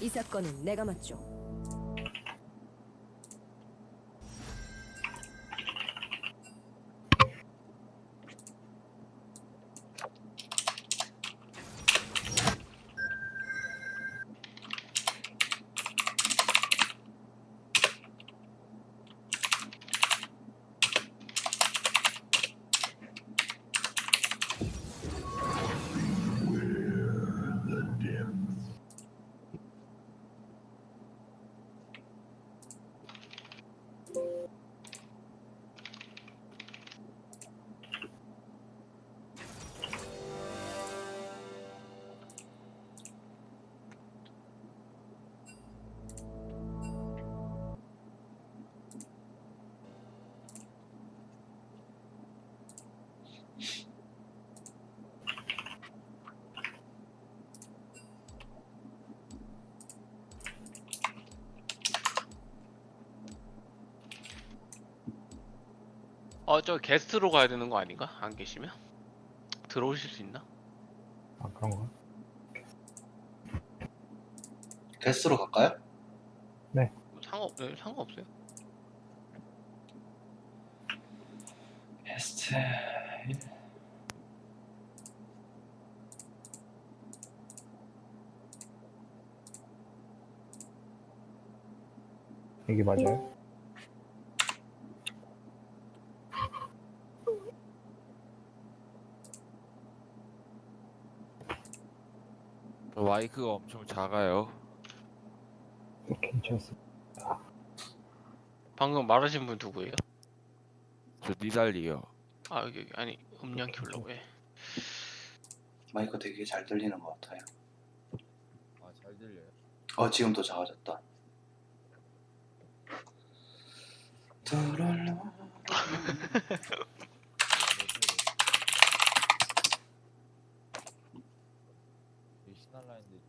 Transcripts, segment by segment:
이 사건은 내가 맞죠. 저 게스트로 가야 되는 거 아닌가? 안 계시면? 들어오실 수 있나? 아, 그런가? 게스트로 갈까요? 네. 상관없어요. 게스트. 이게 맞아요? 마이크가 엄청 작아요. 괜찮습니다. 방금 말하신 분 누구예요? 저 니달리요. 여기 아니 음량 키우려고 해. 마이크 되게 잘 들리는 것 같아요. 아, 잘 들려요. 지금 또 작아졌다. 드랄라. 신한라인드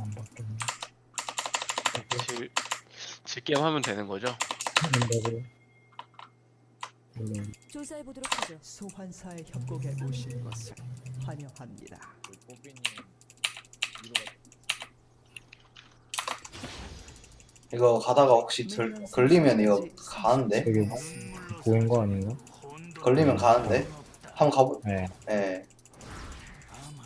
안 바뀌었네. 질게임 하면 되는 거죠? 한다고. 물론 조사해 보도록 하죠. 소환사의 협곡에 오신 것을 환영합니다. 뽀삐님 위로가 이거 가다가 혹시 걸리면 이거 가는데? 되게 보인 거 아닌가? 걸리면 가는데? 한번 가보. 네. 네.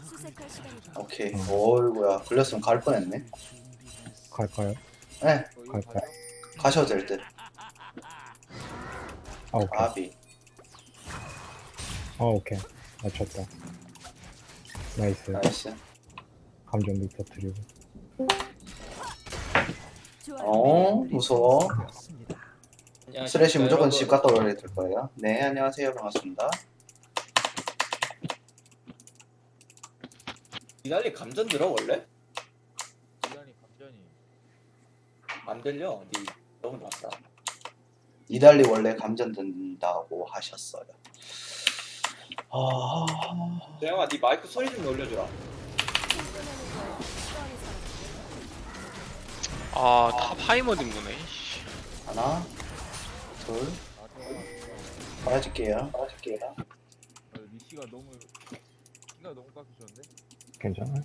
수색할 시간이다. 오케이. 어이구야. 걸렸으면 갈 뻔했네. 갈까요? 네. 갈까요? 가셔도 될 듯. 아, 오케이. 아비. 오케이. 맞췄다. 나이스. 나이스. 감정 미 터뜨리고. 무서워. 되었습니다. 쓰레쉬 무조건 집 갔다 오래 될 거예요. 네, 안녕하세요. 반갑습니다. 니달리 감전 들어 원래? 시간이 감전이 안 들려. 니 너무 좋았다. 이달리 원래 감전 든다고 하셨어요. 재영아, 니 마이크 소리 좀 올려주라. 탑 하이머 딩구네. 하나, 둘, 빨아줄게요. 리시가 너무 키가 너무 깎이셨는데? 괜찮아요?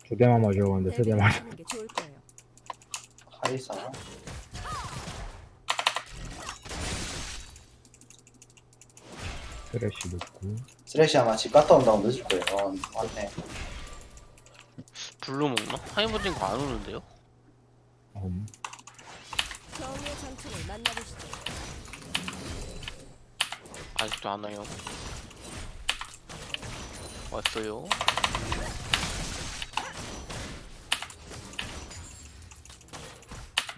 두 대만 맞으려고 세 대 맞아. 하는 게 좋을 거예요. 카이사. 쓰레쉬 넣고. 쓰레쉬 아마 집 갔다 온다고 늦을 거예요. 맞네. 불러 먹나? 하이머 딩구 안 오는데요? 정의의 전투를 만나보시죠. 아직도 안 와요. 왔어요.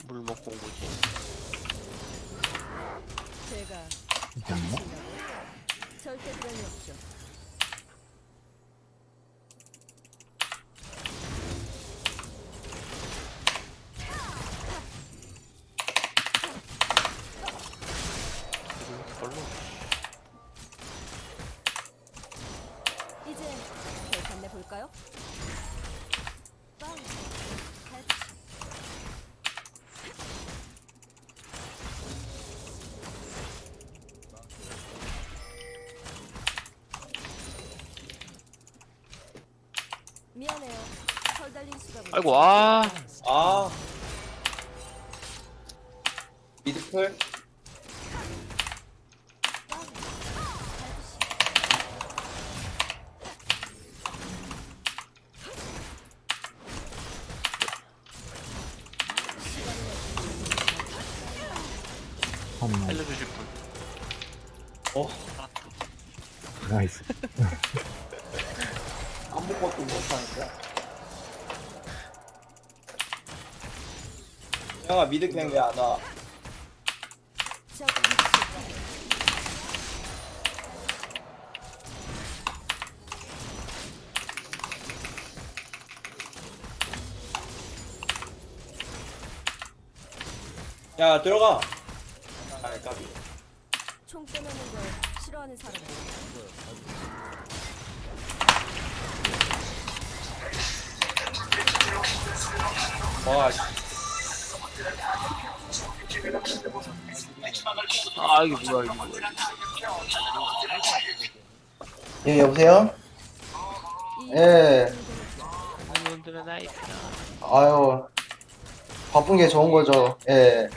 물 먹고 온 거지. 제가 됐나? 절대 그럴 리 없죠. 별로. 이제 결판 내 볼까요? 빨리. 헤드샷. 미안해요. 털 달린 수가 아이고 아 아. 미드풀? 알려주실 분. 어? 나이스. 아무것도 못하니까. 형아 미드캠 왜 안 와? 적 위치. 야 들어가. 아이 까비. 총 빼내는 걸 싫어하는 사람들. 와 씨. 아 이게 뭐야 이게 뭐야. 예, 여보세요? 이 예. 오늘은 나이스. 아유, 바쁜 게 좋은 거죠. 예.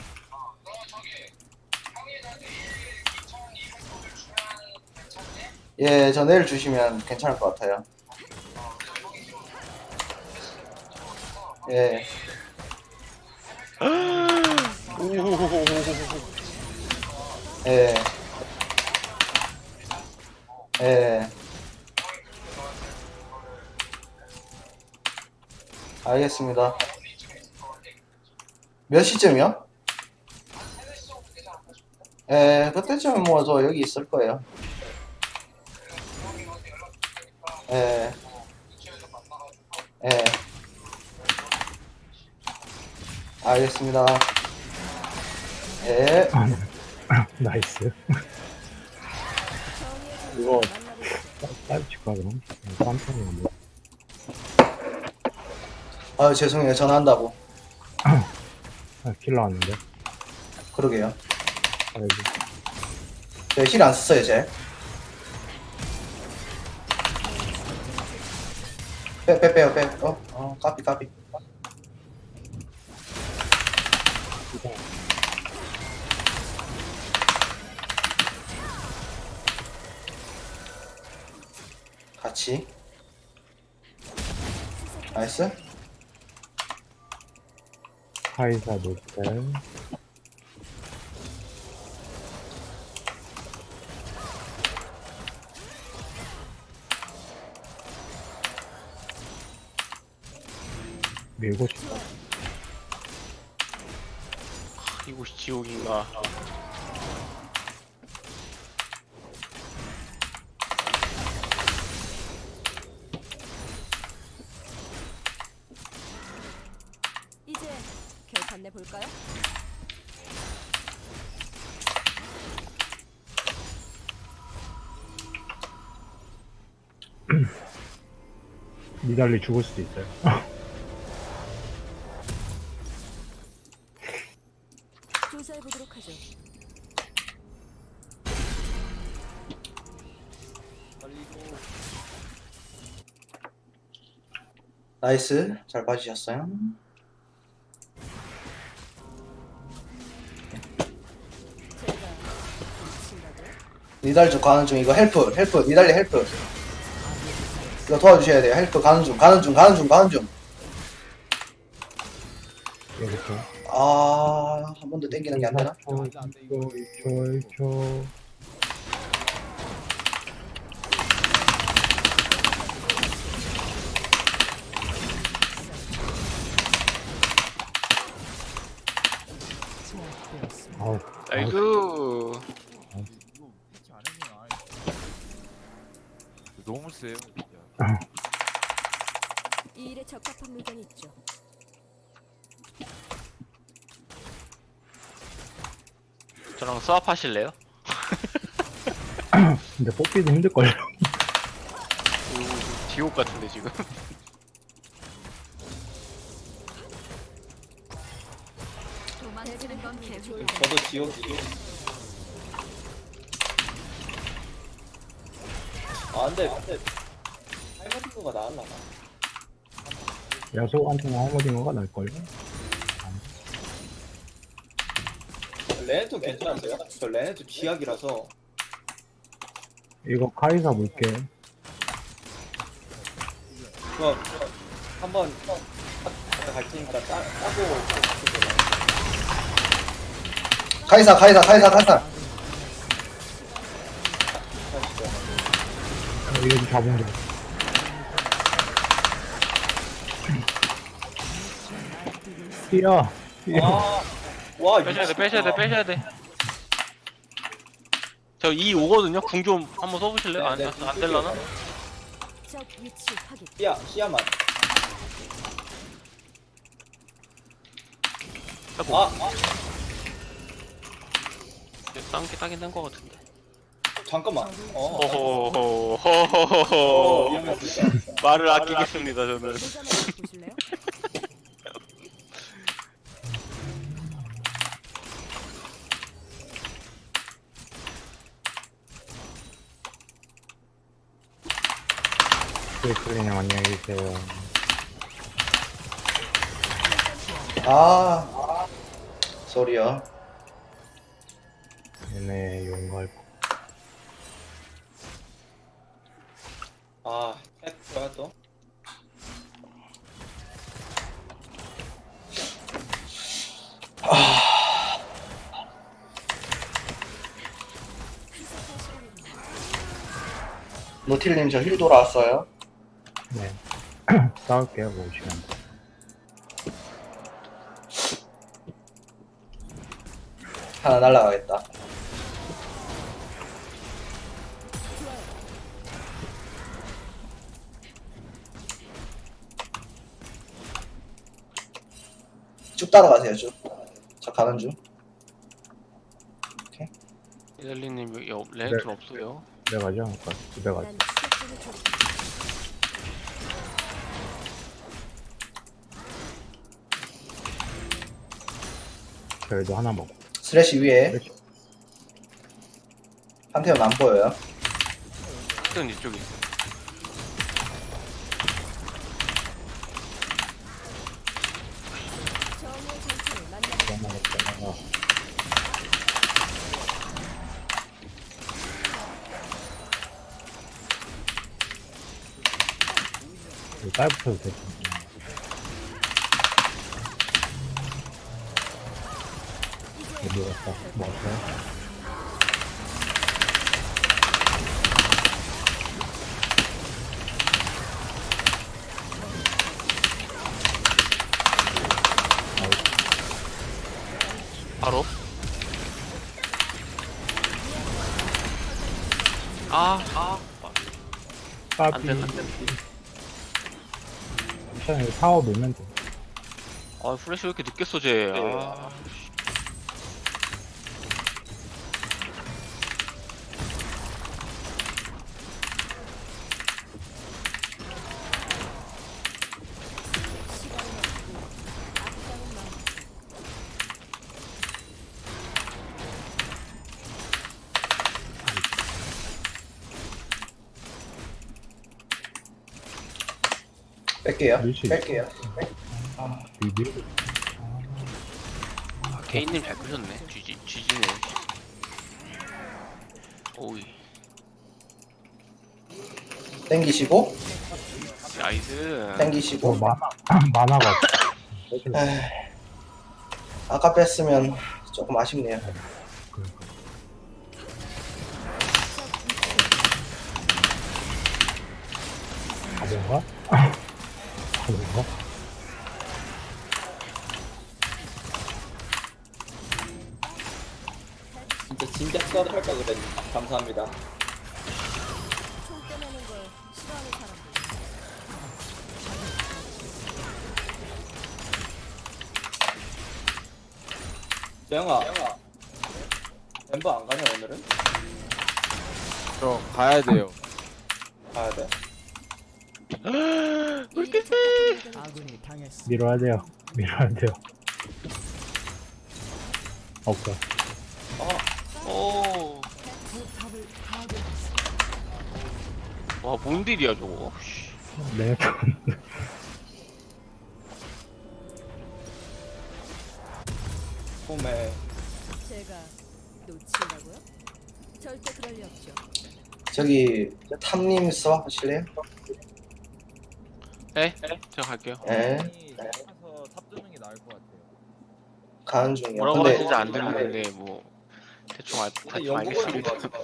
예, 저 내일 주시면 괜찮을 것 같아요. 예. 예. 예. 알겠습니다. 몇 시쯤이요? 예, 그때쯤은 뭐 저 여기 있을 거예요. 예. 예. 알겠습니다. 예. 나이스. 정의의 이거 전투를 만나보시죠. 빨리 칠까 그럼? 3편인데. 아유, 죄송해요. 전화한다고. 킬러 왔는데. 그러게요. 아이고. 네, 힐 안 썼어요, 쟤. 빼요, 빼. 까비. 같이. 나이스. 카이사 노텔. 밀고 싶다. 이곳이 지옥인가. 이제 결판 내 볼까요? 니달리 죽을 수도 있어요. 조사해 보도록 하죠. 나이스. 잘 봐주셨어요. 제가 미친다고요? 니달주 가는 중. 이거 헬프. 니달리 헬프. 이거 도와주셔야 돼요. 헬프 가는 중. 여기서. 아, 한 번 더 땡기는 게 안 되나? 초. 제압되었습니다. 아우. 나이스. 이거 패치 안 해주나? 너무 세요 진짜. 이 일에 적합한 물건이 있죠. 저랑 수업 하실래요? 근데 뽑기도 힘들걸요. 지옥 같은데 지금. 도망치는 건 개소리. 저도 지옥이에요. 아 근데 할머니가 나왔나? 야소한테는 할머니가 날걸요? 레네도 괜찮은데요? 저 레네도 쥐약이라서. 이거 카이사 볼게. 그거 한번 갈 테니까 따고. 카이사. 이거 좀 잡은 게. 뛰어. 와 빼셔야 돼. 저 2 오거든요. 궁 좀 한번 써보실래요? 안 될라나? 적 위치 확인. 시야만. 해보. 따긴 된 거 같은데. 잠깐만. 호호호호호호호. 위험했어. 말을 아끼겠습니다 저는. 도전해 보실래요? 그냥 안녕히 계세요. 소리요. 얘네 용갈 거. 핵 뭐야 또? 노틸님 저 힐 돌아왔어요. 네. 싸울게요, 뭐, 시간. 하나 날라가겠다. 쭉 따라가세요, 쭉. 저 가는 중. 이달리님 레네톤 없어요. 집에 가죠? 집에 가죠. 난 추적자를 줘. 저희도 하나 먹고. 스래시 위에. 판테온 안 보여요. 하여튼 이쪽에 있어요. 정의 전투를 만나. 하나 먹다가. 딸부터도 됐어. 어디 갔다? 먹었어요? 바로. 안 까비. 된다. 일단 타워 밀면 돼. 플래시 왜 이렇게 늦게 써, 쟤. 뺄게요. 밀수 뺄게요. 비비. 케인님 잘 끄셨네. 쥐지네. 오이. 땡기시고, 나이스. 땡기시고. 만화가 없어. 에이, 아까 뺐으면 조금 아쉽네요. 가본가? 가본가? 진짜 수업할까 그랬는데 감사합니다. 총 떼내는 걸 싫어하는 사람들. 재영아 멤버 안 가냐 오늘은? 저 가야 돼요. 가야 돼? 이 일에 적합한 물건이 있죠. 아군이 당했습니다. 밀어야 돼요. 밀어야 돼요. 오케이. 오. 포탑을 파괴했습니다. 와, 뭔 딜이야 저거. 씨. 네. 홈에 제가 놓친다고요? 절대 그럴 리 없죠. 저기 탐님 써 하실래요? 네? 제가 갈게요. 예. 가서 탑 뜨는 게 나을 것 같아요. 가는 중이요. 뭐라고 근데 하시는지 안 들리는데 뭐 대충 근데 대충 영국을 알겠습니다. 가지고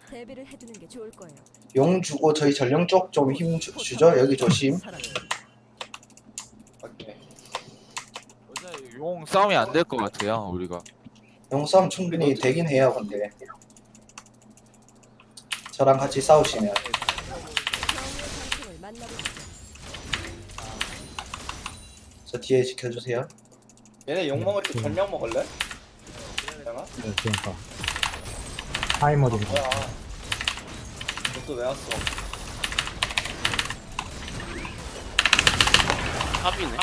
대비를 해두는 게 좋을 거예요. 용 주고 저희 전령 쪽 좀 힘 주죠. 여기 조심. 오케이. 어제 용 싸움이 안 될 것 같아요. 우리가. 용 싸움 충분히 되긴 해요. 근데 저랑 같이 싸우시면 경우의 상승을 만나보시죠. 저 뒤에 지켜주세요. 얘네 욕 먹을 때 전력 먹을래? 내가? 네, 그러니까. 타이머도 뭐야? 너또 왜 왔어? 탑이네.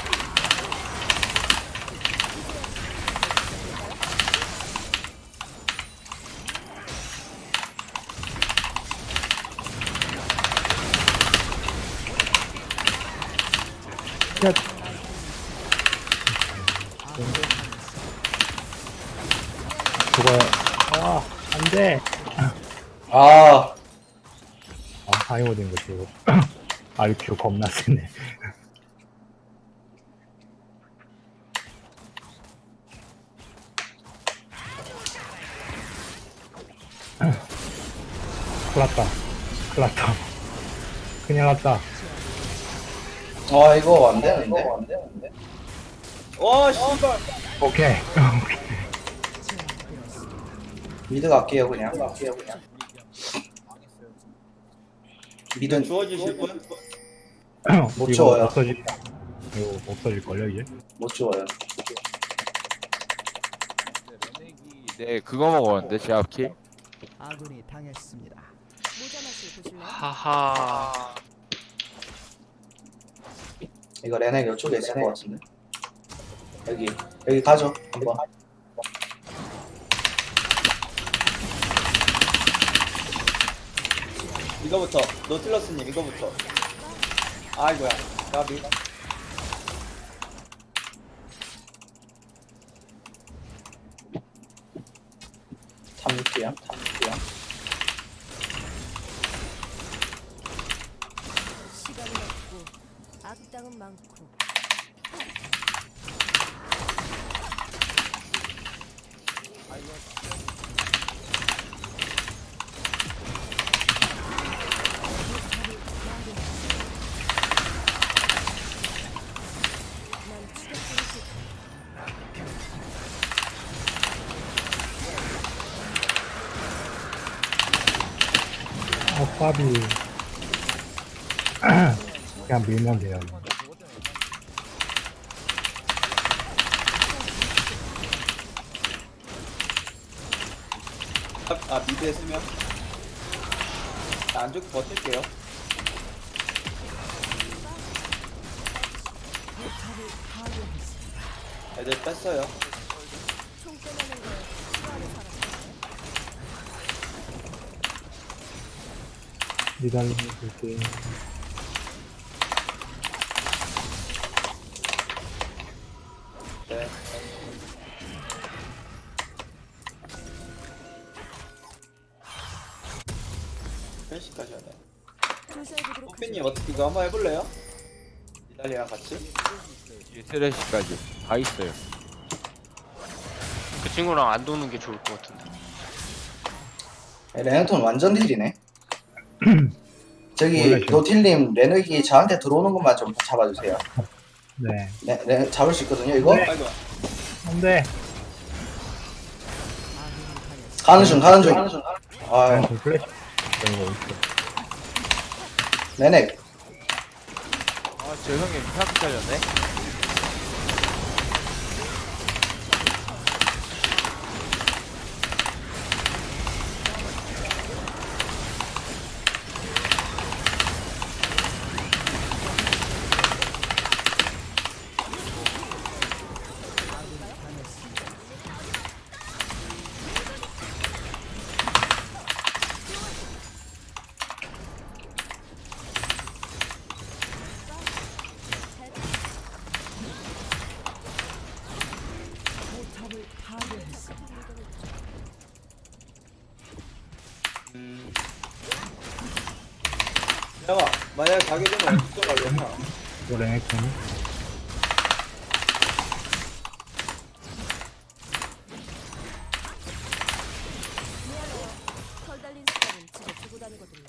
끝. 그거 안 돼. 아 타이머인 거 지고. RQ 겁나 세네. 큰일났다. 큰일났다. 큰일 났다. 이거 안 되는데. 와 씨발. 오케이. 미드 갈게요 그냥. 미드 주워주실 분? 못 이거 줘요. 없어질. 이거 없어질걸요 이제? 못 주워요. 레넥이 네 그거 먹었는데 제압킬. 아군이 당했습니다. 모자 맛을 보실래요? 하하. 이거 레넥 이쪽에 있을 것 같은데. 여기 가죠 한번. 이거부터 노틸러스님 이거부터. 아이고야 나비. 탐닉이야. 시간은 없고 악당은 많고. 난 추격하는 까비. 그냥 밀면 돼요. 아 미드에 쓰면 안 죽고 버틸게요. 애들 뺐어요. 총 빼내는 걸 싫어하는 사람. 니달리 볼게. 네. 편식까지 하네. 조사해보도록 호피님 하죠. 어떻게 이거 한번 해볼래요? 이달리랑 같이? 뒤에 쓰레쉬까지 다 있어요. 그 친구랑 안 도는 게 좋을 것 같은데. 레넥톤 완전 딜이네. 저기 원래 좀- 노틸님 레넥이 저한테 들어오는 것만 좀 잡아주세요. 네. 네, 잡을 수 있거든요 이거. 네. 아이고 안 돼. 가는 중. 아 좀 플래시. 이거 있어. 레넥. 아저 형님 이상하게 잘렸네. 만약에 가게 되면 어떻게 가려냐? 이거 레넥톤이? 미안해요. 털 달린 수단은 집에 두고 다니거든요.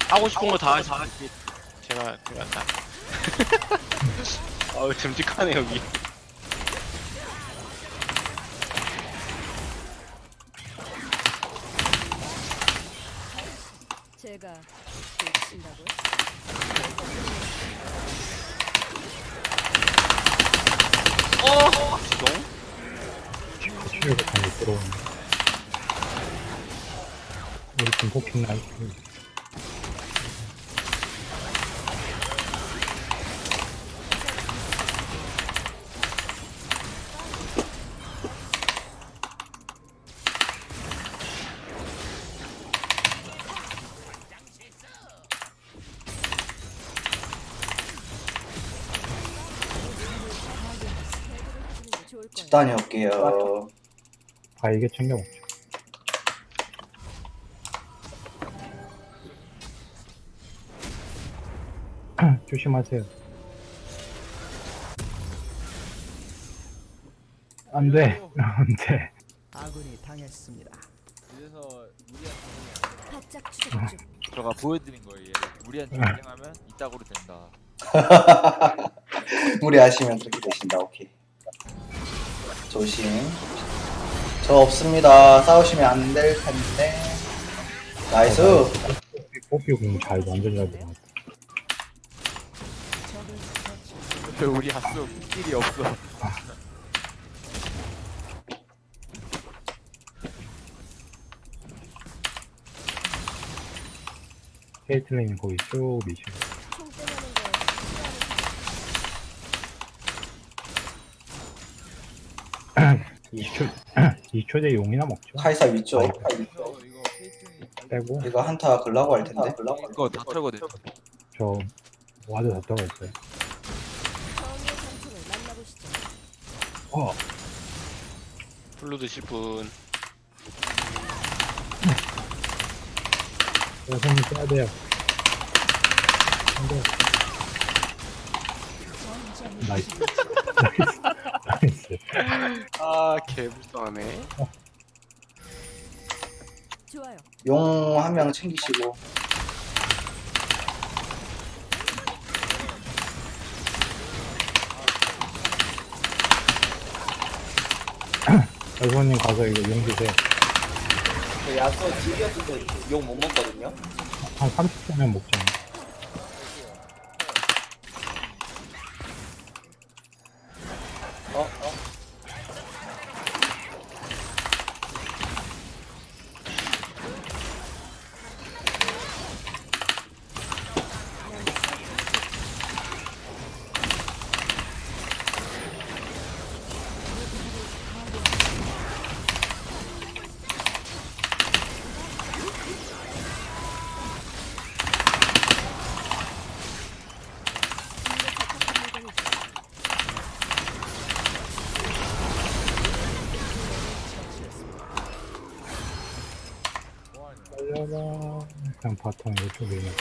하고 싶은 거 다 하시. 제가 다. 아우 듬직하네 여기. 제가 도친다고요? 지동? 치료가 많이 들어오네. 우리 팀 포킹 나이스. 해주는 게 좋을 거예요. 집 다녀올게요. 아, 이게 챙겨 먹죠. 조심하세요. 안 돼. 안 돼. 아군이 당했습니다. 그래서 바짝 추적 중. 제가 보여드린 거예요. 얘를. 무리한 전쟁하면 이따구로 된다. 무리하시면 그렇게 되신다. 오케이. 조심. 저 없습니다. 싸우시면 안 될 텐데. 나이스. 뽀삐 공잘 완전 잘 들어. 왜 우리 학교 길이 없어? 케이틀린 거기 쭉 미시고. 총 빼내는 게 필요하는 2초, 2초제 용이나 먹죠. 카이사 위쪽. 이거 페이튼이 빼고, 이거 한타 글라고 할 텐데. 이거 다 털거든. 저 와드 다 떨어졌어요. 정의의 상징을 만나보시죠. 어, 블루 드실 분. 손이 빼야 돼요. 안 돼. 나이스. 나이스. 나이스. 아 개불쌍하네. 좋아요. 용 한 명 챙기시고. 여수님 가서 이거 용 드세요. 저 야수 집이었을 때 욕 못 먹거든요. 한 30초면 먹잖아. 어? 달려라. 그냥 바텀 이쪽에 있는.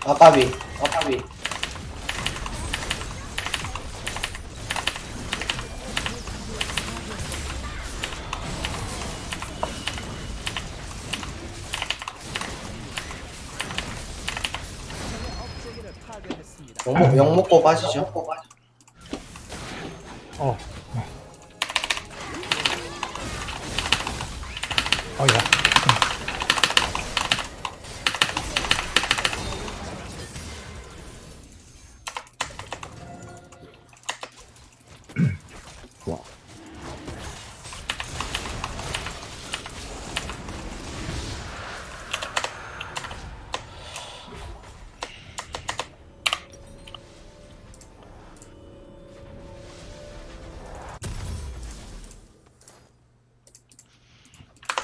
아까비. 아까비. 업체계를 파괴했습니다. 용 먹고 빠지죠. 어. 야. 좋아.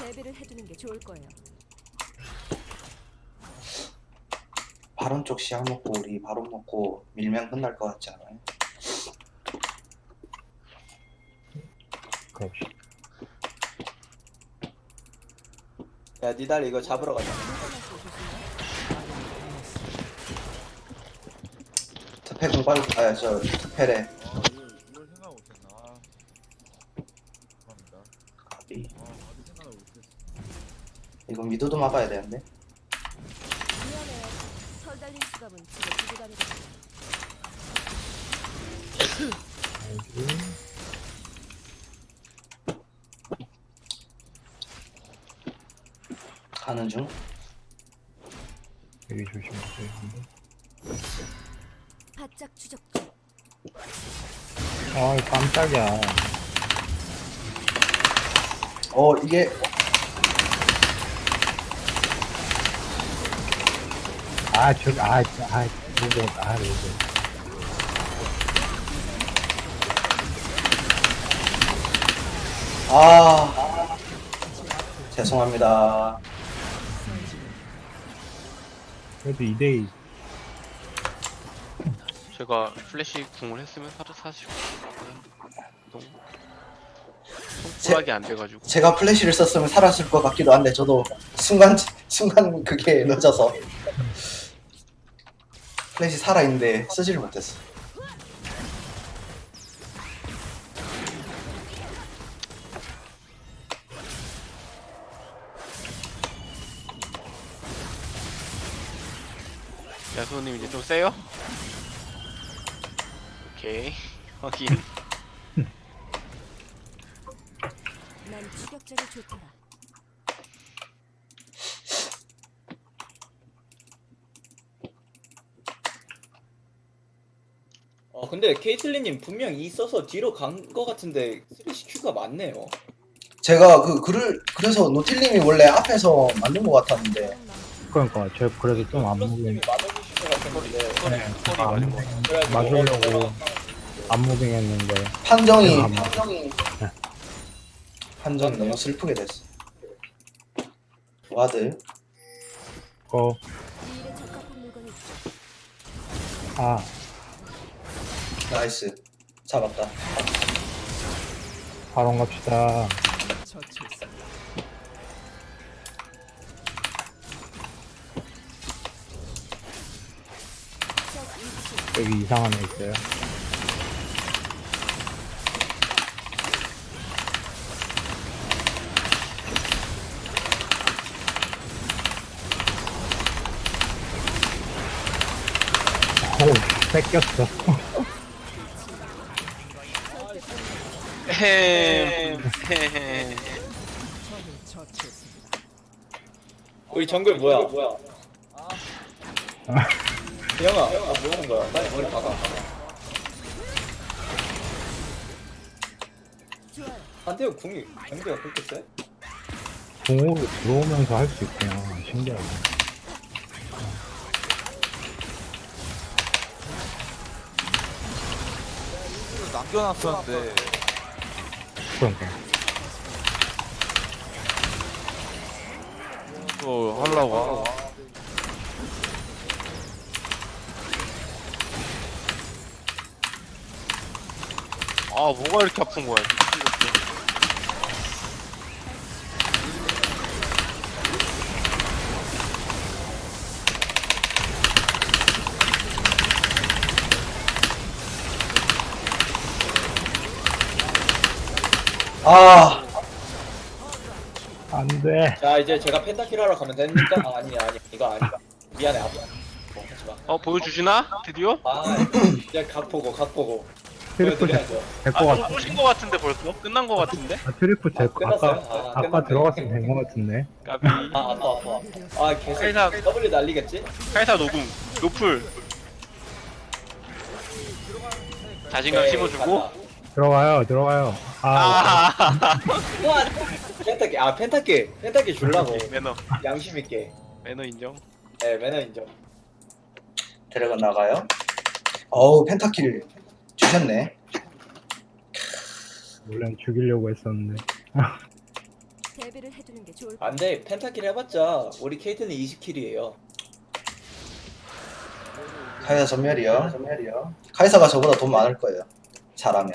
대비를 해두는 게 좋을 거예요. 바론 쪽 시약 먹고 우리 바론 먹고 밀면 끝날 것 같지 않아요? 그럽시다. 야 니달리 이거 잡으러 가자. 특패 공발 아저 특패래. 이걸 생각 못했나. 감사합니다. 가비. 나도 생각을 못했어. 이거 미드도 막아야 되는데. 미안해요. 털 달린 수갑은 집에 두고 다니거든요. 가는 중. 여기 조심하세요. 바짝 추적 중. 아 깜짝이야. 이게 로봇. 로봇. 죄송합니다. 그래도 2대2. 제가 플래시 궁을 했으면 사실 손가락이 안 돼가지고. 제가 플래시를 썼으면 살았을 것 같기도 한데 저도 순간 그게 늦어서 플래시 살아있는데 쓰지를 못했어. 야수님 이제 좀 세요? 오케이 확인. 난 추격자가 좋더라. 근데 케이틀린님 분명 있어서 뒤로 간 거 같은데 스레시 큐가 많네요. 제가 그래서 노틸님이 원래 앞에서 만든 것 같았는데 그러니까 제가 그래서 좀 플러스님이 안무빙 맞아주신 것 같은데. 소리 맞은 거. 그래가지고 맞으려고 안무빙 했는데 판정이 제가 판정이 너무 슬프게 됐어. 와드. 이 일에 적합한 물건이 있죠. 나이스. 잡았다. 바로 갑시다. 처치했습니다. 적 위치. 여기 이상한 애 있어요. 뺏겼어. 헤헴. 적을 처치했습니다. 우리 정글 뭐야? 영아, 뭐 하는 거야? 빨리 머리 박아. 좋아요. 한태호 궁이 경기가 그렇게 세? 공으로 들어오면서 할 수 있구나. 신기하네. 남겨놨었는데 그러니까. 또 하려고. 아 뭐가 이렇게 아픈 거야 미친 것들. 안 돼. 자 이제 제가 펜타킬 하러 가면 됩니까? 아니 이거 아니다. 미안해 아빠. 하지마. 보여주시나? 드디어? 이제 각 보고 트리플 보여드려야죠. 될것 같아. 쏘신 거 같은데 벌써? 끝난 거 같은데? 트리플 끝났어요? 아까 끝났네. 들어갔으면 된 것 같은데. 까비. 아파. 계속 카이사. W 날리겠지? 카이사 녹음 노플 자신감 오케이, 심어주고. 간다. 들어가요. 우와, 펜타킬 주려고. 매너 양심 있게. 매너 인정. 네, 매너 인정. 드래곤 나가요. 펜타킬 주셨네. 원래는 죽이려고 했었는데. 대비를 준비를 해두는 게 좋을 안돼 펜타킬 해봤자 우리 케이틀린 20킬이에요. 카이사 전멸이요. 카이사가 저보다 돈 많을 거예요. 잘하면.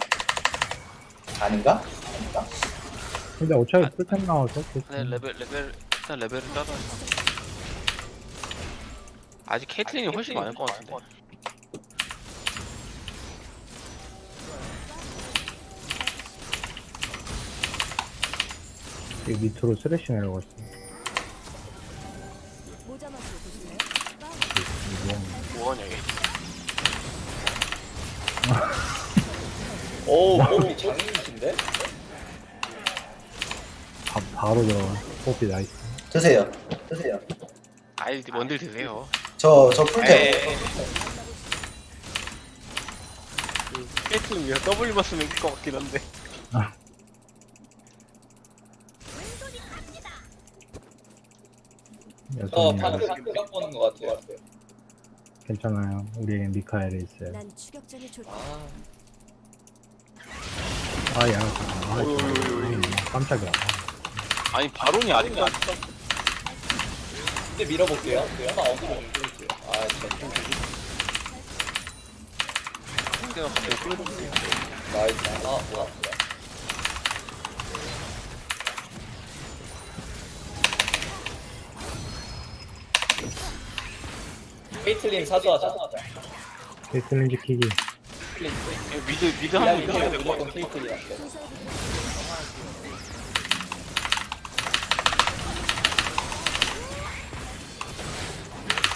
아닌가? 근데 어차피 풀템 나와서 네, 일단 레벨을 따라. 아직 케이틀린이 훨씬 많을 것 같은데. 이 밑으로 스레시 내려갔어. 모자 맛을 보실래요? 뭐하냐 얘. 오 뽀삐 장인이신데? 바로 들어가. 뽀삐 나이스. 드세요. 아이 원딜 드세요. 저 풀템. 케이틀린 위에 W 봤으면 이길 것 같긴 한데. 파트 각 보는 것 같아요. 괜찮아요. 우리에겐 미카엘이 있어요. 난 추격전이 좋다. 아, 야. 깜짝이야. 아니 바론이 아닌가? 근데 밀어볼게요. 아마 어그로 옮겨올게요. 아 진짜 좀 상대가 갑자기 끌어들이네. 나이스. 뭐야. 케이틀린 사수하자. 케이틀린 지키기. 미드 한번 밀어야 될것 무조건 같아. 케이틀린한테.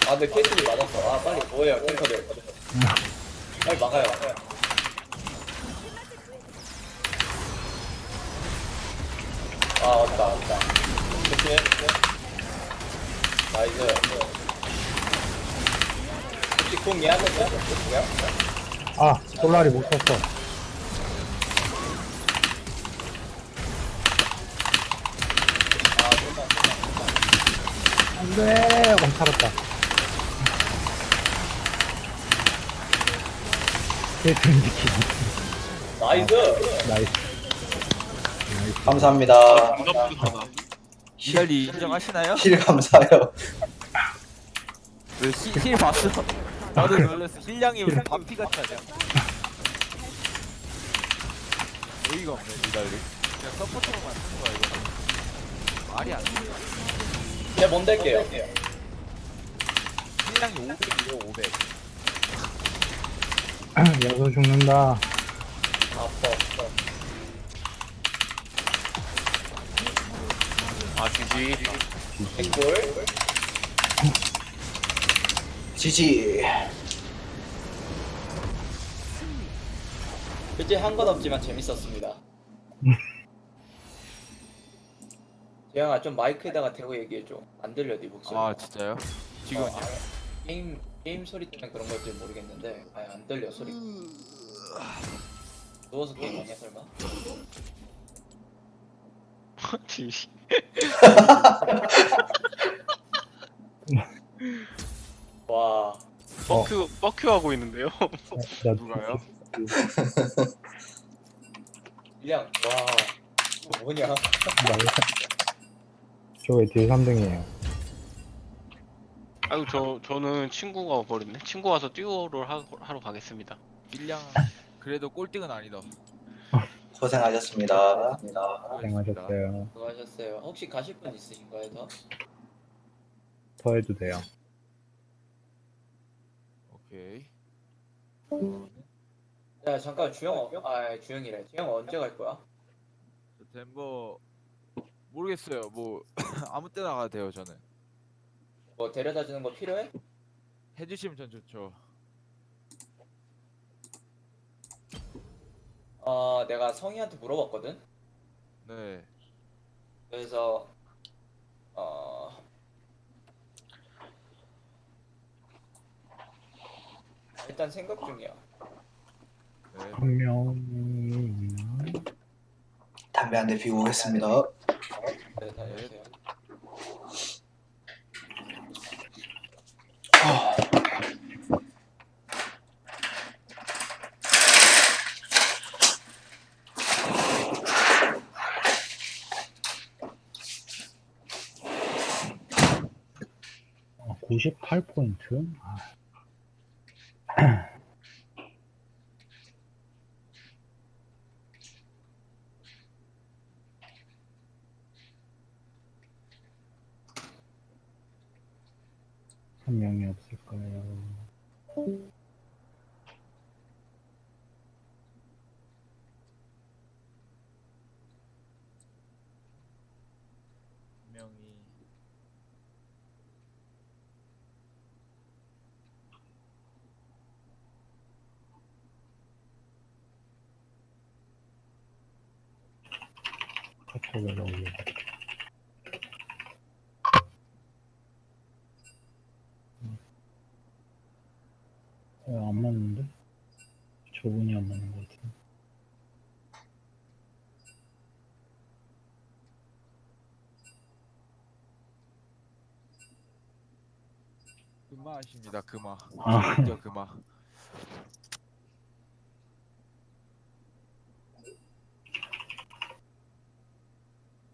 아 근데 케이틀린 맞았어. 아 빨리 뭐해요 탱커들. 빨리 막아요. 아 왔다. 그치? 나이스. 혹시 공 예약했어요? 뭐야? 아, 솔라리 못 썼어. 안 돼! 살았다. 케이틀린 지키기. 나이스. 나이스. 감사합니다. 누가 뿌듯하다. 이달리 인정하시나요? 힐 감사해요. 힐 봤어. 나도 놀랐어. 힐량이 무슨 반피 같지 않냐? 어이가 없네 이달리. 그냥 서포터로만 쓰는 거야 이거. 말이 안 돼. 네, 뭔 될게요? 힐량이 500이에요 500. 여기서 죽는다. 아퍼. 아 지지. 백골. 지지. 그치 한 건 없지만 재밌었습니다. 재영아 좀 마이크에다가 대고 얘기해줘. 안 들려 네 목소리. 아 진짜요? 지금요? 게임 소리 때문에 그런 걸지 모르겠는데 아예 안 들려 소리. 누워서 게임하냐 설마? 지지. 와. 뻑큐 하고 있는데요. 누가요? 그냥 와. 이거 뭐냐? 저왜 딜 3등이에요? 아유 저는 친구가 버렸네. 친구 와서 듀오를 하러 가겠습니다. 힐량 그래도 꼴등은 아니다. 고생하셨습니다. 고생하셨어요. 수고하셨어요. 혹시 가실 분 있으신가요 더? 더 해도 돼요. 오케이. 야 잠깐 주영 주영이래. 주영 언제 갈 거야? 저 덴버 모르겠어요. 뭐 아무 때나 가도 돼요 저는. 뭐 데려다 주는 거 필요해? 해주시면 전 좋죠. 내가 성희한테 물어봤거든. 네. 그래서 일단 생각 중이야. 네. 한 명. 담배 한 대 피고 오겠습니다. 네, 다녀오세요. 98포인트? 아, 한 명이 없을까요? 분명히 카톡을 올려. 안 맞는데? 저분이 안 맞는 것 같은데. 금마하십니다. 금마. 아. 진짜 금마.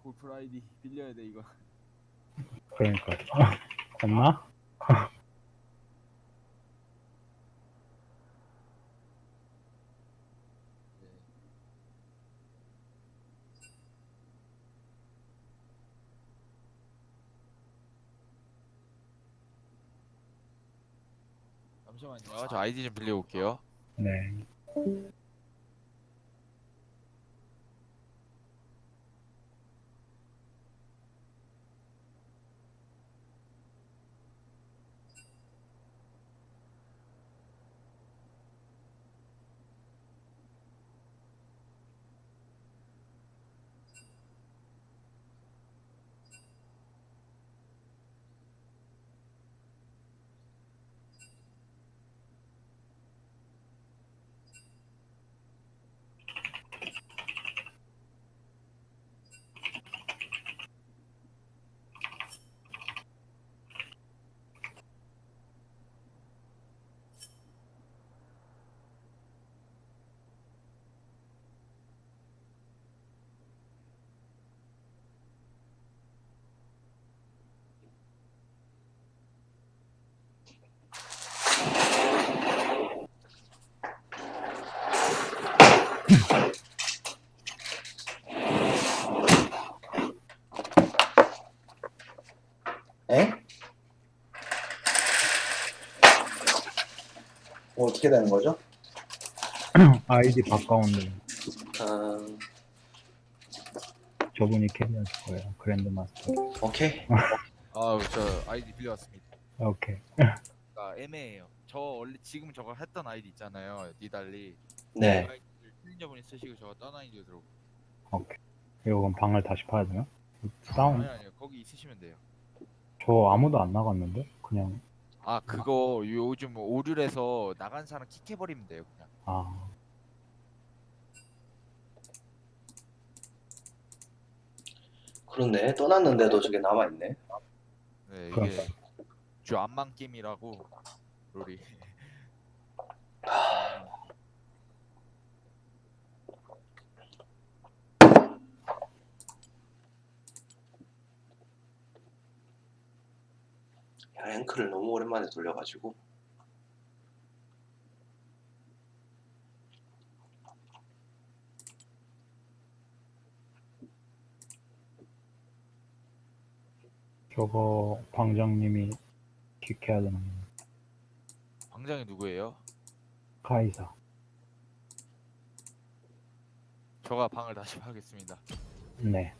골프 아이디 빌려야 돼 이거. 그러니까. 없나? 네. 잠시만요. 저 아이디 좀 빌려올게요. 네. 에? 어떻게 되는 거죠? 아이디 바꿔온데 아, 저분이 캐리하실 거예요. 그랜드 마스터. 오케이. 아, 저 아이디 빌려왔습니다. 오케이. 아, 애매해요. 저 원래 지금 저거 했던 아이디 있잖아요. 니달리. 네. 그 아이디를 힐링자분이 쓰시고 저거 딴 아이디로 들어오고. 오케이. 이거 그럼 방을 다시 파야 되나? 다운. 아니요. 거기 있으시면 돼요. 저 아무도 안 나갔는데? 그냥, 아, 그거 요즘 오류래서 나간 사람 킥해버리면 돼요, 그냥. 아, 그렇네. 떠났는데도 저게 남아있네. 네, 이게 그러니까. 주 안만 게임이라고 롤이. 야, 랭크를 너무 오랜만에 돌려가지고. 저거 방장님이 킥해야 되는 거. 방장이 누구예요? 카이사. 저가 방을 다시 하겠습니다. 네.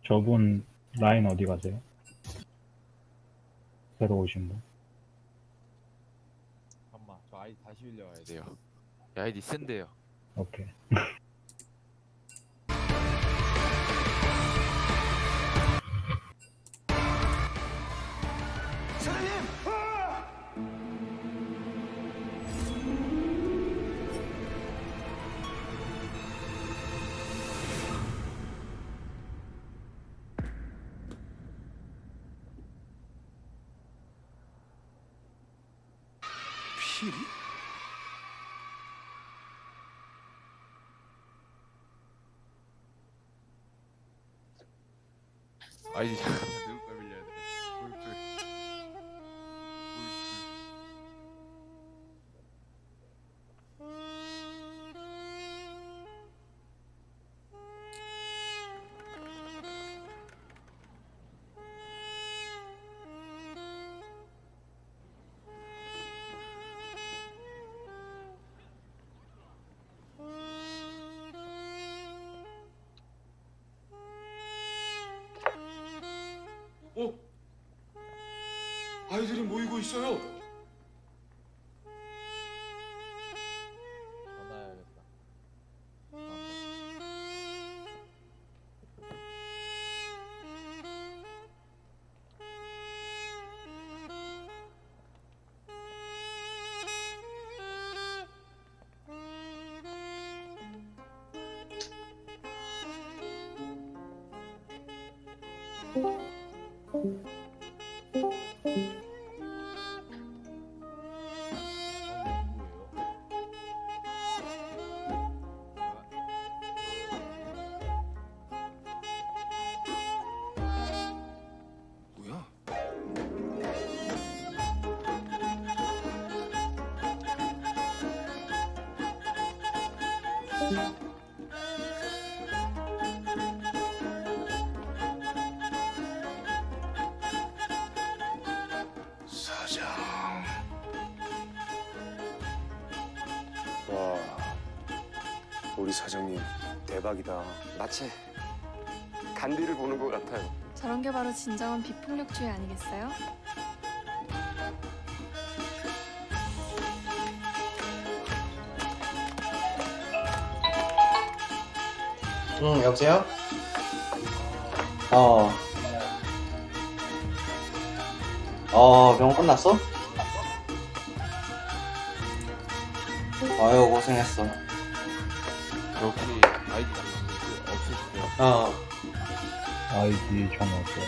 저분 라인 어디 가세요? 새로 오신 분? 잠깐만, 저 아이디 다시 빌려와야 돼요. 아이디 센데요. 오케이. 필이? 아이디 잠깐만 누구 걸 밀려야 돼. 울프. 아이들이 모이고 있어요. 전화해야겠다. 뭐야? 사장. 와, 우리 사장님 대박이다. 마치 간디를 보는 것 같아요. 저런 게 바로 진정한 비폭력주의 아니겠어요? 응, 여보세요? 어. 병원 끝났어? 아유, 고생했어. 혹시 아이디 없으시죠? 어. 아이디 정 없어.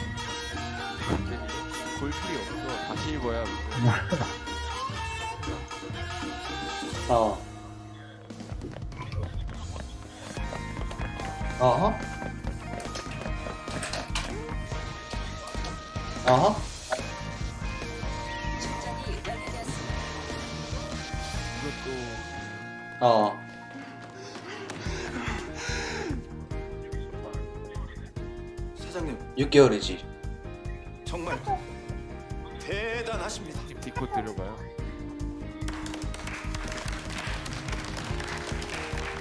골프이 없어. 다시 입어야. 어. 어허. 어허. 충전이 완료되었습니다. 이것도 어. 사장님 6개월이지. 정말 대단하십니다. 디코 들어가요.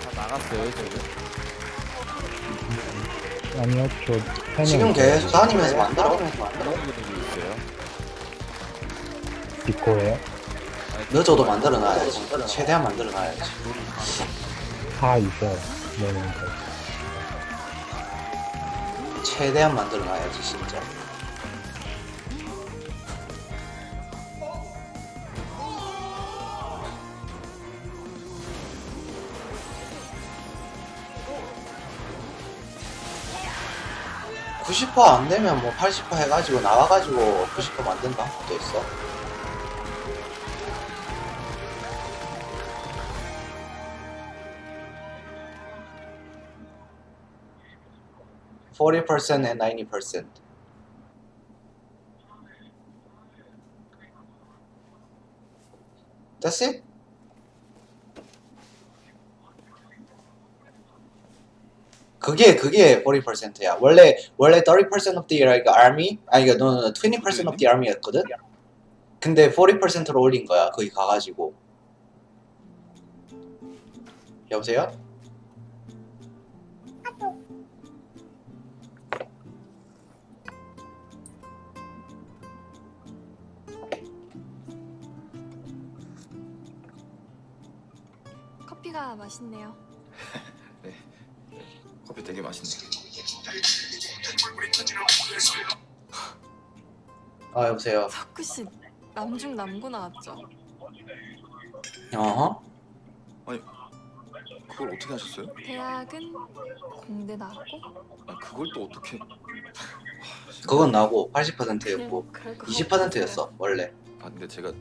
다 나갔어요, 저는. 아니요, 저 3명. 지금 계속 다니면서 만들어. 어떤 분이 있어요? 디코예요? 늦어도 만들어놔야지. 최대한 만들어놔야지. 다 있어요. 네네. 최대한 만들어놔야지, 진짜. (90% 안 되면 뭐 80% 해가지고 나와가지고 90% 만든 방법도 있어. (40% and 90%) That's it? 그게 40%야. 원래 30% of the army, 아니 그러니까 너 20% of the army였거든. 근데 40%로 올린 거야. 거기 가가지고. 여보세요? 커피가 맛있네요. 커피 되게 맛있네. 아 여보세요. 석구 씨 남중 남고 나왔죠? 어허. 그걸 어떻게 하셨어요? 대학은 공대 나왔고 아, 그걸 또 어떻게? 그건 나고 80%였고 그냥 그럴 거 20%였어 원래. 아 근데 제가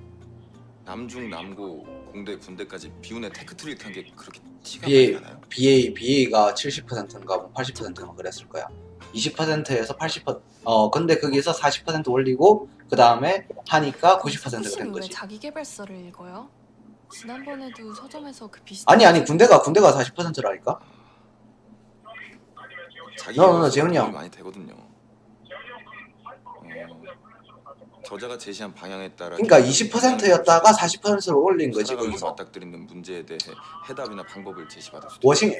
남중 남고 공대 군대까지 비운의 테크트리 탄 게 그렇게 티가 많이 나나요? BA가 70%인가 뭐 80%인가 그랬을 거야. 20%에서 80%. 근데 거기서 40% 올리고 그 다음에 하니까 90%가 된 석구 씨는 왜 거지. 자기계발서를 읽어요? 지난번에도 서점에서 그 비슷한 아니 군대가 40%라니까. 자기 너 재훈이 형. 도움이 많이 되거든요. 저자가 제시한 방향에 따라 그러니까 20%였다가 40%로 올린 거지 살아가면서 거기서. 맞닥뜨리는 문제에 대해 해답이나 방법을 제시받을 수도 워싱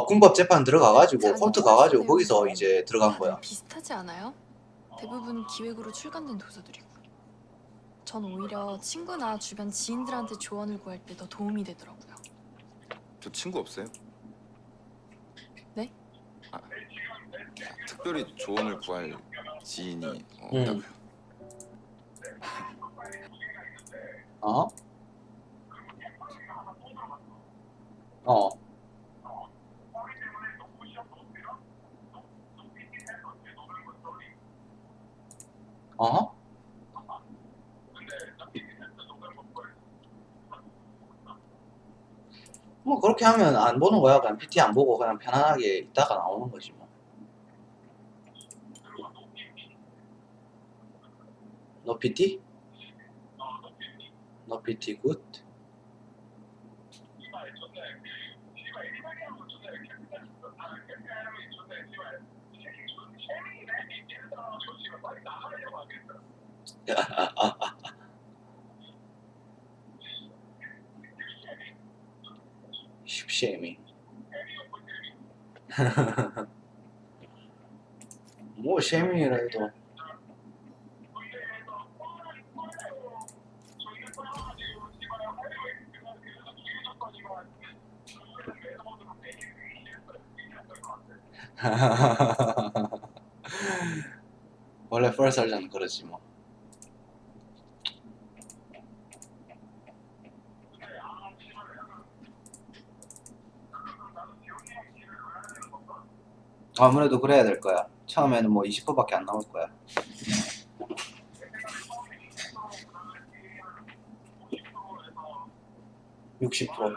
군법 재판 들어가가지고 코र्트 가가지고 거기서 이제 들어간 거야. 비슷하지 않아요? 대부분 기획으로 출간된 도서들이고. 전 오히려 친구나 주변 지인들한테 조언을 구할 때 더 도움이 되더라고요. 저 친구 없어요? 네? 특별히 조언을 구할 지인이 없다고요. 어? 어. 어? 뭐 그렇게 하면 안 보는 거야. 그냥 PT 안 보고 그냥 편안하게 있다가 나오는 거지 뭐. 너 PT? 너 PT 굿? 쉽쉐미. 뭐 쉐미라 해도 원래 펄설전 그러지 뭐. 아무래도 그래야 될 거야. 처음에는 뭐 20%밖에 안 나올 거야. (60%)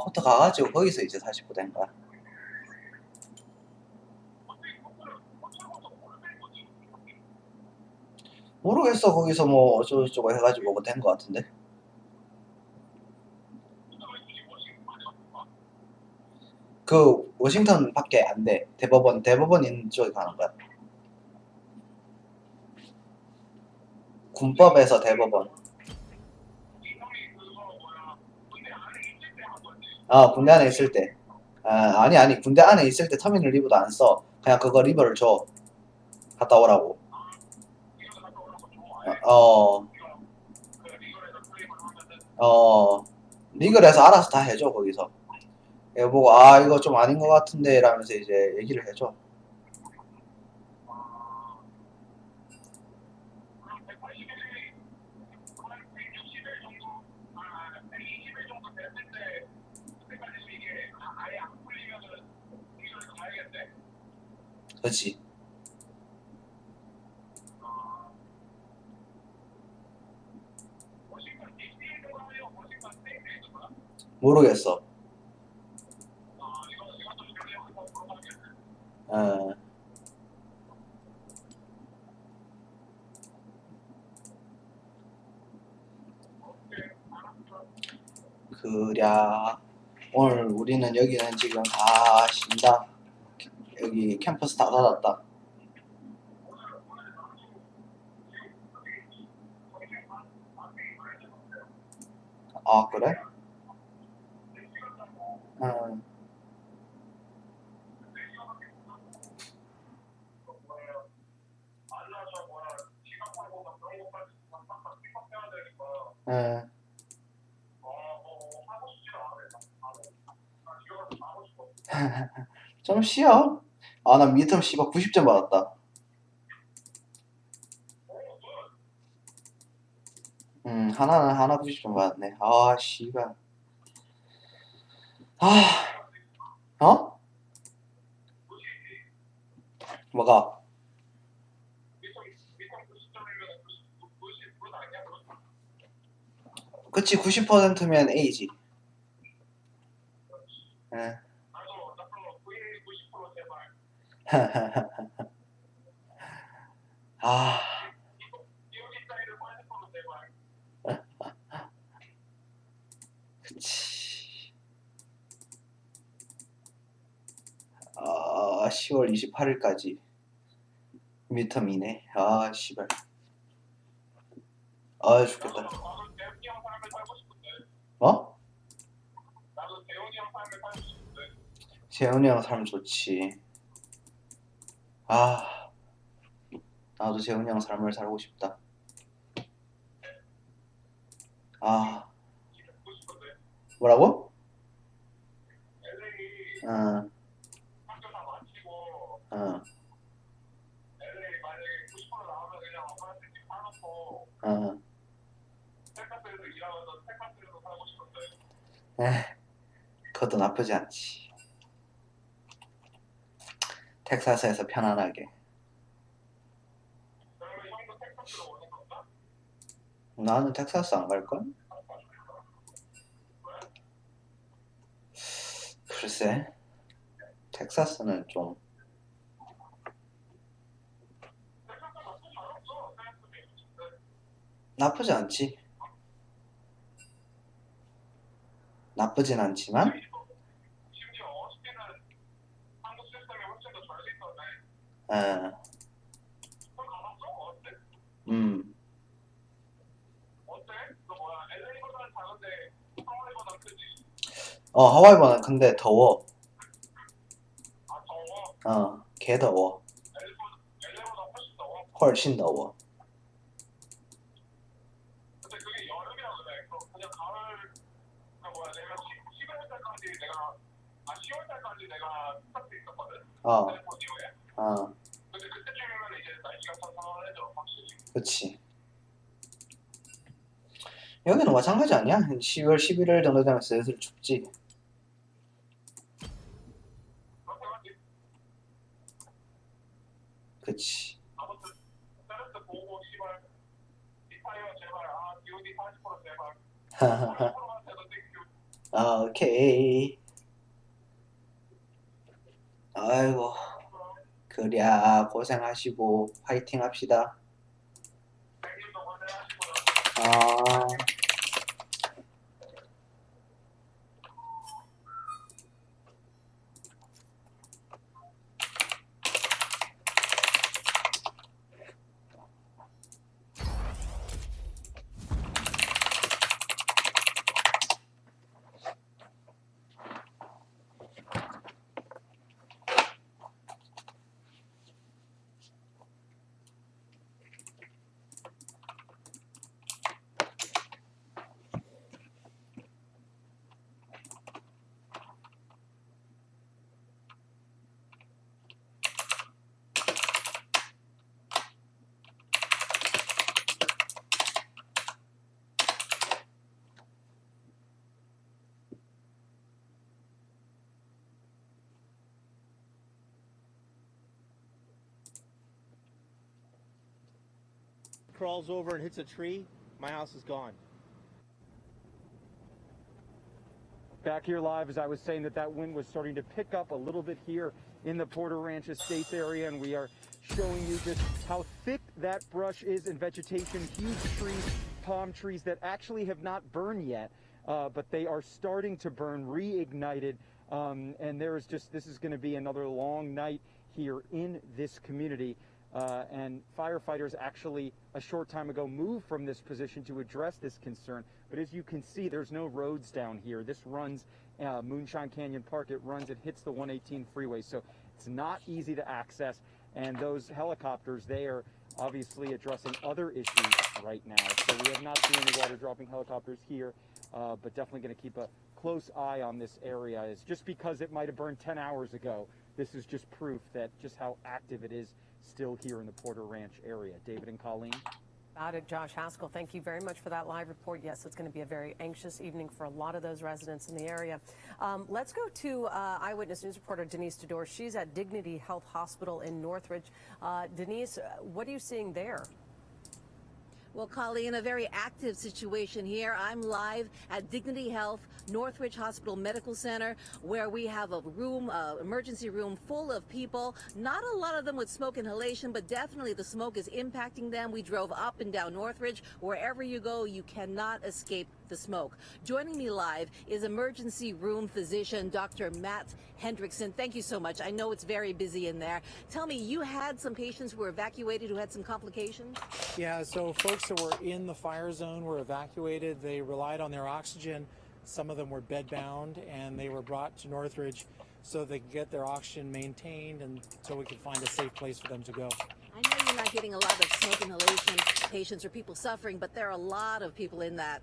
호터 가가지고 거기서 이제 40% 된 거야. 모르겠어. 거기서 뭐 어쩌고저쩌고 해가지고 뭐 된 거 같은데. 그 워싱턴 밖에 안 돼. 대법원 있는 쪽에 가는 거야. 군법에서 대법원. 군대 안에 있을 때. 아니 군대 안에 있을 때 터미널 리브도 안 써. 그냥 그거 리버를 줘. 갔다 오라고. 리그에서 알아서 다 해줘 거기서. 이거 보고 이거 좀 아닌 것 같은데 라면서 이제 얘기를 해줘. 그렇지. 모르겠어. 그랴. 오늘 우리는 여기는 지금 가신다. 여기 캠퍼스 다 닫았다. 그래? 예. 좀 쉬어. 아, 나 미드텀 씨발 90점 받았다. 하나 90점 받았네. 아, 씨발. 아, 어? 뭐가? 그치, 90%면 A지. 예. 아. 그치. 아, 10월 28일까지 미터미네. 아, 씨발. 아, 죽겠다. 어? 재훈이 형 살면 좋지. 아, 나도 재훈이 형 삶을 살고 싶다. 아, 뭐라고? 어, 어, 어. 에, 그것도 나쁘지 않지. 텍사스에서 편안하게. 나는 텍사스 안 갈걸? 글쎄, 텍사스는 좀 나쁘지 않지. 나쁘진 않지만, 에, 음, 하와이보다는 근데 더워. 개 더워. 훨씬 더워. 어, 어, 그치. 여기는 마찬가지 아니야? 10월 11일 정도 되면 슬슬 춥지. 그치. 아, 오케이. 아이고, 그랴 고생하시고 파이팅 합시다. 아. Crawls over and hits a tree, my house is gone. Back here live, as I was saying, that wind was starting to pick up a little bit here in the Porter Ranch Estates area, and we are showing you just how thick that brush is in vegetation. Huge trees, palm trees that actually have not burned yet, but they are starting to burn, reignited, and this is going to be another long night here in this community. And firefighters actually a short time ago moved from this position to address this concern. But as you can see, there's no roads down here. This runs Moonshine Canyon Park. It hits the 118 freeway. So it's not easy to access. And those helicopters, they are obviously addressing other issues right now. So we have not seen any water dropping helicopters here, but definitely going to keep a close eye on this area. Is just because it might have burned 10 hours ago, this is just proof that just how active it is still here in the Porter Ranch area. David and Colleen. About it, Josh Haskell, thank you very much for that live report. Yes, it's going to be a very anxious evening for a lot of those residents in the area. Let's go to Eyewitness News reporter Denise Tudor. She's at Dignity Health Hospital in Northridge. Denise, what are you seeing there? Well, Colleen, a very active situation here. I'm live at Dignity Health, Northridge Hospital Medical Center, where we have a room, emergency room full of people. Not a lot of them with smoke inhalation, but definitely the smoke is impacting them. We drove up and down Northridge. Wherever you go, you cannot escape the smoke. Joining me live is emergency room physician Dr. Matt Hendrickson. Thank you so much. I know it's very busy in there. Tell me, you had some patients who were evacuated who had some complications? Yeah, so folks that were in the fire zone were evacuated. They relied on their oxygen. Some of them were bedbound, and they were brought to Northridge so they could get their oxygen maintained and so we could find a safe place for them to go. I know you're not getting a lot of smoke inhalation patients or people suffering, but there are a lot of people in that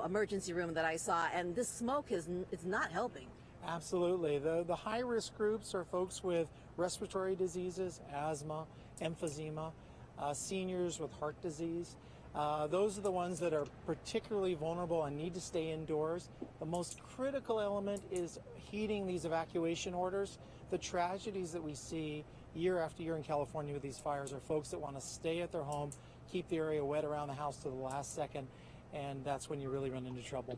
emergency room that I saw, and this smoke is not helping. Absolutely. The high-risk groups are folks with respiratory diseases, asthma, emphysema, seniors with heart disease. Those are the ones that are particularly vulnerable and need to stay indoors. The most critical element is heeding these evacuation orders. The tragedies that we see year after year in California with these fires are folks that want to stay at their home, keep the area wet around the house to the last second, and that's when you really run into trouble.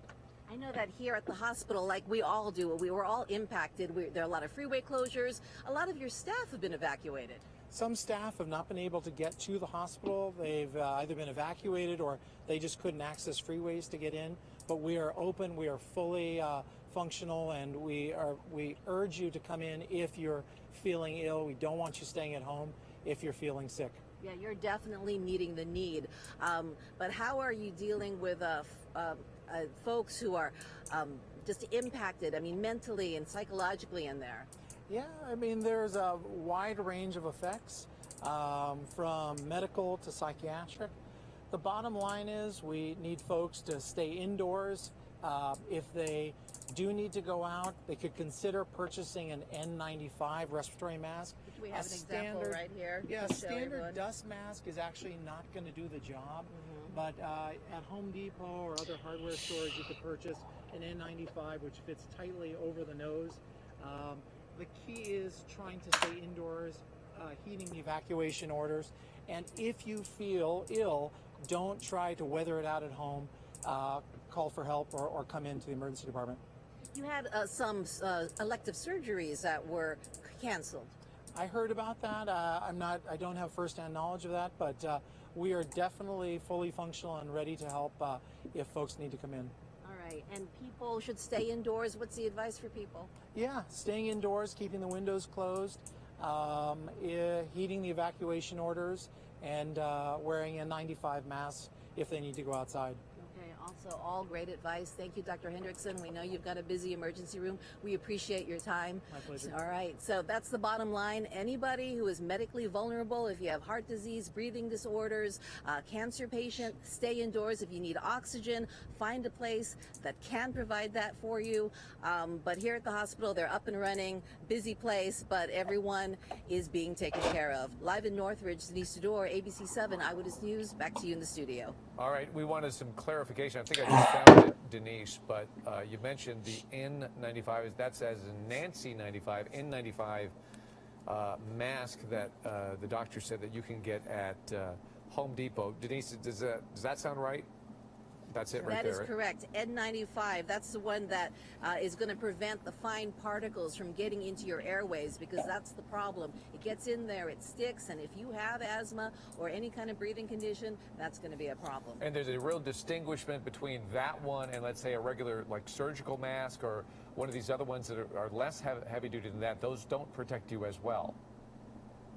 I know that here at the hospital, like we all do, we were all impacted. There are a lot of freeway closures. A lot of your staff have been evacuated. Some staff have not been able to get to the hospital. They've either been evacuated or they just couldn't access freeways to get in. But we are open, we are fully functional, and we urge you to come in if you're feeling ill. We don't want you staying at home if you're feeling sick. Yeah, you're definitely meeting the need. But how are you dealing with folks who are just impacted, I mean, mentally and psychologically in there? Yeah, I mean, there's a wide range of effects, from medical to psychiatric. The bottom line is we need folks to stay indoors. If they do need to go out, they could consider purchasing an N95 respiratory mask. We have an example right here. Yeah, a standard dust mask is actually not going to do the job. But at Home Depot or other hardware stores, you could purchase an N95, which fits tightly over the nose. The key is trying to stay indoors, heeding the evacuation orders, and if you feel ill, don't try to weather it out at home. Call for help or come into the emergency department. You had some elective surgeries that were canceled. I heard about that. I don't have firsthand knowledge of that, but we are definitely fully functional and ready to help if folks need to come in. All right, and people should stay indoors. What's the advice for people? Yeah, staying indoors, keeping the windows closed, heeding the evacuation orders, and wearing N95 masks if they need to go outside. Okay, also all great advice. Thank you, Dr. Hendrickson. We know you've got a busy emergency room. We appreciate your time. My pleasure. All right, so that's the bottom line. Anybody who is medically vulnerable, if you have heart disease, breathing disorders, cancer patient, stay indoors. If you need oxygen, find a place that can provide that for you. But here at the hospital, they're up and running, busy place, but everyone is being taken care of. Live in Northridge, Denise Tudor, ABC 7 Eyewitness News. Back to you in the studio. All right, we wanted some clarification. I think I just found it, Denise, but you mentioned the N95. That's as in Nancy 95, N95 mask that the doctor said that you can get at Home Depot. Denise, does that sound right? That's it right there. That is correct. N95, that's the one that is going to prevent the fine particles from getting into your airways, because that's the problem. It gets in there, it sticks, and if you have asthma or any kind of breathing condition, that's going to be a problem. And there's a real distinguishment between that one and, let's say, a regular like surgical mask or one of these other ones that are less heavy duty than that. Those don't protect you as well.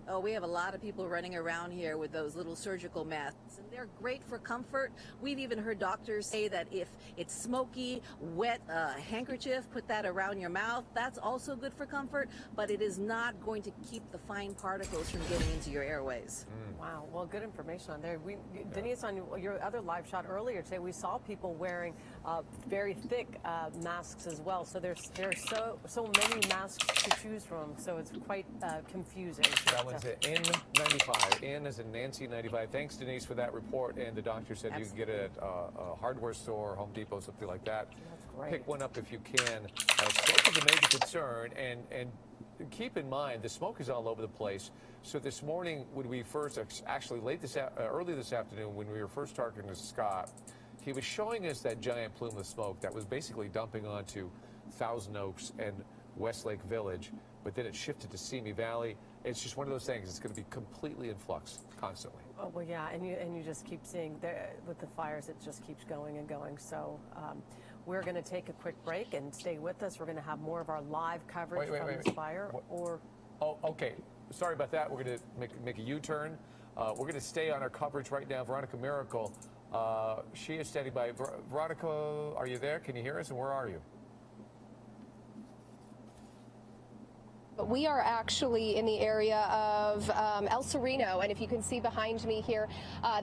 Oh, we have a lot of people running around here with those little surgical masks, and they're great for comfort. We've even heard doctors say that if it's smoky, wet handkerchief, put that around your mouth. That's also good for comfort, but it is not going to keep the fine particles from getting into your airways. Wow, well, good information on there. Denise, on your other live shot earlier today, we saw people wearing very thick masks as well. So there's so many masks to choose from. So it's quite confusing. That one's an N95. N as in Nancy 95. Thanks, Denise, for that report. And the doctor said you can get it at a hardware store, Home Depot, something like that. That's great. Pick one up if you can. Smoke is a major concern, and keep in mind the smoke is all over the place. So this morning, when we first, actually early this afternoon, when we were first talking to Scott, he was showing us that giant plume of smoke that was basically dumping onto Thousand Oaks and Westlake Village, but then it shifted to Simi Valley. It's just one of those things. It's going to be completely in flux constantly. Oh, well, yeah, and you just keep seeing with the fires, it just keeps going and going. So we're going to take a quick break and stay with us. We're going to have more of our live coverage from this fire. Oh, okay. Sorry about that. We're going to make a U-turn. We're going to stay on our coverage right now. Veronica Miracle, she is standing by. Veronica, are you there? Can you hear us? And where are you? We are actually in the area of El Sereno, and if you can see behind me here,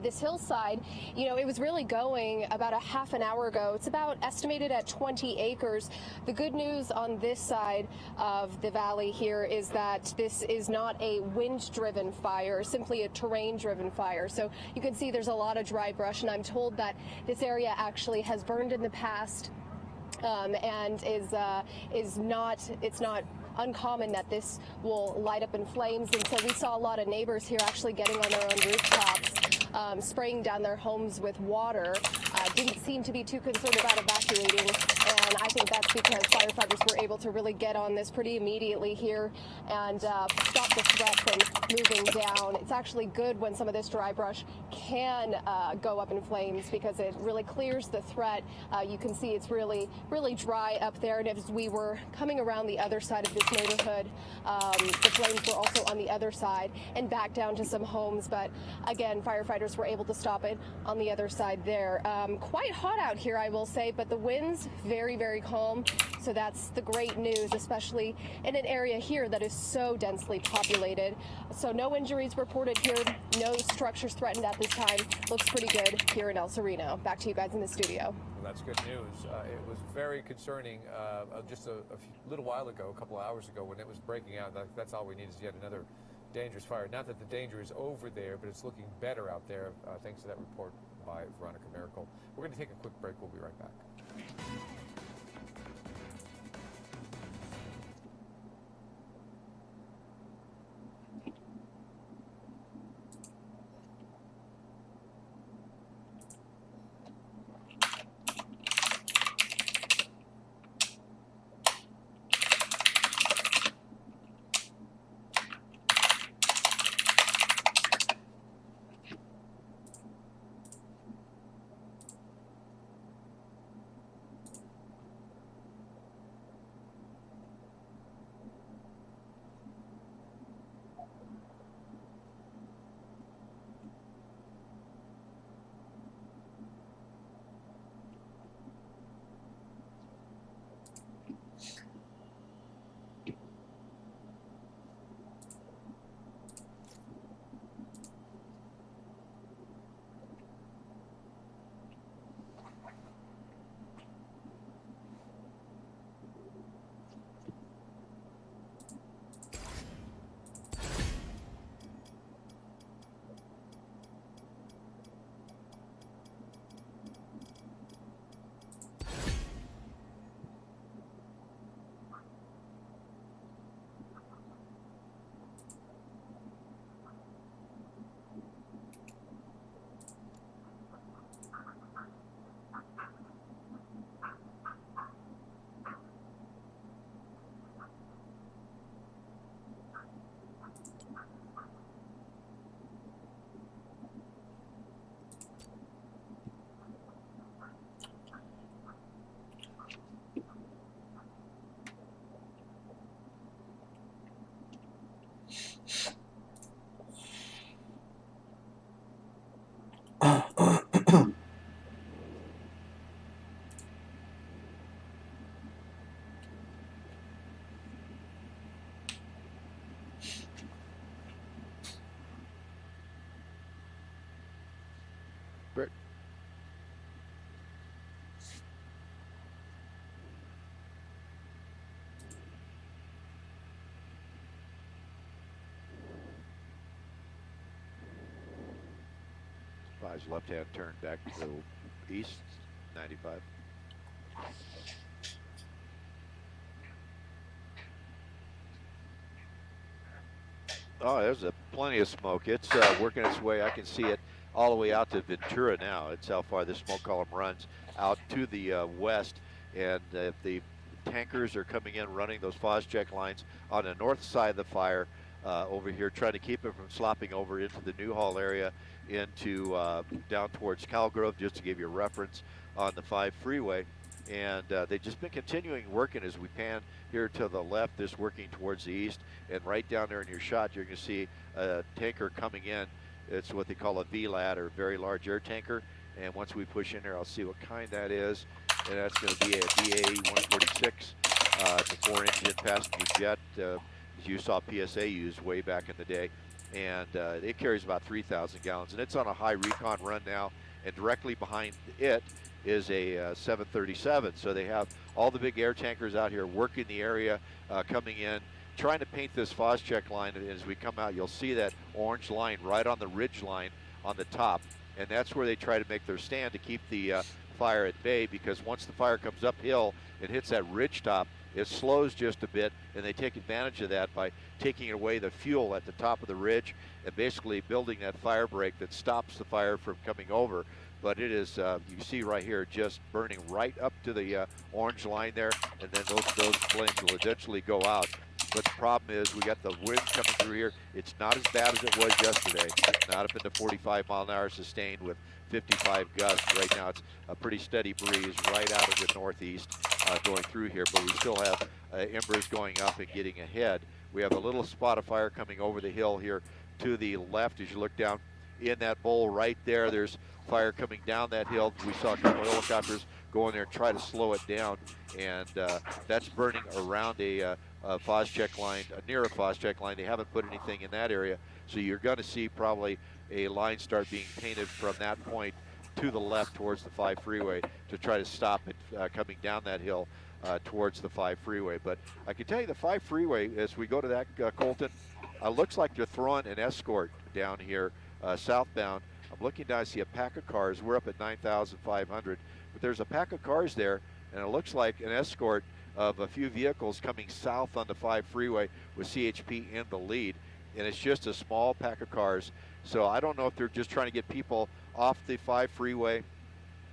this hillside, you know, it was really going about a half an hour ago. It's about estimated at 20 acres. The good news on this side of the valley here is that this is not a wind-driven fire, simply a terrain-driven fire. So you can see there's a lot of dry brush, and I'm told that this area actually has burned in the past and is not, it's not uncommon that this will light up in flames. And so we saw a lot of neighbors here actually getting on their own rooftops, spraying down their homes with water. Didn't seem to be too concerned about evacuating, and I think that's because firefighters were able to really get on this pretty immediately here and stop the threat from moving down. It's actually good when some of this dry brush can go up in flames because it really clears the threat. You can see it's really dry up there, and as we were coming around the other side of this neighborhood, the flames were also on the other side and back down to some homes, but again, firefighters were able to stop it on the other side there. Quite hot out here, I will say, but the winds very calm, so that's the great news, especially in an area here that is so densely populated. So no injuries reported here, no structures threatened at this time. Looks pretty good here in El Sereno. Back to you guys in the studio. Well, that's good news. It was very concerning just a little while ago, a couple of hours ago, when it was breaking out. That's all we need is yet another dangerous fire. Not that the danger is over there, but it's looking better out there, thanks to that report by Veronica Miracle. We're going to take a quick break. We'll be right back. 95's left-hand turn back to east, 95. Oh, there's plenty of smoke. It's working its way. I can see it all the way out to Ventura now. It's how far this smoke column runs out to the west. And if the tankers are coming in running those Phosgec lines on the north side of the fire over here, trying to keep it from slopping over into the Newhall area, into down towards Calgrove, just to give you a reference on the 5 freeway. And they've just been continuing working as we pan here to the left, this working towards the east, and right down there in your shot, you're going to see a tanker coming in. It's what they call a PLAT, or very large air tanker. And once we push in there, I'll see what kind that is. And that's going to be a BA-146, it's a 4-engine passenger jet, as you saw PSA use way back in the day. And it carries about 3,000 gallons, and it's on a high recon run now. And directly behind it is a 737. So they have all the big air tankers out here working the area, coming in, trying to paint this Phosgec line. And as we come out, you'll see that orange line right on the ridge line on the top. And that's where they try to make their stand to keep the fire at bay, because once the fire comes uphill and hits that ridge top, it slows just a bit, and they take advantage of that by taking away the fuel at the top of the ridge and basically building that fire break that stops the fire from coming over. But it is, you see right here, just burning right up to the orange line there, and then those flames will eventually go out. But the problem is we got the wind coming through here. It's not as bad as it was yesterday. Not up into 45 mile an hour sustained with 55 gusts. Right now it's a pretty steady breeze right out of the northeast going through here, but we still have embers going up and getting ahead. We have a little spot of fire coming over the hill here to the left as you look down in that bowl right there. There's fire coming down that hill. We saw a couple of helicopters go in there and try to slow it down, and that's burning around a Phosgec line, near a Phosgec line. They haven't put anything in that area, so you're going to see probably a line start being painted from that point to the left towards the 5 freeway to try to stop it coming down that hill towards the 5 freeway. But I can tell you the 5 freeway, as we go to that, Colton, looks like they're throwing an escort down here southbound. I'm looking down, I see a pack of cars. We're up at 9,500, but there's a pack of cars there, and it looks like an escort of a few vehicles coming south on the 5 freeway with CHP in the lead, and it's just a small pack of cars. So I don't know if they're just trying to get people off the 5 freeway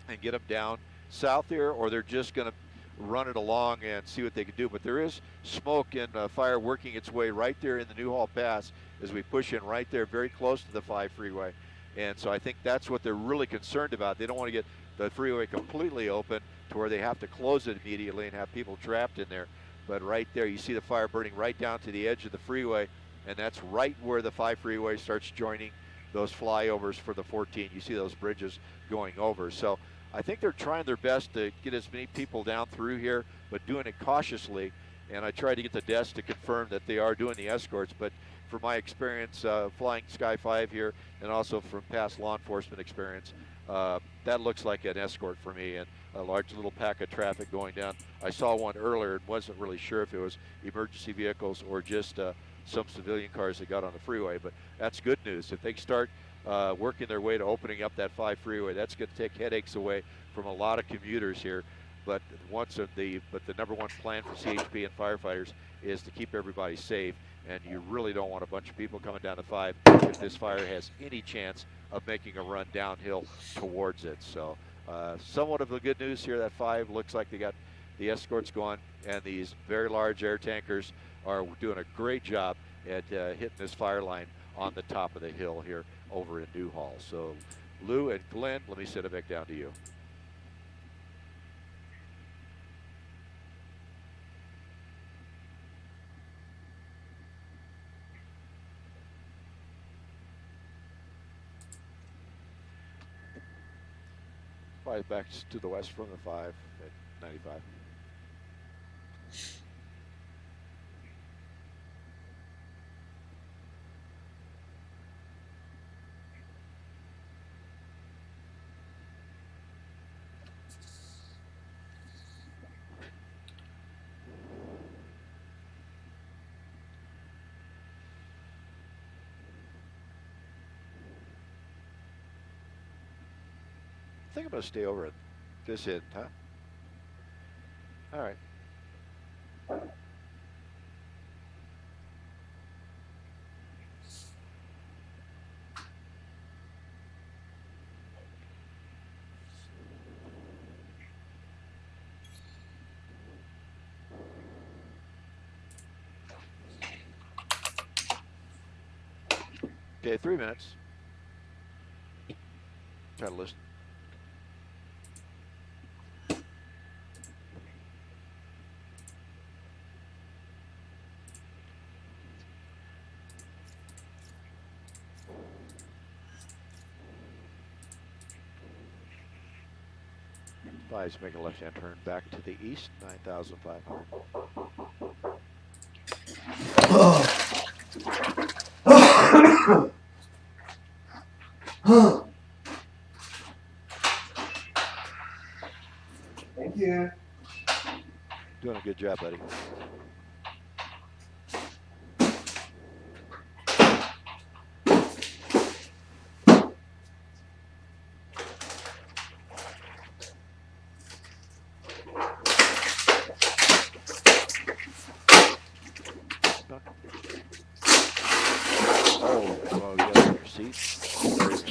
and get them down south here, or they're just going to run it along and see what they can do. But there is smoke and fire working its way right there in the Newhall Pass as we push in right there very close to the 5 freeway. And so I think that's what they're really concerned about. They don't want to get the freeway completely open to where they have to close it immediately and have people trapped in there. But right there, you see the fire burning right down to the edge of the freeway, and that's right where the 5 freeway starts joining those flyovers for the 14. You see those bridges going over. So I think they're trying their best to get as many people down through here, but doing it cautiously. And I tried to get the desk to confirm that they are doing the escorts, but from my experience flying Sky 5 here, and also from past law enforcement experience, that looks like an escort for me, and a large little pack of traffic going down. I saw one earlier and wasn't really sure if it was emergency vehicles or just some civilian cars that got on the freeway, but that's good news. If they start working their way to opening up that 5 freeway, that's going to take headaches away from a lot of commuters here. But the number one plan for CHP and firefighters is to keep everybody safe, and you really don't want a bunch of people coming down the 5 if this fire has any chance of making a run downhill towards it. So somewhat of the good news here, that 5 looks like they got the escorts going, and these very large air tankers are doing a great job at hitting this fire line on the top of the hill here over in Newhall. So Lou and Glenn, let me send it back down to you. Probably back to the west from the 5 at 95. think I'm gonna stay over at this end, huh? All right. Okay, 3 minutes. Try to listen. Advise make a left-hand turn back to the east, 9,500. Thank you. Doing a good job, buddy. Oh, well, you got your seat. Very good.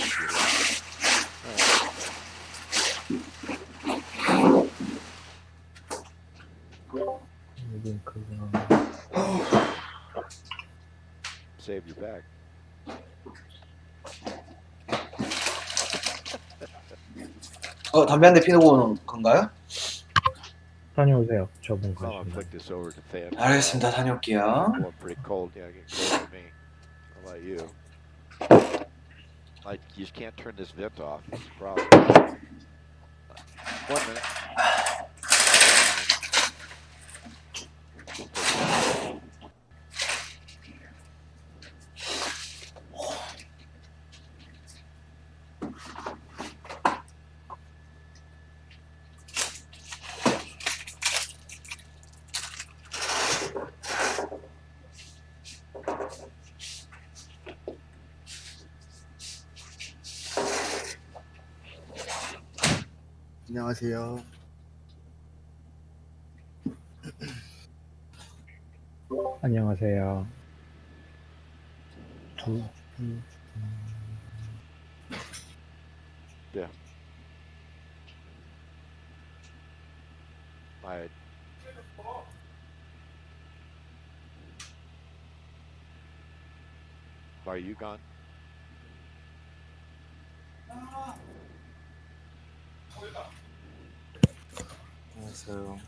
Save your back. 담배 한 대 피우고 오는 건가요? 다녀오세요. 저분 I'll 가시면. flick this over to fan. 알겠습니다. 다녀올게요. Well, pretty cold. Yeah, getting cold for me. How about you? You just can't turn this vent off. It's a problem. 1 minute. 안녕하세요. 안녕하세요. Yeah. I. Are you gone? 안녕하세요.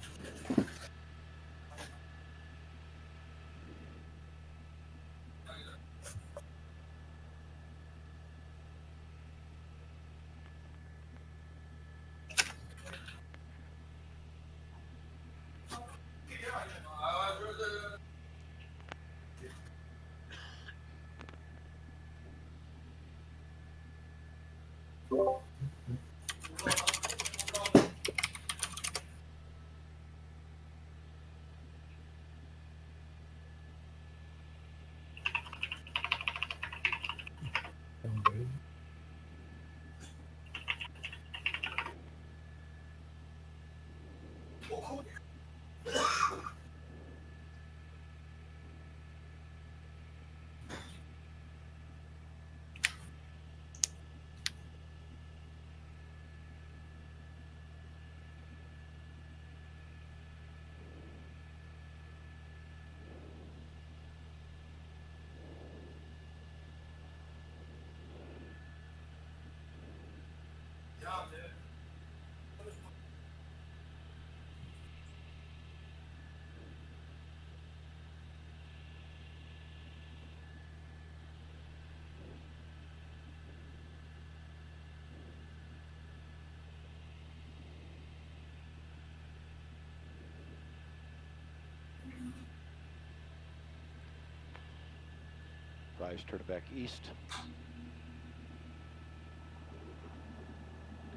Advise turn it back east.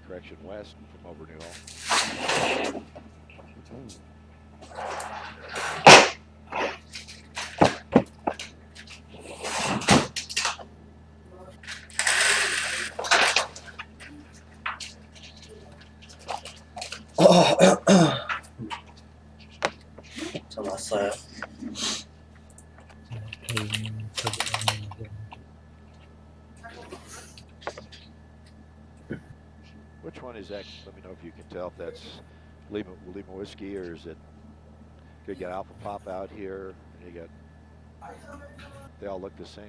Correction west from over Newell. one is that? Let me know if you can tell if that's Lima whiskey or is it? You got Alpha Pop out here, and you got. They all look the same.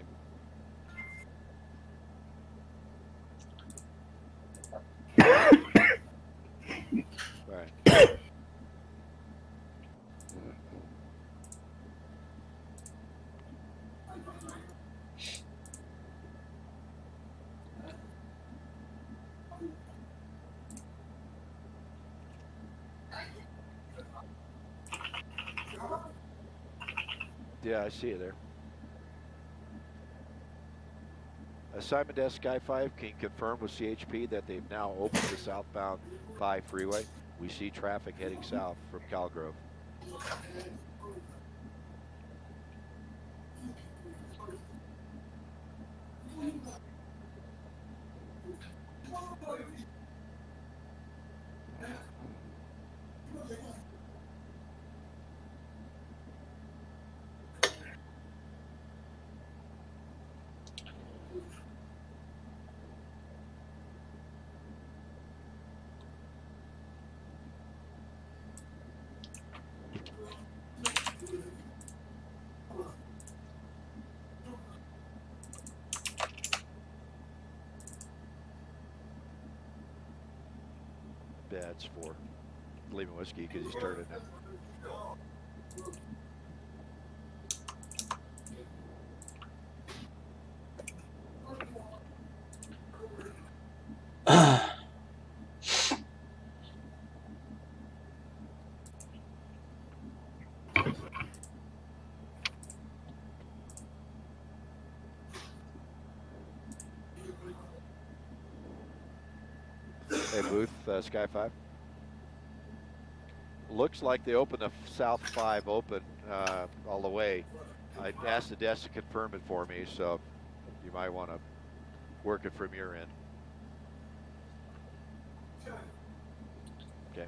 Right. Yeah, I see it there. Assignment desk Sky 5 can confirm with CHP that they've now opened the southbound 5 freeway. We see traffic heading south from Calgrove. That's for Lima whiskey because he started now. Hey, Booth, Sky 5. Looks like they opened the South 5 open all the way. I asked the desk to confirm it for me, so you might want to work it from your end. Okay.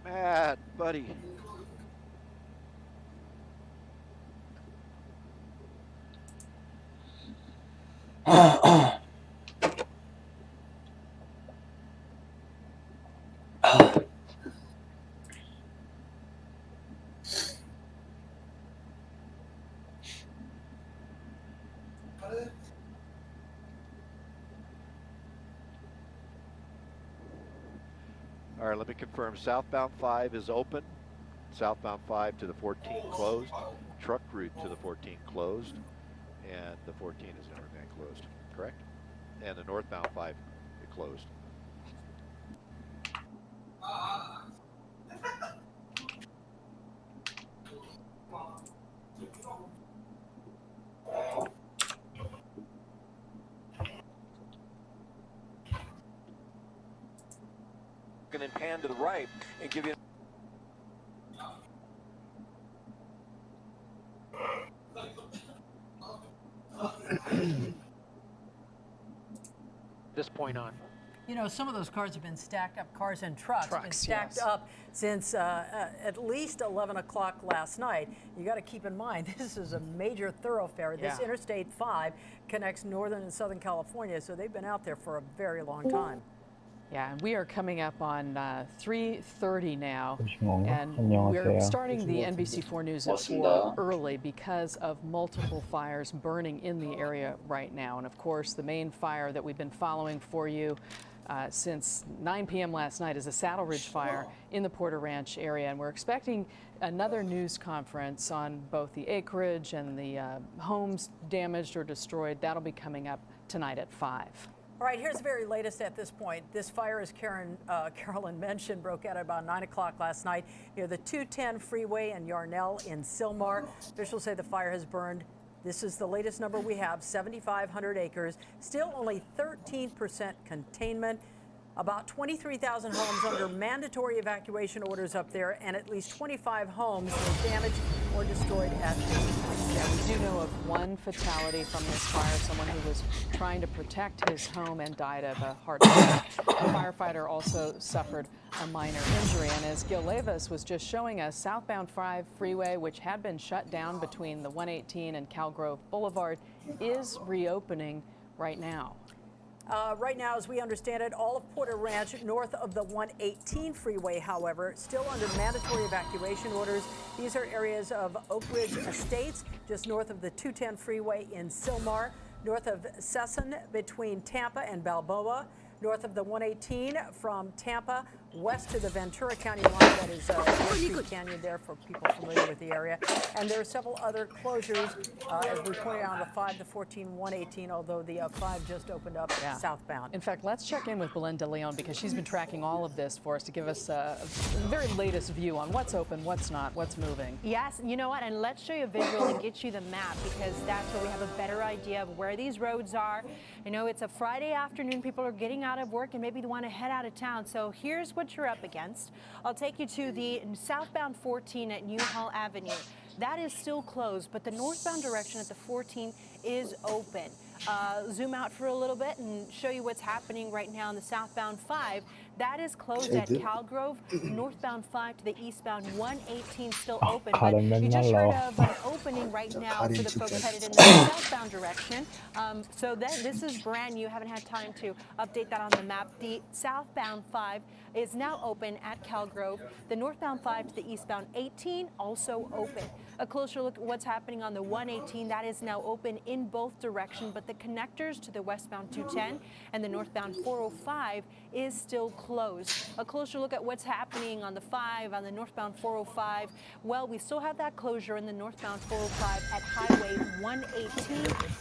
Matt, buddy. All right, let me confirm. Southbound 5 is open. Southbound 5 to the 14 closed. Truck route to the 14 closed. And the 14 is never been closed, correct? And the northbound 5 is closed. And pan to the right and give you. This point on. You know, some of those cars have been stacked up, cars and trucks have been Trucks, stacked yes. up since at least 11 o'clock last night. You got to keep in mind, this is a major thoroughfare. This Yeah. Interstate 5 connects Northern and Southern California, so they've been out there for a very long time. Yeah, and we are coming up on 3:30 now, and 안녕하세요. we're starting the NBC4 News at 4 고맙습니다. early because of multiple fires burning in the area right now. And of course, the main fire that we've been following for you since 9 p.m. last night is the Saddle Ridge fire in the Porter Ranch area, and we're expecting another news conference on both the acreage and the homes damaged or destroyed. That'll be coming up tonight at 5. All right, here's the very latest at this point. This fire, as Carolyn mentioned, broke out at about 9 o'clock last night near the 210 freeway in Yarnell in Sylmar. Officials say the fire has burned, this is the latest number we have, 7,500 acres. Still only 13% containment. About 23,000 homes under mandatory evacuation orders up there, and at least 25 homes were damaged or destroyed at this time. Yeah, we do know of one fatality from this fire, someone who was trying to protect his home and died of a heart attack. The firefighter also suffered a minor injury. And as Gil Levis was just showing us, southbound 5 freeway, which had been shut down between the 118 and Cal Grove Boulevard, is reopening right now. Right now, as we understand it, all of Porter Ranch north of the 118 freeway, however, still under mandatory evacuation orders. These are areas of Oak Ridge Estates, just north of the 210 freeway in Sylmar, north of Sesson between Tampa and Balboa, north of the 118 from Tampa west to the Ventura County line. That is Horseshoe Canyon there for people familiar with the area. And there are several other closures, as we pointed out, on the 5, the 14, 118, although the 5 just opened up southbound. In fact, let's check in with Belinda Leon because she's been tracking all of this for us to give us a very latest view on what's open, what's not, what's moving. Yes, you know what? And let's show you a visual and get you the map because that's where we have a better idea of where these roads are. You know, it's a Friday afternoon. People are getting out of work and maybe they want to head out of town. So here's what you're up against. I'll take you to the southbound 14 at Newhall Avenue. That is still closed, but the northbound direction at the 14 is open. Zoom out for a little bit and show you what's happening right now in the southbound 5. That is closed at Cal Grove. Northbound 5 to the eastbound 118 still open. But you just heard of an opening right now for the folks headed in the southbound direction. So this is brand new. Haven't had time to update that on the map. The southbound 5 is now open at Cal Grove. The northbound 5 to the eastbound 18 also open. A closer look at what's happening on the 118. That is now open in both directions, but the connectors to the westbound 210 and the northbound 405 is still closed. A closer look at what's happening on the 5, on the northbound 405. Well, we still have that closure in the northbound 405 at Highway 118.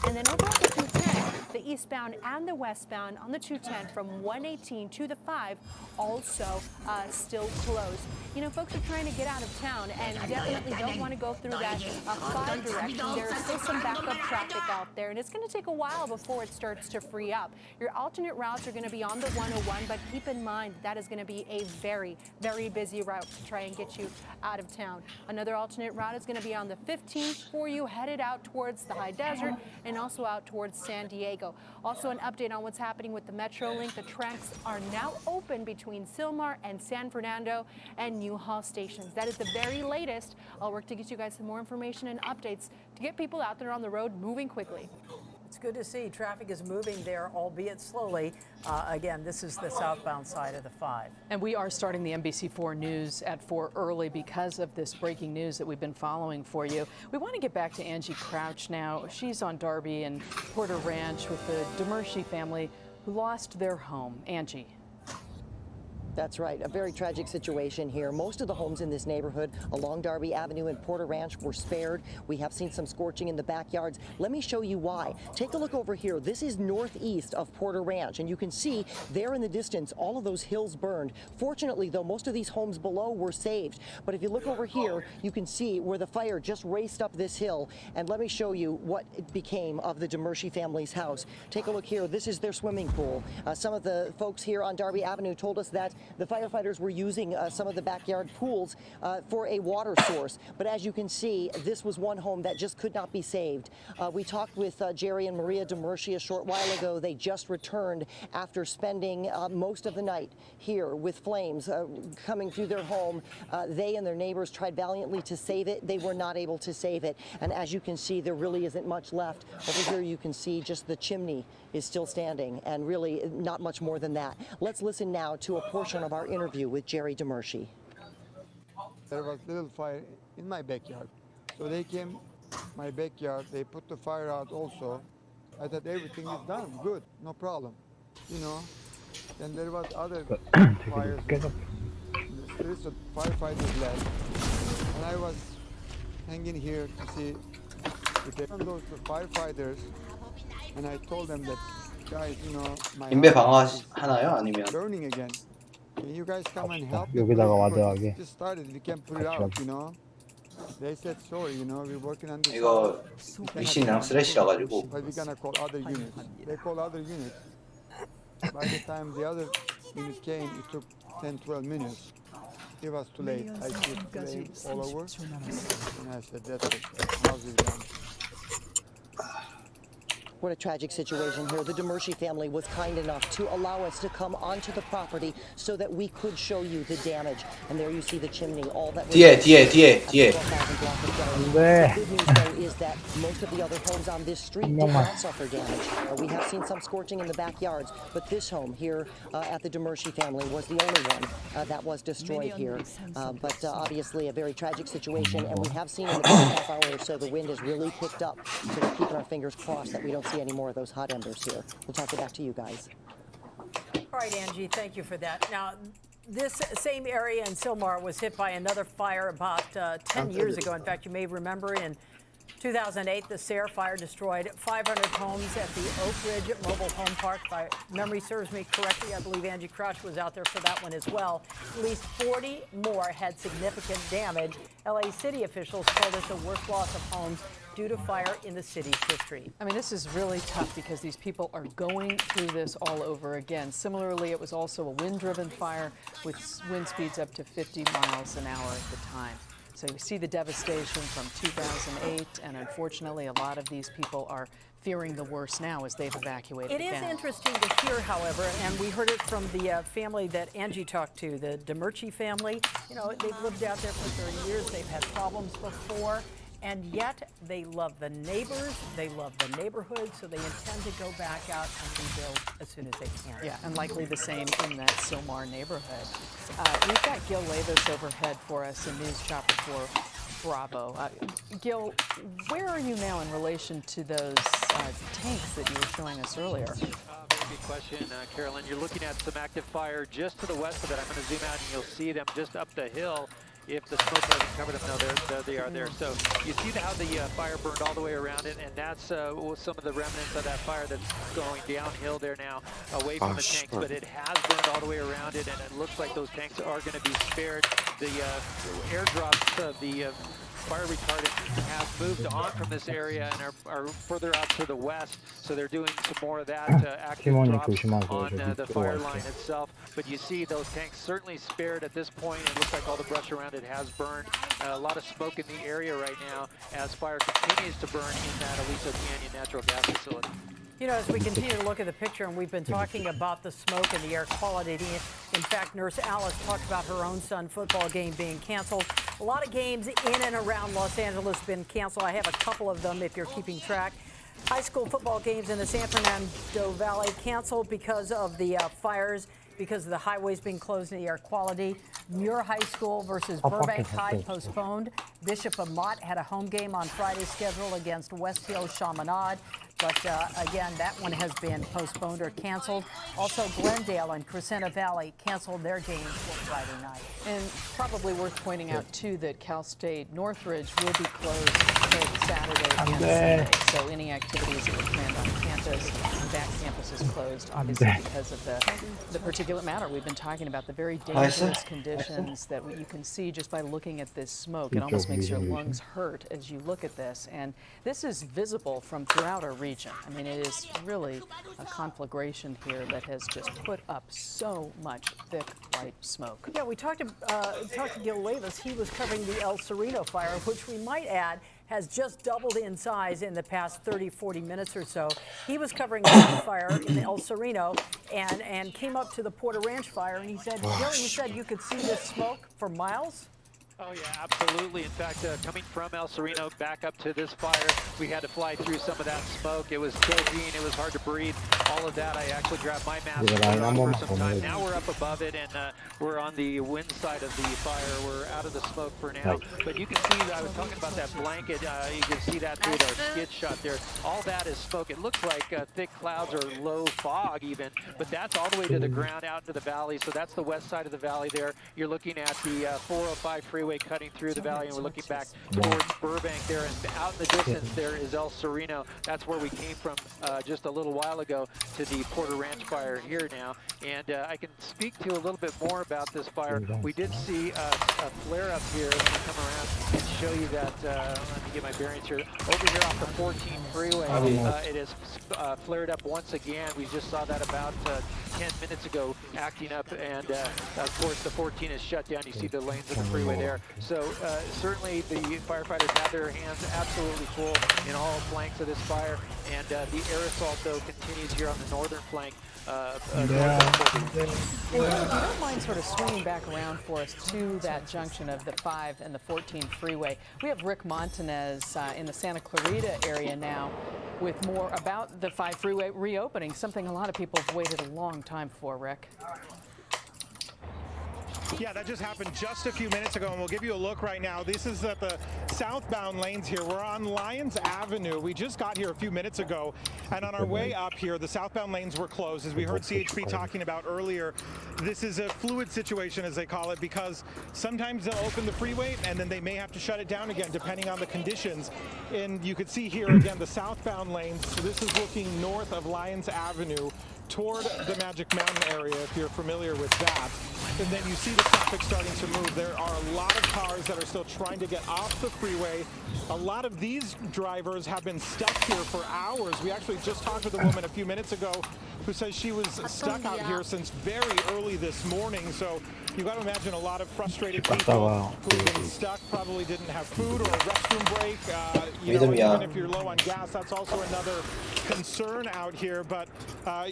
And then over on the 210, the eastbound and the westbound on the 210 from 118 to the 5 also still closed. You know, folks are trying to get out of town and definitely don't want to go through that 5 direction. There's still some backup traffic out there, and it's going to take a while before it starts to free up. Your alternate routes are going to be on the 101, but keep in mind that is going to be a very, very busy route to try and get you out of town. Another alternate route is going to be on the 15th for you, headed out towards the high desert and also out towards San Diego. Also an update on what's happening with the MetroLink. The tracks are now open between Sylmar and San Fernando and Newhall stations. That is the very latest. I'll work to get you guys some more information and updates to get people out there on the road moving quickly. It's good to see traffic is moving there, albeit slowly. Again, this is the southbound side of the 5. And we are starting the NBC4 News at 4 early because of this breaking news that we've been following for you. We want to get back to Angie Crouch now. She's on Darby and Porter Ranch with the Demershi family who lost their home. Angie. That's right. A very tragic situation here. Most of the homes in this neighborhood along Darby Avenue and Porter Ranch were spared. We have seen some scorching in the backyards. Let me show you why. Take a look over here. This is northeast of Porter Ranch, and you can see there in the distance all of those hills burned. Fortunately, though, most of these homes below were saved. But if you look over here, you can see where the fire just raced up this hill. And let me show you what it became of the Demershi family's house. Take a look here. This is their swimming pool. Some of the folks here on Darby Avenue told us that the firefighters were using some of the backyard pools for a water source. But as you can see, this was one home that just could not be saved. We talked with Jerry and Maria Demershi a short while ago. They just returned after spending most of the night here with flames coming through their home. They and their neighbors tried valiantly to save it. They were not able to save it. And as you can see, there really isn't much left. Over here you can see just the chimney is still standing, and really not much more than that. Let's listen now to a portion of our interview with Jerry Demershi. There was a little fire in my backyard. So they came my backyard, they put the fire out also. I thought everything is done, good, no problem. You know, then there was other fires. There is a firefighters left. And I was hanging here to see if they found those firefighters. And I told them that, guys, you know, my 인배 방어하나요? 아니면 burning again. Can you guys come and help? 여기다가 와드하게. Just started. We can put it out, you know. They said sorry, you know. We're working on this. 이거 미신이랑 스레시라 가지고. But we're gonna call other units. They call other units. By the time the other When it came, it took 10, 12 minutes. It was too late. I see flame all over. And I said, that's it. House is done. What a tragic situation here. The DeMershi family was kind enough to allow us to come onto the property so that we could show you the damage. And there you see the chimney, all that was 뒤에. The good news, though, is that most of the other homes on this street did not suffer damage. We have seen some scorching in the backyards, but this home here at the DeMershi family was the only one that was destroyed here. But obviously a very tragic situation, and we have seen in the past half hour or so the wind has really picked up, so we're keeping our fingers crossed that we don't see any more of those hot embers here. We'll toss it back to you guys. All right, Angie, thank you for that. Now, this same area in Sylmar was hit by another fire about 10 years ago. In fact, you may remember in 2008, the Sayre fire destroyed 500 homes at the Oak Ridge Mobile Home Park. If memory serves me correctly, I believe Angie Crouch was out there for that one as well. At least 40 more had significant damage. LA city officials told us the worst loss of homes due to fire in the city's history. I mean, this is really tough because these people are going through this all over again. Similarly, it was also a wind-driven fire with wind speeds up to 50 miles an hour at the time. So you see the devastation from 2008, and unfortunately, a lot of these people are fearing the worst now as they've evacuated It again. is interesting to hear, however, and we heard it from the family that Angie talked to, the DeMershi family. You know, they've lived out there for 30 years. They've had problems before. And yet they love the neighbors, they love the neighborhood, so they intend to go back out and rebuild as soon as they can. Yeah, and likely the same in that Sylmar neighborhood. We've got Gil Levis overhead for us in News Chopper 4 Bravo. Gil, where are you now in relation to those tanks that you were showing us earlier? Good question, Carolyn. You're looking at some active fire just to the west of it. I'm going to zoom out and you'll see them just up the hill. If the smoke hasn't covered them, no, there they are there. So you see how the fire burned all the way around it, and that's some of the remnants of that fire that's going downhill there now, away from the tanks. But it has burned all the way around it, and it looks like those tanks are going to be spared. The airdrops of the fire retardant have moved on from this area and are further out to the west, so they're doing some more of that active drops on the fire line itself. But you see those tanks certainly spared at this point. It looks like all the brush around it has burned. A lot of smoke in the area right now as fire continues to burn in that Aliso Canyon natural gas facility. You know, as we continue to look at the picture, and we've been talking about the smoke and the air quality. In fact, Nurse Alice talked about her own son's football game being canceled. A lot of games in and around Los Angeles have been canceled. I have a couple of them if you're keeping track. High school football games in the San Fernando Valley canceled because of the fires, because of the highways being closed and the air quality. Muir High School versus Burbank High postponed. Bishop Amat had a home game on Friday's schedule against West Hill Chaminade. But again, that one has been postponed or canceled. Also, Glendale and Crescenta Valley canceled their games for Friday night. And probably worth pointing out, too, that Cal State Northridge will be closed both Saturday and Sunday. So any activities that were planned on campus, that campus is closed, obviously because of the particulate matter we've been talking about, the very dangerous conditions that you can see just by looking at this smoke. It almost makes your lungs hurt as you look at this. And this is visible from throughout our region. I mean, it is really a conflagration here that has just put up so much thick white smoke. Yeah, we talked to Gil Levis. He was covering the El Sereno fire, which we might add has just doubled in size in the past 30, 40 minutes or so. He was covering that fire in El Sereno and came up to the Porter Ranch fire, and he said, Gil, you said you could see this smoke for miles? Oh, yeah, absolutely. In fact, coming from El Sereno back up to this fire, we had to fly through some of that smoke. It was choking, it was hard to breathe. All of that, I actually grabbed my mask and put it on for some time. Now we're up above it, and we're on the wind side of the fire. We're out of the smoke for now. But you can see, I was talking about that blanket. You can see that through our skid shot there. All that is smoke. It looks like thick clouds or low fog even, but that's all the way to the ground out into the valley. So that's the west side of the valley there. You're looking at the 405 freeway cutting through the valley, and we're looking back towards Burbank there, and out in the distance there is El Sereno. That's where we came from just a little while ago to the Porter Ranch fire here now. And I can speak to you a little bit more about this fire. We did see a flare up here. Let me come around and show you that. Let me get my bearings here. Over here off the 14 freeway, it is flared up once again. We just saw that about 10 minutes ago acting up, and of course the 14 is shut down. You see the lanes of the freeway there. So certainly the firefighters have their hands absolutely full in all flanks of this fire, and the air assault though continues here on the northern flank. If you don't mind sort of swinging back around for us to that junction of the 5 and the 14 freeway, we have Rick Montanez in the Santa Clarita area now with more about the 5 freeway reopening, something a lot of people have waited a long time for, Rick. Yeah, that just happened just a few minutes ago, and we'll give you a look right now. This is at the southbound lanes here. We're on Lyons Avenue. We just got here a few minutes ago, and on our way up here, the southbound lanes were closed. As we heard CHP talking about earlier, this is a fluid situation, as they call it, because sometimes they'll open the freeway, and then they may have to shut it down again, depending on the conditions. And you can see here, again, the southbound lanes. So this is looking north of Lyons Avenue toward the Magic Mountain area, if you're familiar with that. And then you see the traffic starting to move. There are a lot of cars that are still trying to get off the freeway. A lot of these drivers have been stuck here for hours. We actually just talked with a woman a few minutes ago who says she was stuck out here since very early this morning. So you got to imagine a lot of frustrated people who've been stuck, probably didn't have food or a restroom break. You know, even if you're low on gas, that's also another concern out here. But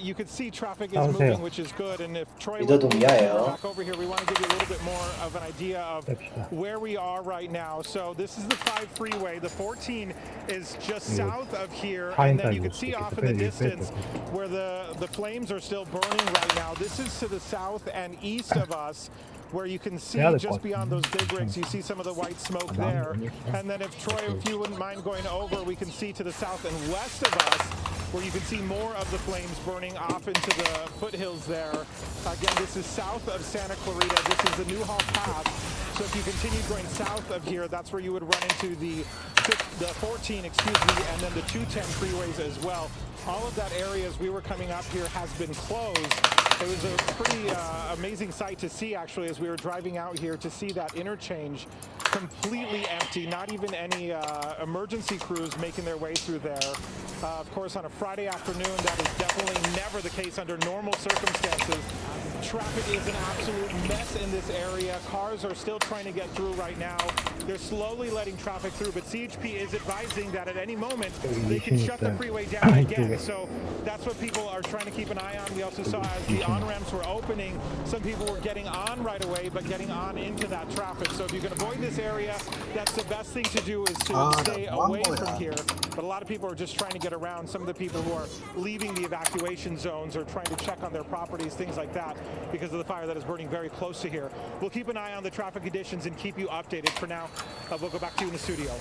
you can see traffic is moving, which is good. And if Troy were back over here, we want to give you a little bit more of an idea of where we are right now. So this is the 5 freeway. The 14 is just south of here, and then you can see off in the distance where the flames are still burning right now. This is to the south and east of us, where you can see just beyond those big rigs, you see some of the white smoke there. And then if Troy, if you wouldn't mind going over, we can see to the south and west of us, where you can see more of the flames burning off into the foothills there. Again, this is south of Santa Clarita. This is the Newhall Pass. So if you continue going south of here, that's where you would run into the 14, excuse me, and then the 210 freeways as well. All of that area as we were coming up here has been closed. It was a pretty amazing sight to see, actually, as we were driving out here, to see that interchange completely empty, not even any emergency crews making their way through there. Of course, on a Friday afternoon, that is definitely never the case under normal circumstances. Traffic is an absolute mess in this area. Cars are still trying to get through right now. They're slowly letting traffic through, but CHP is advising that at any moment they can shut the freeway down again. So that's what people are trying to keep an eye on. We also saw as the on-ramps were opening, some people were getting on right away, but getting on into that traffic. So if you can avoid this area, that's the best thing to do, is to stay away from here. But a lot of people are just trying to get around. Some of the people who are leaving the evacuation zones or trying to check on their properties, things like that, because of the fire that is burning very close to here. We'll keep an eye on the traffic conditions and keep you updated. For now, we'll go back to you in the studio.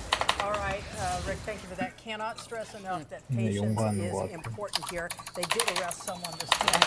All right, Rick, thank you for that. Cannot stress enough that patience is important here. They did arrest someone this morning,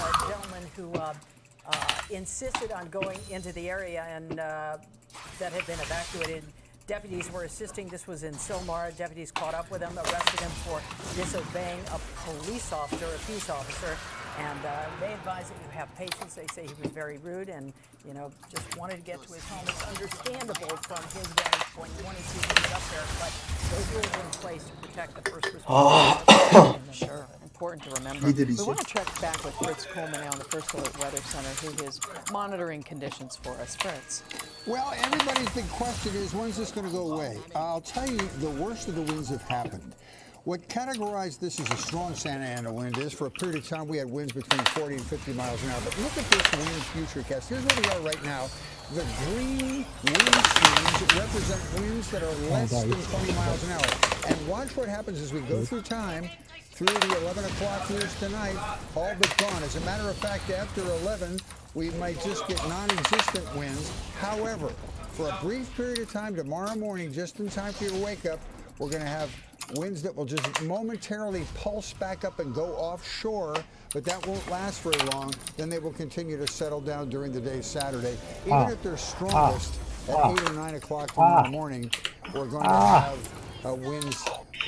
a gentleman who insisted on going into the area and that had been evacuated. Deputies were assisting. This was in Sylmar. Deputies caught up with him, arrested him for disobeying a police officer, a peace officer. And they advise that you have patience. They say he was very rude and, you know, just wanted to get to his home. It's understandable from his vantage point. You want to see things up there, but those rules are in place to protect the first responders. Sure, important to remember. We want to check back with Fritz Coleman now in the First Alert Weather Center, who is monitoring conditions for us. Fritz. Well, everybody's big question is, when's this going to go away? I'll tell you, the worst of the winds have happened. What categorized this as a strong Santa Ana wind is, for a period of time, we had winds between 40 and 50 miles an hour. But look at this wind futurecast. Here's where we are right now. The green wind streams represent winds that are less than 20 miles an hour. And watch what happens as we go through time. Through the 11 o'clock news tonight, all but gone. As a matter of fact, after 11, we might just get non-existent winds. However, for a brief period of time tomorrow morning, just in time for your wake up, we're going to have winds that will just momentarily pulse back up and go offshore, but that won't last very long. Then they will continue to settle down during the day Saturday. Even at their strongest at 8 or 9 o'clock tomorrow morning, we're going to have winds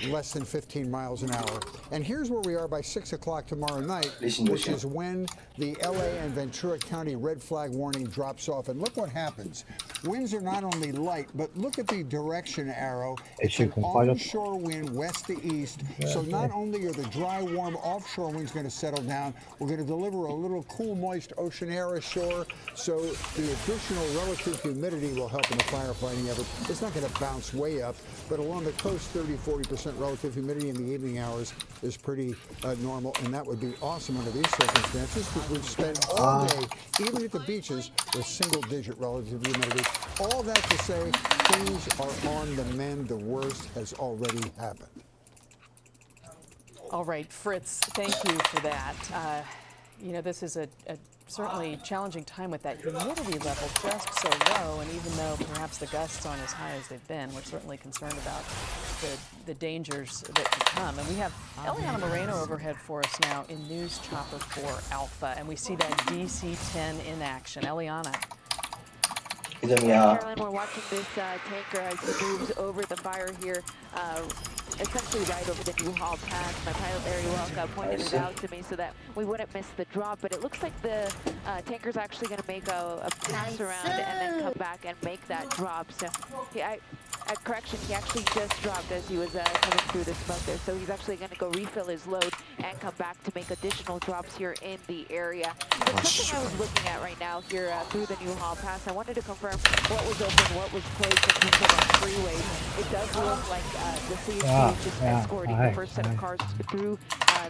less than 15 miles an hour. And here's where we are by 6 o'clock tomorrow night, which is when the LA and Ventura County red flag warning drops off. And look what happens. Winds are not only light, but look at the direction arrow. It's an onshore wind west to east. So not only are the dry, warm offshore winds going to settle down, we're going to deliver a little cool, moist ocean air ashore. So the additional relative humidity will help in the firefighting effort. It's not going to bounce way up, but along the coast, 30–40% relative humidity in the evening hours is pretty normal, and that would be awesome under these circumstances because we'd spend all day, even at the beaches, with single-digit relative humidity. All that to say, things are on the mend. The worst has already happened. All right, Fritz, thank you for that. You know, this is a certainly challenging time with that humidity level just so low, and even though perhaps the gusts aren't as high as they've been, we're certainly concerned about the dangers that can come. And we have Eliana Moreno overhead for us now in News Chopper 4 Alpha, and we see that DC-10 in action. Eliana. Carolyn, we're watching this tanker as he moves over the fire here, essentially right over the Newhall Pass. My pilot Larry Welka pointed it out to me so that we wouldn't miss the drop, but it looks like the tanker's actually going to make a pass around and then come back and make that drop. So correction, he actually just dropped as he was coming through the smoke there. So he's actually going to go refill his load and come back to make additional drops here in the area. But something I was looking at right now here through the Newhall Pass, I wanted to confirm what was open, what was closed in terms of our freeways. It does look like the CHP is just escorting the first set of cars through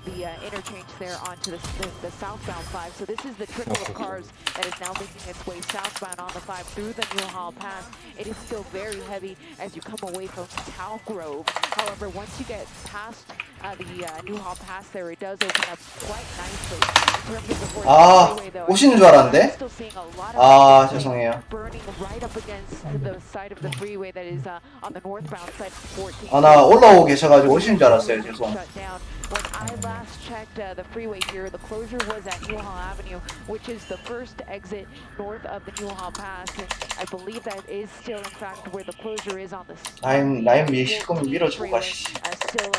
the interchange there onto the southbound 5. So this is the trickle of cars that is now making its way southbound on the 5 through the Newhall Pass. It is still very heavy as you come away from Town Grove. However, once you get past the Newhall Pass there, it does open up quite nicely. In terms of the freeway, though, 오시는 줄 알았는데? I'm still seeing a lot of 죄송해요. burning right up against the side of the freeway that is on the northbound side of 14. 나 올라오고 계셔가지고 오시는 줄 알았어요. 죄송. When I last checked the freeway here, the closure was at Newhall Avenue, which is the first exit north of the Newhall Pass. And I believe that is still, in fact, where the closure is on the 라인 밀시고 밀어주고 가시지. Still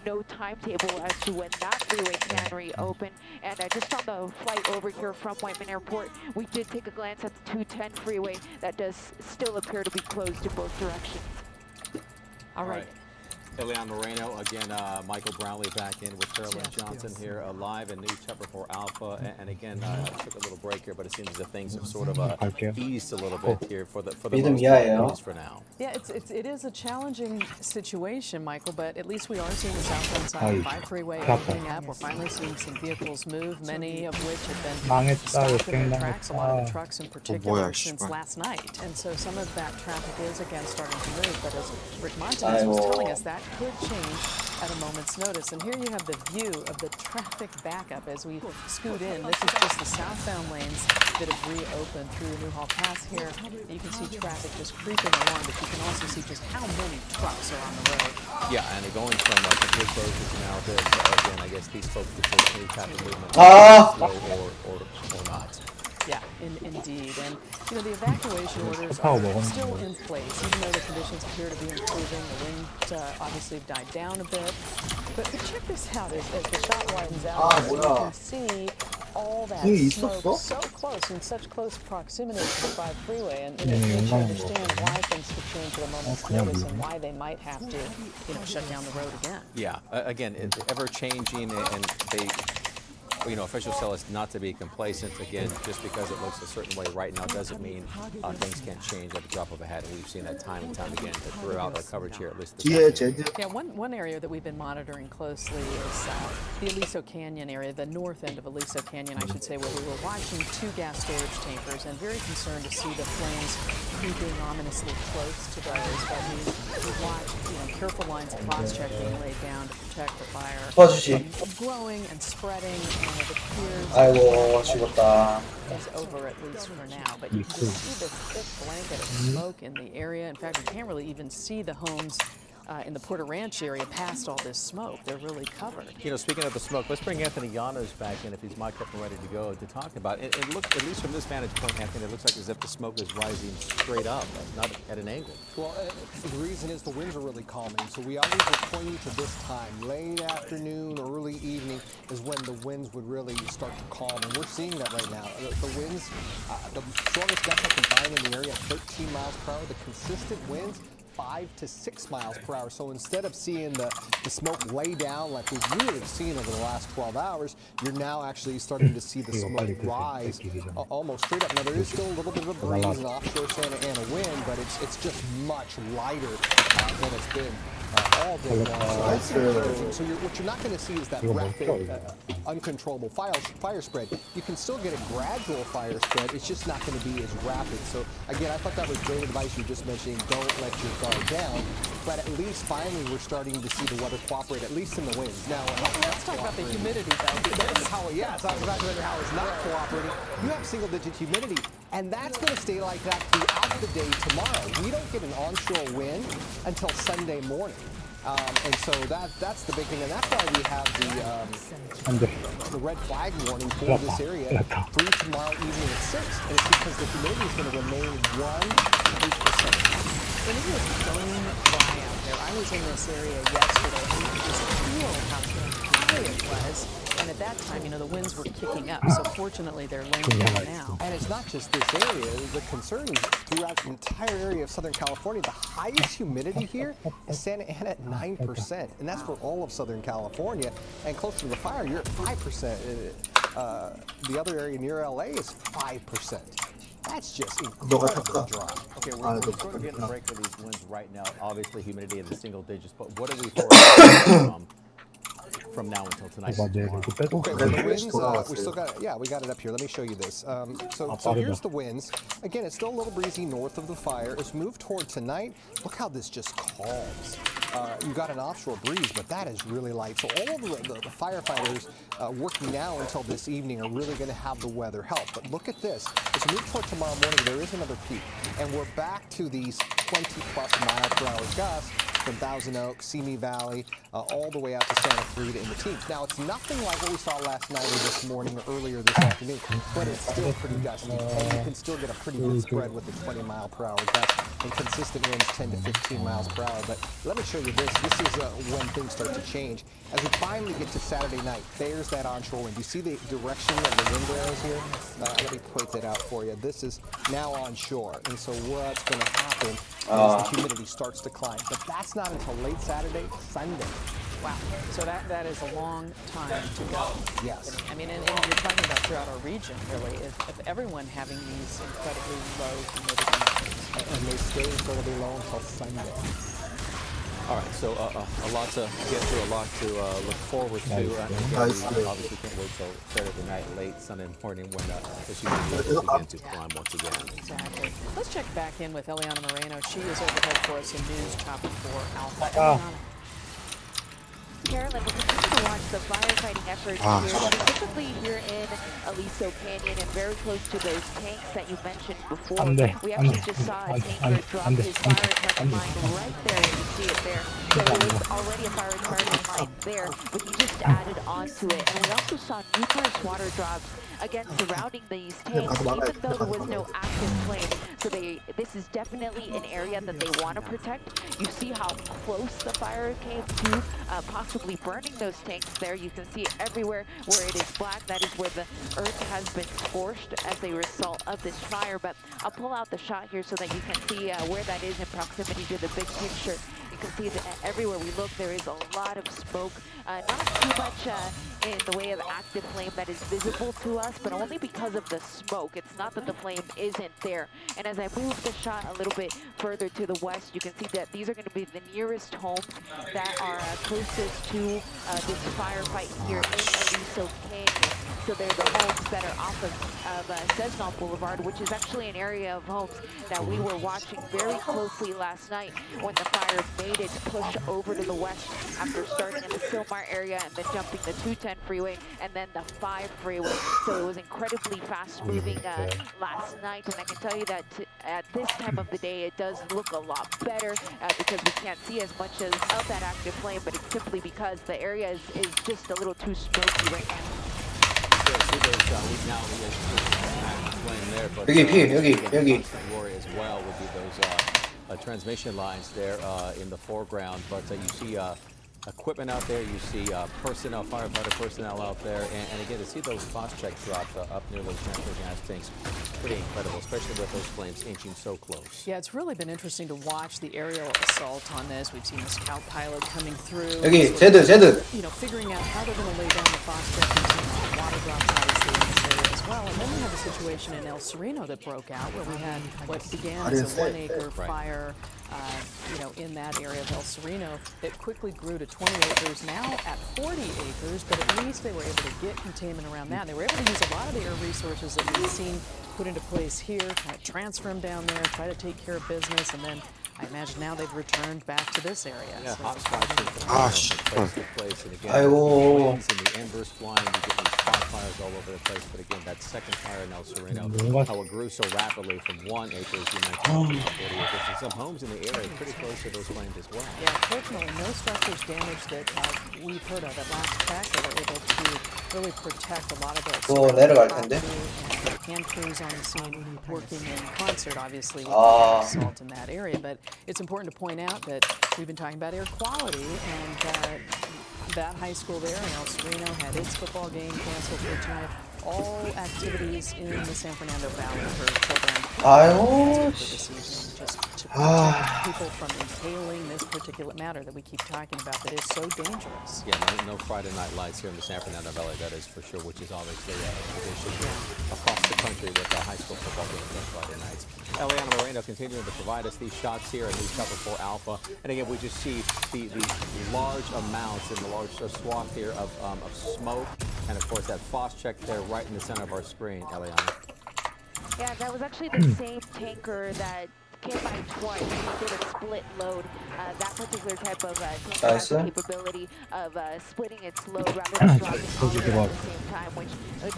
no timetable as to when that freeway can reopen. And just on the flight over here from Whiteman Airport, we did take a glance at the 210 freeway. That does still appear to be closed in both directions. All right. Eliana Moreno, again, Michael Brownlee back in with Carolyn Johnson here live in News Chopper 4 Alpha. And again, took a little break here, but it seems as if things have sort of eased a little bit here for the most part, for now. Yeah, it is a challenging situation, Michael, but at least we are seeing the southbound side of the 5 freeway opening up. We're finally seeing some vehicles move, many of which have been stopped in their tracks, a lot of the trucks in particular, since last night. And so some of that traffic is again starting to move, but as Rick Montanez was telling us, that could change at a moment's notice. And here you have the view of the traffic backup as we scoot in. This is just the southbound lanes that have reopened through the Newhall Pass here. You can see traffic just creeping along, but you can also see just how many trucks are on the road. Yeah, and going from complete closure to now this, again, I guess these folks could take any type of movement, slow or not. Yeah, indeed. And, you know, the evacuation orders are still in place, even though the conditions appear to be improving. The wind obviously died down a bit. But check this out as the shot widens out. You can see all that smoke so close, in such close proximity to the 5 freeway. And it makes you understand why things could change at a moment's notice and why they might have to, you know, shut down the road again. Yeah, again, it's ever-changing, and they... You know, officials tell us not to be complacent. Again, just because it looks a certain way right now doesn't mean things can't change at the drop of a hat. And we've seen that time and time again throughout our coverage here, at least this afternoon. Yeah, one area that we've been monitoring closely is the Aliso Canyon area, the north end of Aliso Canyon, I should say, where we were watching 2 gas storage tankers and very concerned to see the flames creeping ominously close to those. But we watched, you know, careful lines of cross-check being laid down to protect the fire from growing and spreading. 아이고 죽었다. Is over at least for now, but you can see this thick blanket of smoke in the area. In fact, you can't really even see the homes in the Porter Ranch area past all this smoke. They're really covered. You know, speaking of the smoke, let's bring Anthony Llanos back in if he's mic'd up and ready to go to talk about it. It looks, at least from this vantage point, Anthony, it looks like as if the smoke is rising straight up, not at an angle. Well, the reason is the winds are really calming. So we always were pointing to this time, late afternoon, early evening, is when the winds would really start to calm. And we're seeing that right now. The winds, the strongest gusts I can find in the area, 13 miles per hour. The consistent winds, 5 to 6 miles per hour. So instead of seeing the smoke lay down like we've really seen over the last 12 hours, you're now actually starting to see the smoke rise almost straight up. Now there is still a little bit of a breeze and offshore Santa Ana wind, but it's just much lighter than it's been all day long. So what you're not going to see is that rapid, uncontrollable fire spread. You can still get a gradual fire spread. It's just not going to be as rapid. So again, I thought that was great advice you just mentioning. Don't let your guard down. But at least finally we're starting to see the weather cooperate, at least in the winds. Now, let's talk about the humidity, though. That's how, yes, I was about to say how it's not cooperating. You have single-digit humidity, and that's going to stay like that throughout the day tomorrow. We don't get an onshore wind until Sunday morning. And so that's the big thing, and that's why we have the red flag warning for this area through tomorrow evening at 6. And it's because the humidity is going to remain 1 to 8%. When it was bone dry out there, I was in this area yesterday, and you could just feel how dry it was. And at that time, you know, the winds were kicking up. So fortunately, they're laying down now. And it's not just this area. The concern is throughout the entire area of Southern California. The highest humidity here is Santa Ana at 9%. And that's for all of Southern California. And close to the fire, you're at 5%. The other area near LA is 5%. That's just incredibly dry. Okay, we're sort of getting a break for these winds right now. Obviously, humidity in the single digits, but what are we forecasting from now until tonight? Okay, the winds, we still got it. Yeah, we got it up here. Let me show you this. So here's the winds. Again, it's still a little breezy north of the fire. As we move toward tonight, look how this just calms. You got an offshore breeze, but that is really light. So all of the firefighters working now until this evening are really going to have the weather help. But look at this. As we move toward tomorrow morning, there is another peak. And we're back to these 20-plus mile per hour gusts from Thousand Oaks, Simi Valley, all the way out to Santa Clarita in the teens. Now, it's nothing like what we saw last night or this morning or earlier this afternoon, but it's still pretty gusty. And you can still get a pretty good spread with the 20-mile per hour gust and consistent winds 10 to 15 miles per hour. But let me show you this. This is when things start to change. As we finally get to Saturday night, there's that onshore wind. You see the direction of the wind arrows here? Let me point that out for you. This is now onshore. And so what's going to happen is the humidity starts to climb. But that's not until late Saturday, Sunday. Wow. So that is a long time to go. Yes. I mean, and you're talking about throughout our region, really, of everyone having these incredibly low humidity numbers. And they stay incredibly low until Sunday. All right, so a lot to get through, a lot to look forward to. We obviously can't wait till Saturday night, late Sunday morning when the humidity will begin to climb once again. Exactly. Let's check back in with Eliana Moreno. She is overhead for us in News Chopper 4 Alpha. Carolyn, we'll continue to watch the firefighting efforts here, specifically here in Aliso Canyon and very close to those tanks that you mentioned before. We actually just saw a tanker drop his fire retardant line right there, and you see it there. So there was already a fire retardant line there, but he just added onto it. And we also saw numerous water drops, again, surrounding these tanks, even though there was no active flame. So this is definitely an area that they want to protect. You see how close the fire came to possibly burning those tanks there. You can see it everywhere where it is black. That is where the earth has been scorched as a result of this fire. But I'll pull out the shot here so that you can see where that is in proximity to the big picture. You can see that everywhere we look, there is a lot of smoke. Not too much in the way of active flame that is visible to us, but only because of the smoke. It's not that the flame isn't there. And as I move the shot a little bit further to the west, you can see that these are going to be the nearest homes that are closest to this firefight here in Aliso Canyon. So they're the homes that are off of Cessna Boulevard, which is actually an area of homes that we were watching very closely last night when the fire made its push over to the west after starting in the Sylmar area and then jumping the 210 freeway and then the 5 freeway. So it was incredibly fast moving last night, and I can tell you that at this time of the day it does look a lot better because we can't see as much of that active flame, but it's simply because the area is just a little too smoky right now. 여기. Glory as well would be those transmission lines there in the foreground, but you see equipment out there, you see personnel, firefighter personnel out there, and again, to see those Phos-Chek drops up near those natural gas tanks, pretty incredible, especially with those flames inching so close. Yeah, it's really been interesting to watch the aerial assault on this. We've seen the scout pilot coming through. 여기 제드. You know, figuring out how they're going to lay down the Phos-Chek containment. Water drops obviously in this area as well. And then we have a situation in El Sereno that broke out where we had what began as a 1-acre fire, you know, in that area of El Sereno. It quickly grew to 20 acres, now at 40 acres, but at least they were able to get containment around that. They were able to use a lot of the air resources that we've seen put into place here, kind of transfer them down there, try to take care of business, and then I imagine now they've returned back to this area. Yeah, so place to place, and again, 아이고. the winds and the embers flying, you get these spot fires all over the place, but again, that second fire in El Sereno, how it grew so rapidly from 1 acre, as you mentioned, to 40 acres, and some homes in the area pretty close to those flames as well. Yeah, fortunately, no structures damaged that we've heard of. At last check, they were able to really protect a lot of those. 또 내려갈 텐데. Hand crews on the scene working in concert, obviously, with the assault in that area. But it's important to point out that we've been talking about air quality, and that high school there in El Sereno had its football game canceled for tonight. All activities in the San Fernando Valley for children. 아이고. Just to protect people from inhaling this particulate matter that we keep talking about that is so dangerous. Yeah, no Friday night lights here in the San Fernando Valley, that is for sure, which is obviously a tradition across the country with the high school football games on Friday nights. Eliana Moreno continuing to provide us these shots here at New Chopper 4 Alpha. And again, we just see the large amounts and the large swath here of smoke. And of course, that Phos-Chek there right in the center of our screen, Eliana. Yeah, that was actually the same tanker that came by twice. He did a split load. That particular type of tanker has the capability of splitting its load rather than dropping all of it at the same time, which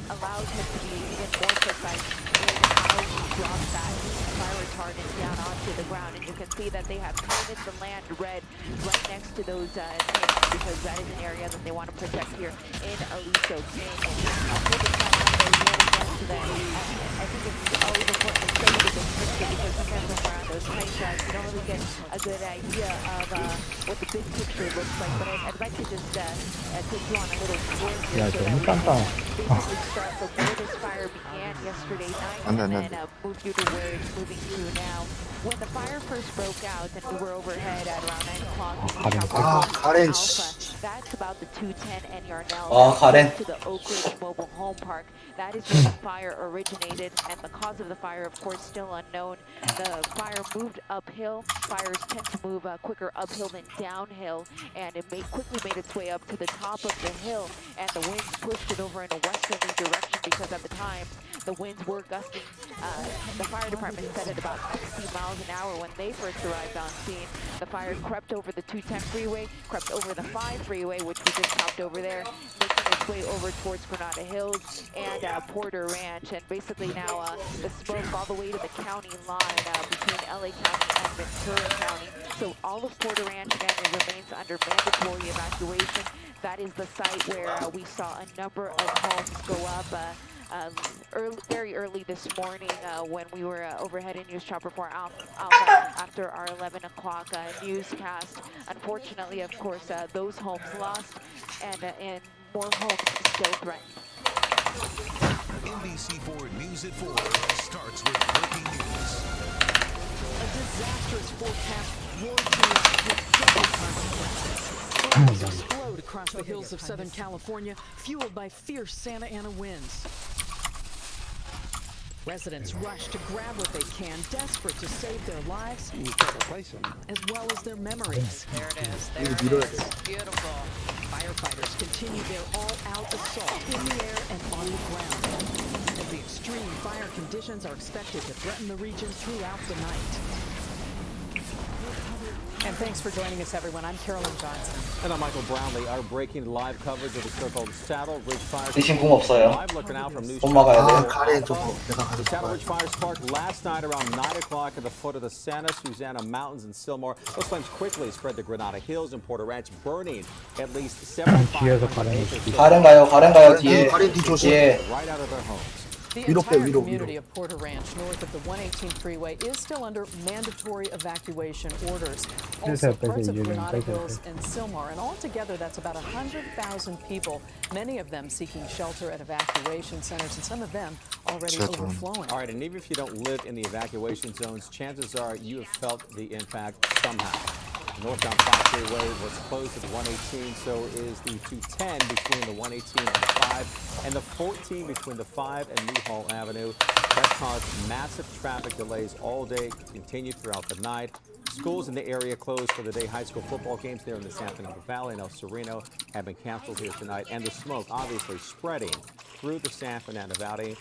allows him to be even more precise in how he drops that fire retardant down onto the ground. And you can see that they have painted the land red right next to those tanks because that is an area that they want to protect here in Aliso Canyon. I'll put this on I think it's always important to show you the big picture because sometimes when we're on those night drives, you don't really get a good idea of what the big picture looks like. But I'd like to just take you on a little tour here so that we can basically start from where this fire began yesterday night and then move you to where it's moving to now. When the fire first broke out and we were overhead at around 9 o'clock, that's about the 210 and Yarnell to the Oak Ridge Mobile Home Park. That is where the fire originated, and the cause of the fire, of course, still unknown. The fire moved uphill. Fires tend to move quicker uphill than downhill, and it quickly made its way up to the top of the hill, and the winds pushed it over in a westerly direction because at the time, the winds were gusting. The fire department said at about 60 miles an hour when they first arrived on scene. The fire crept over the 210 freeway, crept over the 5 freeway, which we just hopped over there, making its way over towards Granada Hills and Porter Ranch, and basically now the smoke all the way to the county line between LA County and Ventura County. So all of Porter Ranch again remains under mandatory evacuation. That is the site where we saw a number of homes go up very early this morning when we were overhead in News Chopper 4 Alpha after our 11 o'clock newscast. Unfortunately, of course, those homes lost and more homes still threatened. NBC4 News at 4 starts with breaking news. A disastrous forecast warned with deadly consequences. Flames explode across the hills of Southern California, fueled by fierce Santa Ana winds. Residents rush to grab what they can, desperate to save their lives as well as their memories. There it is. There it is. Beautiful. Firefighters continue their all-out assault in the air and on the ground, as the extreme fire conditions are expected to threaten the region throughout the night. And thanks for joining us, everyone. I'm Carolyn Johnson. And I'm Michael Brownlee. Our breaking live coverage of the so-called Saddle Ridge Fire. 리신 궁 없어요. Live looking out from News. 돈 막아야 돼요. The Saddle Ridge Fire sparked last night around 9 o'clock at the foot of the Santa Susana Mountains in Sylmar. Those flames quickly spread to Granada Hills and Porter Ranch, burning at least 75 acres. 가렌 가요 뒤에. 뒤에. Right out of their homes. The entire community of Porter Ranch, north of the 118 freeway, is still under mandatory evacuation orders. Also, parts of Granada Hills and Sylmar, and altogether, that's about 100,000 people, many of them seeking shelter at evacuation centers, and some of them already overflowing. All right, and even if you don't live in the evacuation zones, chances are you have felt the impact somehow. The northbound 5 freeway was closed at the 118, so is the 210 between the 118 and the 5, and the 14 between the 5 and Newhall Avenue. That caused massive traffic delays all day, continued throughout the night. Schools in the area closed for the day. High school football games there in the San Fernando Valley and El Sereno have been canceled here tonight, and the smoke obviously spreading through the San Fernando Valley,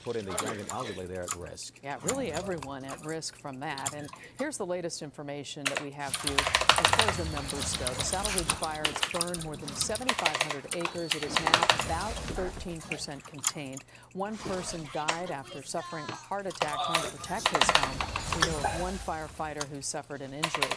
putting the young and elderly there at risk. Yeah, really everyone at risk from that. And here's the latest information that we have for you as far as the numbers go. The Saddle Ridge Fire has burned more than 7,500 acres. It is now about 13% contained. One person died after suffering a heart attack trying to protect his home. We know of one firefighter who suffered an injury.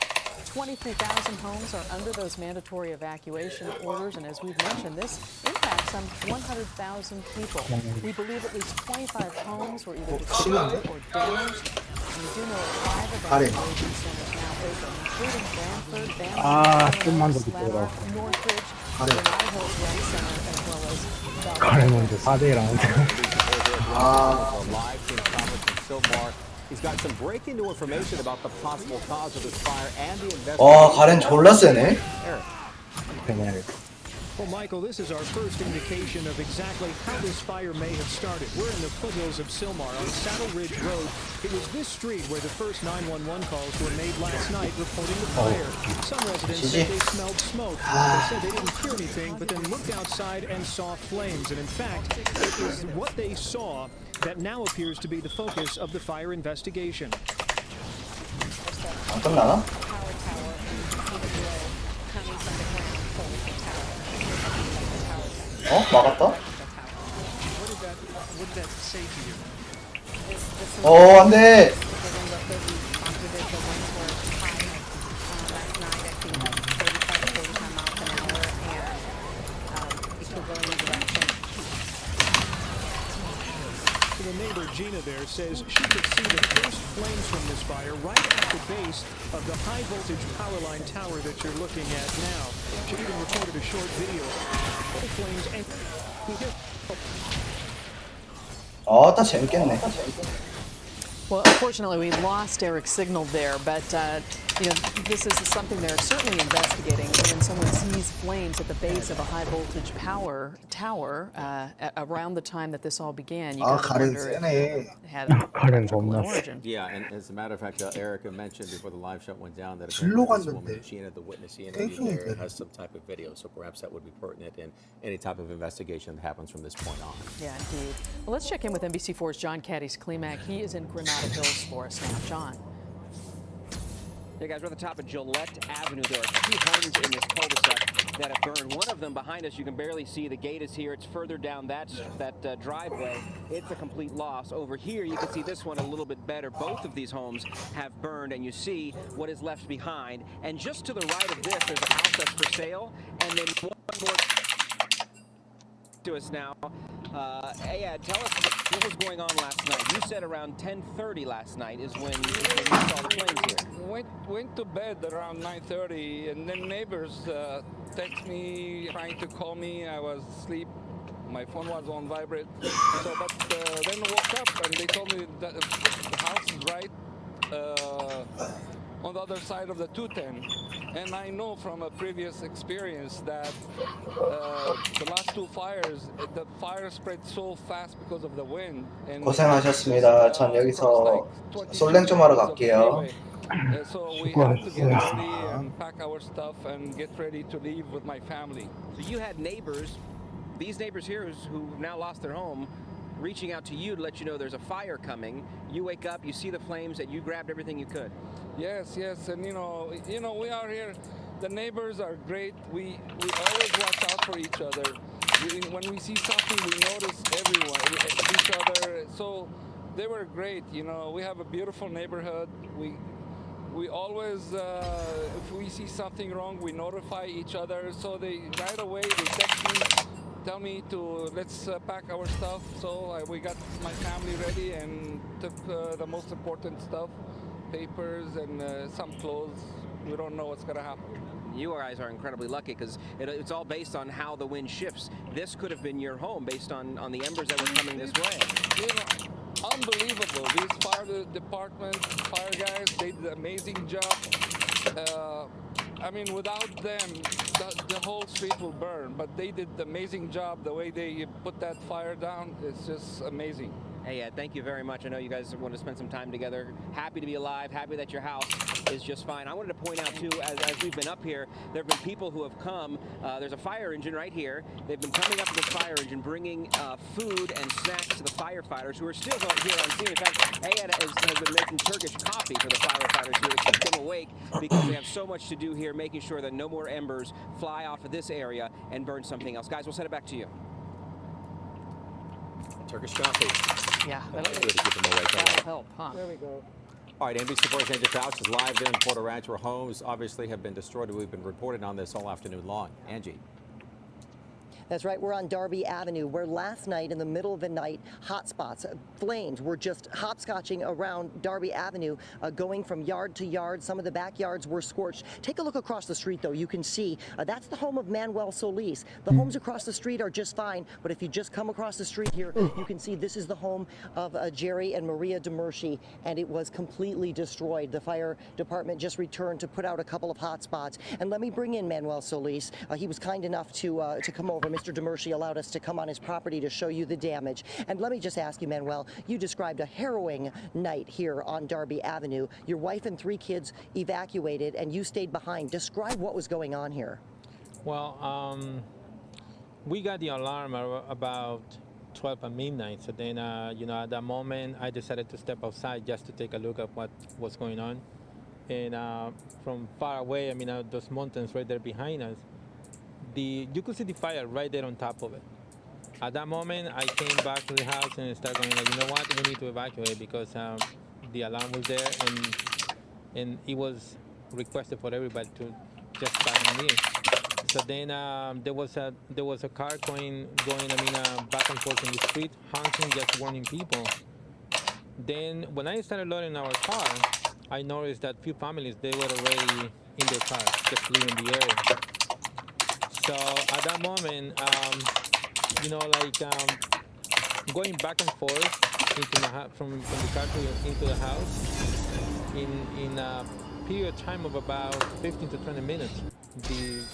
23,000 homes are under those mandatory evacuation orders, and as we've mentioned, this impacts some 100,000 people. We believe at least 25 homes were either destroyed or damaged. And we do know 5 evacuation centers now open, including Brantford, Lamar, Northridge, Granada Hills Rec Center, as well as 가렌 먼저 4대1 Sylmar. He's got some breaking new information about the possible cause of this fire and the investigation. 와, 가렌 졸라 세네. Well, Michael, this is our first indication of exactly how this fire may have started. We're in the foothills of Sylmar on Saddle Ridge Road. It was this street where the first 911 calls were made last night reporting the fire. Some residents said they smelled smoke. They said they didn't hear anything, but then looked outside and saw flames. And in fact, it was what they saw that now appears to be the focus of the fire investigation. 안 끝나나? 막았다? What did that say to you? 안 돼! The neighbor Gina there says she could see the first flames from this fire right at the base of the high voltage power line tower that you're looking at now. She even recorded a short video of the flames and 딱 재밌겠네. Well, unfortunately, we lost Eric's signal there, but you know, this is something they're certainly investigating. When someone sees flames at the base of a high voltage power tower around the time that this all began, you can wonder if it had an origin. Yeah, and as a matter of fact, Erica mentioned before the live shot went down that this woman, Gina, the witness there, has some type of video, so perhaps that would be pertinent in any type of investigation that happens from this point on. Yeah, indeed. Well, let's check in with NBC4's John Caddies-Klimak. He is in Granada Hills for us now. John. Hey guys, we're at the top of Gillette Avenue. There are 2 homes in this cul-de-sac that have burned. One of them behind us, you can barely see. The gate is here. It's further down that driveway. It's a complete loss. Over here, you can see this one a little bit better. Both of these homes have burned, and you see what is left behind. And just to the right of this, there's a house that's for sale. And then one more to us now. Ayad, tell us what was going on last night. You said around 10:30 last night is when you saw the flames here. Went to bed around 9:30, and then neighbors text me, trying to call me. I was asleep. My phone was on vibrate. So, but then woke up and they told me that the house is right on the other side of the 210. And I know from a previous experience that the last two fires, the fire spread so fast because of the wind. And 고생하셨습니다. 전 여기서 솔랭 좀 하러 갈게요. So we have to get ready and pack our stuff and get ready to leave with my family. So you had neighbors, these neighbors here who now lost their home, reaching out to you to let you know there's a fire coming. You wake up, you see the flames, and you grabbed everything you could. Yes, and you know, we are here. The neighbors are great. We always watch out for each other. When we see something, we notice everyone, each other. So they were great. You know, we have a beautiful neighborhood. We always, if we see something wrong, we notify each other. So they right away they text me, tell me to let's pack our stuff. So we got my family ready and took the most important stuff, papers and some clothes. We don't know what's gonna happen. You guys are incredibly lucky because it's all based on how the wind shifts. This could have been your home based on the embers that were coming this way. You know, unbelievable. These fire department, fire guys, they did an amazing job. I mean, without them, the whole street will burn. But they did an amazing job. The way they put that fire down, it's just amazing. Hey, thank you very much. I know you guys want to spend some time together. Happy to be alive. Happy that your house is just fine. I wanted to point out, too, as we've been up here, there have been people who have come. There's a fire engine right here. They've been coming up to this fire engine, bringing food and snacks to the firefighters who are still here on scene. In fact, Ayad has been making Turkish coffee for the firefighters here to keep them awake because they have so much to do here, making sure that no more embers fly off of this area and burn something else. Guys, we'll send it back to you. Turkish coffee. Yeah, that'll good to keep them awake. That'll help, huh? There we go. All right, NBC Sports Angel Couch is live there in Porto Ranch, where homes obviously have been destroyed. We've been reporting on this all afternoon long. Angie. That's right, we're on Darby Avenue, where last night in the middle of the night, hot spots, flames were just hopscotching around Darby Avenue, going from yard to yard. Some of the backyards were scorched. Take a look across the street, though. You can see that's the home of Manuel Solis. The homes across the street are just fine, but if you just come across the street here, you can see this is the home of Jerry and Maria DeMershi, and it was completely destroyed. The fire department just returned to put out a couple of hot spots. And let me bring in Manuel Solis. He was kind enough to come over. Mr. DeMershi allowed us to come on his property to show you the damage. And let me just ask you, Manuel, you described a harrowing night here on Darby Avenue. Your wife and 3 kids evacuated, and you stayed behind. Describe what was going on here. Well, we got the alarm about 12 at midnight. So then, you know, at that moment, I decided to step outside just to take a look at what was going on. And from far away, I mean, those mountains right there behind us, you could see the fire right there on top of it. At that moment, I came back to the house and started going like, you know what, we need to evacuate because the alarm was there and it was requested for everybody to just back and leave. So then there was a car going, back and forth in the street, honking, just warning people. Then when I started loading our car, I noticed that few families, they were already in their cars, just leaving the area. So at that moment, you know, like going back and forth into from the car into the house in a period of time of about 15 to 20 minutes. The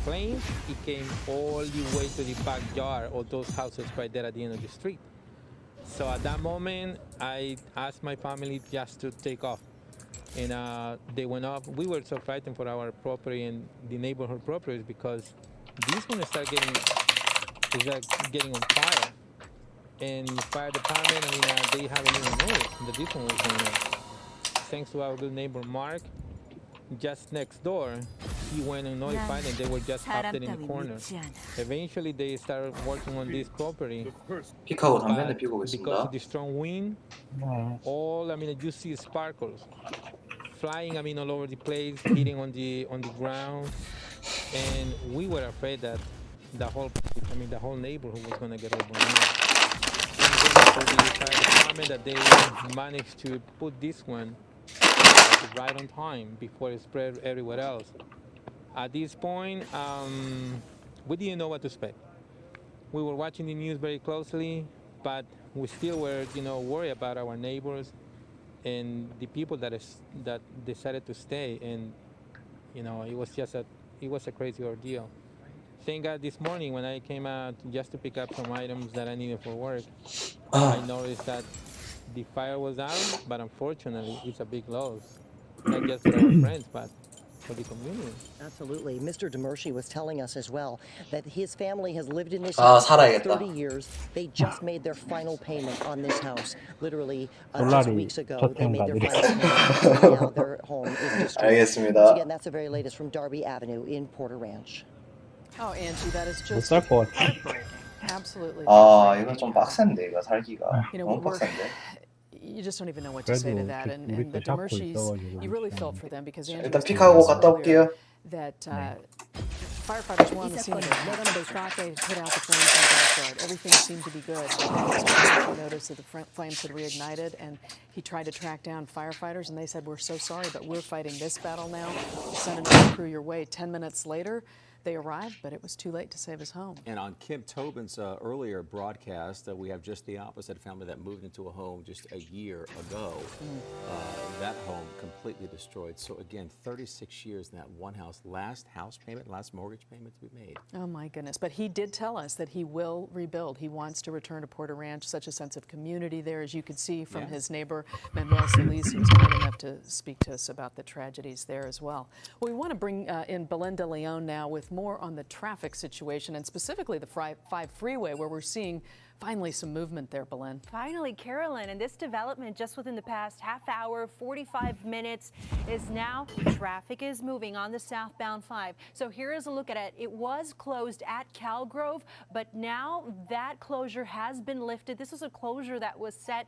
flame, it came all the way to the backyard of those houses right there at the end of the street. So at that moment, I asked my family just to take off. And they went off. We were so frightened for our property and the neighborhood properties because this one started getting on fire. And the fire department, I mean, they haven't even noticed that this one was going on. Thanks to our good neighbor Mark, just next door, he went and notified them. They were just up there in the corner. Eventually, they started working on this property. 픽하고 담배는 피우고 Because 있습니다. of the strong wind, you see sparkles flying, all over the place, hitting on the ground, and we were afraid that the whole neighborhood was going to get overrun. And then for the fire department, that they managed to put this one right on time before it spread everywhere else. At this point, we didn't know what to expect. We were watching the news very closely, but we still were, worried about our neighbors. and the people that decided to stay, and you know, it was a crazy ordeal. Thank God this morning when I came out just to pick up some items that I needed for work, I noticed that the fire was down, but unfortunately it's a big loss, not just for our friends, but for the community. Absolutely. Mr. Demershi was telling us as well that his family has lived in this 아, house for 살아야겠다. 30 years. They just made their final payment on this house. Literally just dollar이 weeks ago, 첫 they made 해인가 their final payment. So now their home is destroyed. 알겠습니다. Once again, that's the very latest from Darby Avenue in Porter Ranch. Oh, Angie, that is just 못 살 것 같아. absolutely. 아, 이거 좀 빡센데 이거 살기가 You know, 너무 빡센데. You just don't even know what to say to that. And the Demershis, you really felt for them because Andrew 일단 was 픽하고 telling us 갔다 earlier 올게요. that firefighters were on the scene. They let under the shot. They put out the flames in the backyard. Everything seemed to be good. He noticed that the flames had reignited, and he tried to track down firefighters, and they said, "We're so sorry, but we're fighting this battle now. We'll send another crew your way." 10 minutes later, they arrived, but it was too late to save his home. And on Kim Tobin's earlier broadcast, we have just the opposite family that moved into a home just a year ago. That home completely destroyed. So again, 36 years in that one house. Last house payment, last mortgage payment to be made. Oh my goodness. But he did tell us that he will rebuild. He wants to return to Porter Ranch. Such a sense of community there, as you could see from his neighbor, Manuel Solis, who was kind enough to speak to us about the tragedies there as well. Well, we want to bring in Belinda Leon now with more on the traffic situation, and specifically the 5 freeway, where we're seeing finally some movement there, Belen. Finally, Carolyn, and this development just within the past half hour, 45 minutes, is now traffic is moving on the southbound 5. So here is a look at it. It was closed at Calgrove, but now that closure has been lifted. This is a closure that was set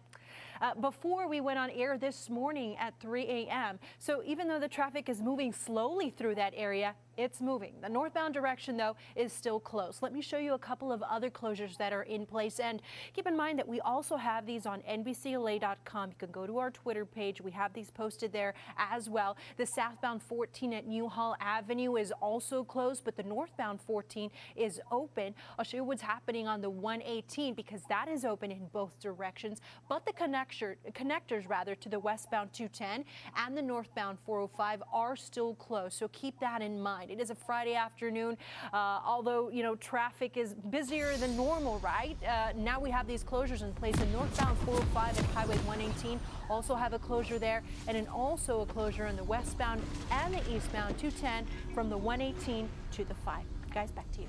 before we went on air this morning at 3 a.m. So even though the traffic is moving slowly through that area, it's moving. The northbound direction, though, is still closed. Let me show you a couple of other closures that are in place. And keep in mind that we also have these on NBCLA.com. You can go to our Twitter page. We have these posted there as well. The southbound 14 at Newhall Avenue is also closed, but the northbound 14 is open. I'll show you what's happening on the 118 because that is open in both directions. But the connectors rather to the westbound 210 and the northbound 405 are still closed. So keep that in mind. It is a Friday afternoon, although, you know, traffic is busier than normal, right? Now we have these closures in place. The northbound 405 and Highway 118 also have a closure there, and then also a closure in the westbound and the eastbound 210 from the 118 to the 5. Guys, back to you.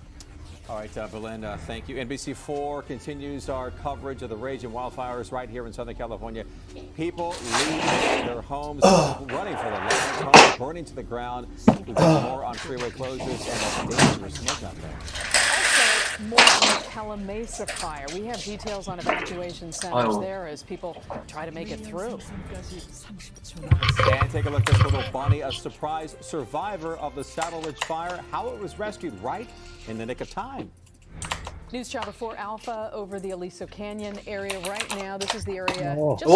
All right, Belinda, thank you. NBC4 continues our coverage of the raging wildfires right here in Southern California. People leaving their homes, running for their lives, homes burning to the ground. We've got more on freeway closures and dangerous smoke out there. Also, more on the Cala Mesa fire. We have details on evacuation centers there as people try to make it through. And take a look at this little bunny, a surprise survivor of the Saddle Ridge fire, how it was rescued right in the nick of time. News Chopper 4 Alpha over the Aliso Canyon area right now. This is the area just the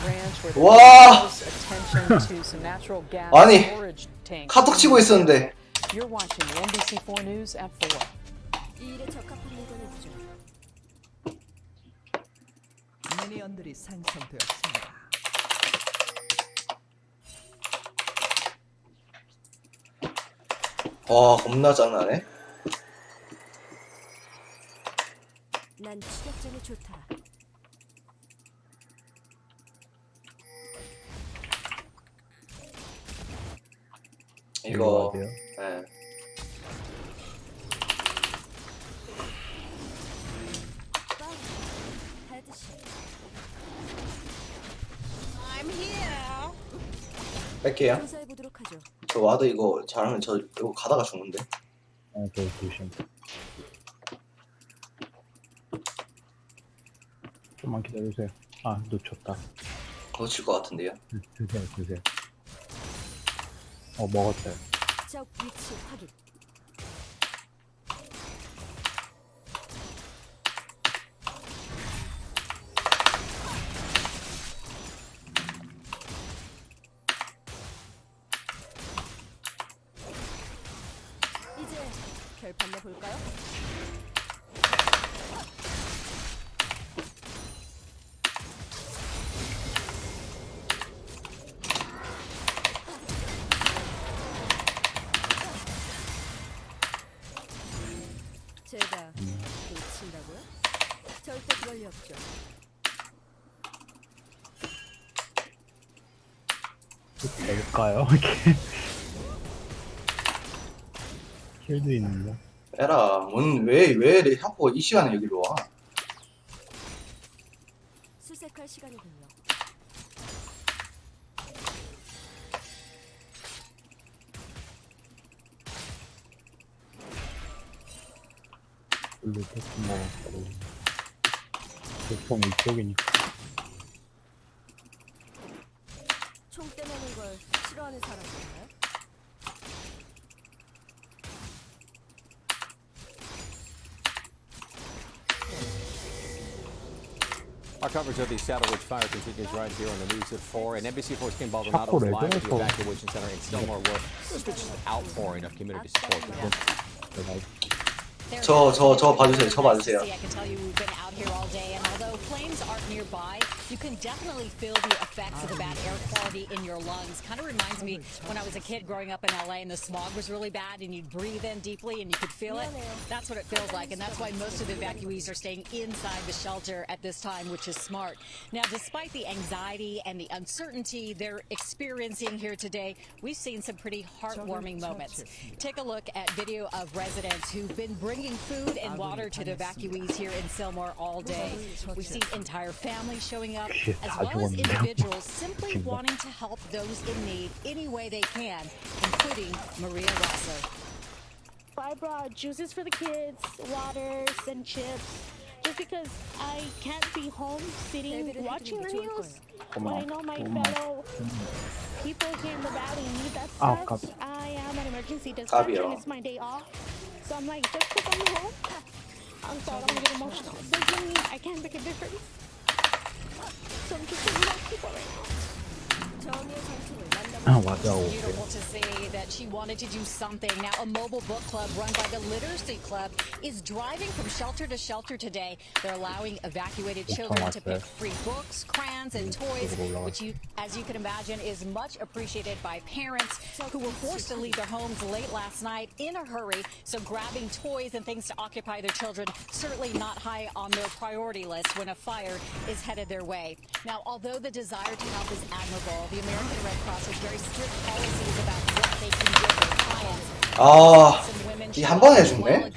ranch where there's attention to some natural gas storage tanks. 카톡 치고 있었는데. You're watching the NBC4 News at 4. 미니언들이 생성되었습니다. 와, 겁나 장난해. 난 추격전이 좋다. 이거 네. I'm here. 뺄게요. 조사해 보도록 하죠. 저 와드 이거 잘하면 저 이거 가다가 죽는데. 저 조심. 좀만 기다려주세요. 아, 놓쳤다. 놓칠 것 같은데요. 드세요. 먹었어요. 적 위치 확인. 이제 결판 내볼까요? 될까요? 이렇게 힐도 있는데. 빼라. 왜 혁보가 이 시간에 여기로 와? 수색할 시간이군요. 블루 패스 먹었고 보통 이쪽이니까. 총 떼내는 걸 싫어하는 사람인가요? Our coverage of the Saddle Ridge fire continues right here on the news at 4. And NBC4's Kim Baldonado is live at the evacuation center in Stillmore, where there's been just an outpouring of community support. 저 봐주세요. 저 봐주세요. I can tell you we've been out here all day, and although flames aren't nearby, you can definitely feel the effects of the bad air quality in your lungs. Kind of reminds me when I was a kid growing up in LA and the smog was really bad and you'd breathe in deeply and you could feel it. That's what it feels like, and that's why most of the evacuees are staying inside the shelter at this time, which is smart. Now, despite the anxiety and the uncertainty they're experiencing here today, we've seen some pretty heartwarming moments. Take a look at video of residents who've been bringing food and water to the evacuees here in Sylmar all day. We've seen entire families showing up, as well as individuals simply wanting to help those in need any way they can, including Maria Rosser. I brought juices for the kids, waters, and chips, just because I can't be home sitting watching the news. When I know my fellow people here in the valley need that stuff. I am an emergency dispatcher and it's my day off. So I'm like, just because I'm home, I'm sorry, I'm gonna get emotional. Doesn't mean I can't make a difference. So I'm just thinking about people right now. It's beautiful to see that she wanted to do something. Now, a mobile book club run by the Literacy Club is driving from shelter to shelter today. They're allowing evacuated children to pick free books, crayons, and toys, which, as you can imagine, is much appreciated by parents who were forced to leave their homes late last night in a hurry. So grabbing toys and things to occupy their children, certainly not high on their priority list when a fire is headed their way. Now, although the desire to help is admirable, the American Red Cross has very strict policies about what they can give their clients. 이 한 번에 죽네?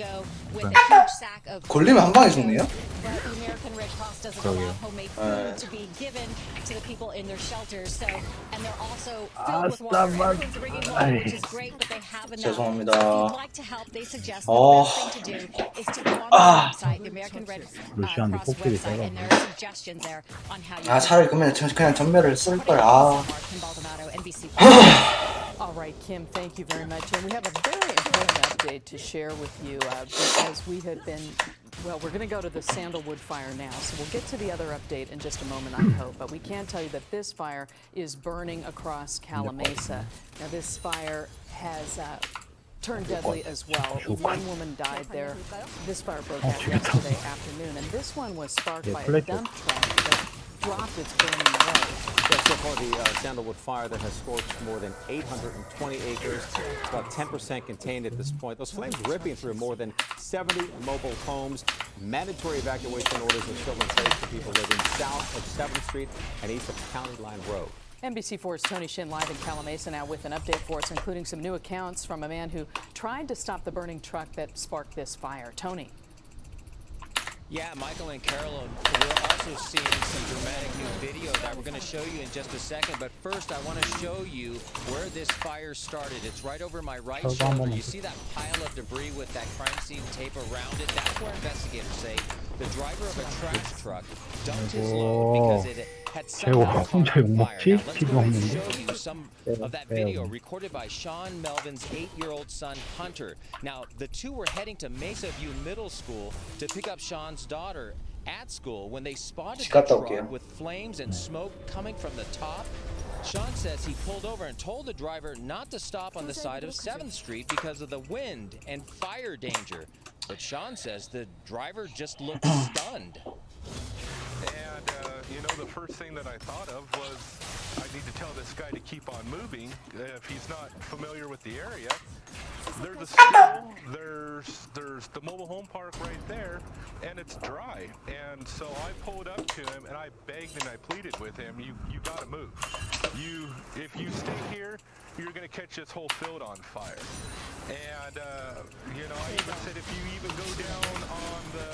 걸리면 한 방에 죽네요? But the American Red Cross doesn't allow homemade food to be given to the people in their shelters. So, and they're also filled with water. Everyone's bringing water, which is great, but they have enough. So if you'd like to help, they suggest the best thing to do is to go on the website, the American Red Cross website, and there are suggestions there on how you. 차라리 그러면 그냥 전멸을 쓸 걸. Kim Baldonado, NBC. All right, Kim, thank you very much. And we have a very important update to share with you because we had been, well, we're going to go to the Sandalwood fire now. So we'll get to the other update in just a moment, I hope. But we can tell you that this fire is burning across Calamasa. Now, this fire has turned deadly as well. One woman died there. This fire broke out yesterday afternoon. And this one was sparked by a dump truck that dropped its burning way. Yeah, so far, the Sandalwood fire that has scorched more than 820 acres, about 10% contained at this point. Those flames ripping through more than 70 mobile homes. Mandatory evacuation orders are still in place for people living south of 7th Street and east of County Line Road. NBC4's Tony Shin live in Calamasa now with an update for us, including some new accounts from a man who tried to stop the burning truck that sparked this fire. Tony. Yeah, Michael and Carolyn, we're also seeing some dramatic new video that we're going to show you in just a second. But first, I want to show you where this fire started. It's right over my right shoulder. You see that pile of debris with that crime scene tape around it? That's where investigators say the driver of a trash truck dumped his load because it had somehow caught fire. Now, let's go ahead and show you some of that video recorded by Sean Melvin's 8-year-old son, Hunter. Now, the two were heading to Mesa View Middle School to pick up Sean's daughter at school when they spotted the truck with flames and smoke coming from the top. Sean says he pulled over and told the driver not to stop on the side of 7th Street because of the wind and fire danger. But Sean says the driver just looked stunned. And you know, the first thing that I thought of was I need to tell this guy to keep on moving if he's not familiar with the area. There's a still, there's the mobile home park right there, and it's dry. And so I pulled up to him and I begged and I pleaded with him, you gotta move. If you stay here, you're gonna catch this whole field on fire. And you know, I even said if you even go down on the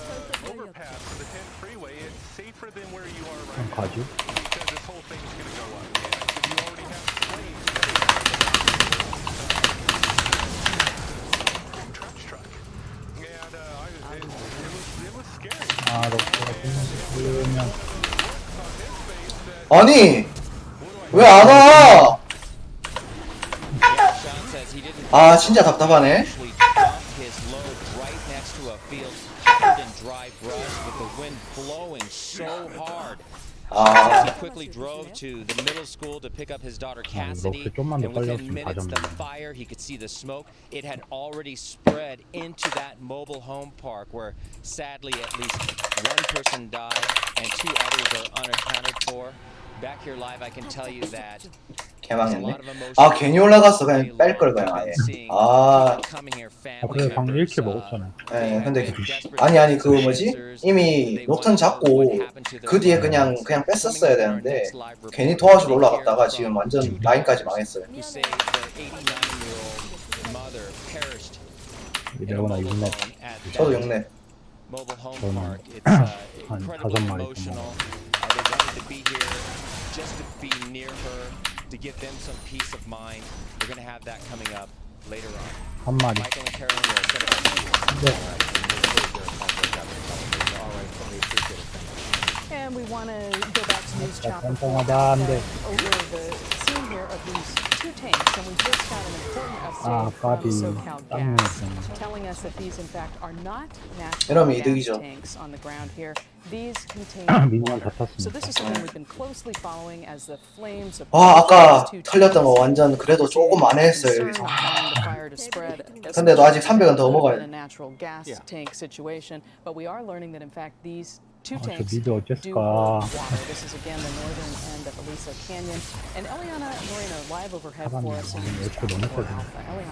overpass of the 10 freeway, it's safer than where you are right now because this whole thing's gonna go up. And I said you already have flames. Truck. And it was scary. 아니 왜 안 와? 아 진짜 답답하네. He quickly drove to the middle school to pick up his daughter Cassidy, and within minutes the fire, he could see the smoke. It had already spread into that mobile home park where sadly at least one person died and 2 others are unaccounted for. Back here live, I can tell you that 개망했네. 아 괜히 올라갔어. 그냥 뺄 걸 그냥 아예. 그래 방금 1킬 먹었잖아. 네, 근데 아니 그 뭐지? 이미 녹턴 잡고 그 뒤에 그냥 뺐었어야 되는데 괜히 도와주러 올라갔다가 지금 완전 라인까지 망했어요. 레오나 6렙. 저도 6렙. 저는 한 5마리 정도. Just to be near her, to give them some peace of mind. We're going to have that coming up later on. 한 마리. Michael and Carolyn will set it up. And we want to go back to News Chopper over the scene here of these 2 tanks, and we just got an important update from SoCal Gas telling us that these in fact are not natural gas tanks on the ground here. These contain water. So this is something we've been closely following as the flames. 아까 털렸던 거 완전 그래도 조금 안 했어요 여기서. 근데도 아직 300은 더 먹어야 돼. Natural gas tank situation, but we are learning that in fact these 2 저 tanks 미드 do 어땠을까? hold water. This is again the northern end of Aliso Canyon, and Eliana Moreno live overhead for us.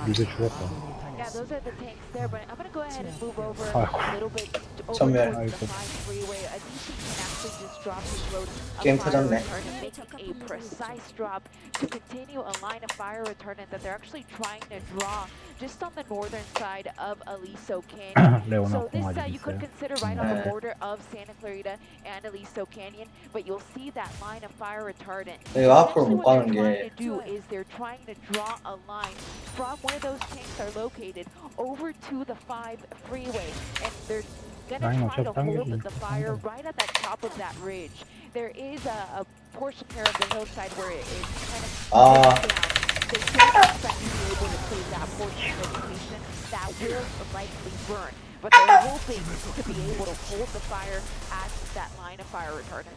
미드 죽었다. Yeah, those are the tanks there, but I'm going to go ahead and move over 아이고. a little bit over 전멸. towards the 5 freeway. I think he can actually just drop his load of 게임 fire 터졌네. retardant, making a precise drop to continue a line of fire retardant that they're actually trying to draw just on the northern side of Aliso Canyon. So this you could consider right on the border of Santa Clarita and Aliso Canyon, but you'll see that line of fire retardant. 내가 앞으로 못 가는 What they're trying 게 to do is they're trying to draw a line from where those tanks are located over to the 5 freeway, and they're gonna try to hold the fire right at the top of that ridge. There is a portion here of the hillside where it's kind of down. They don't expect to be able to clear that portion of the location. That will likely burn, but they're hoping to be able to hold the fire at that line of fire retardant.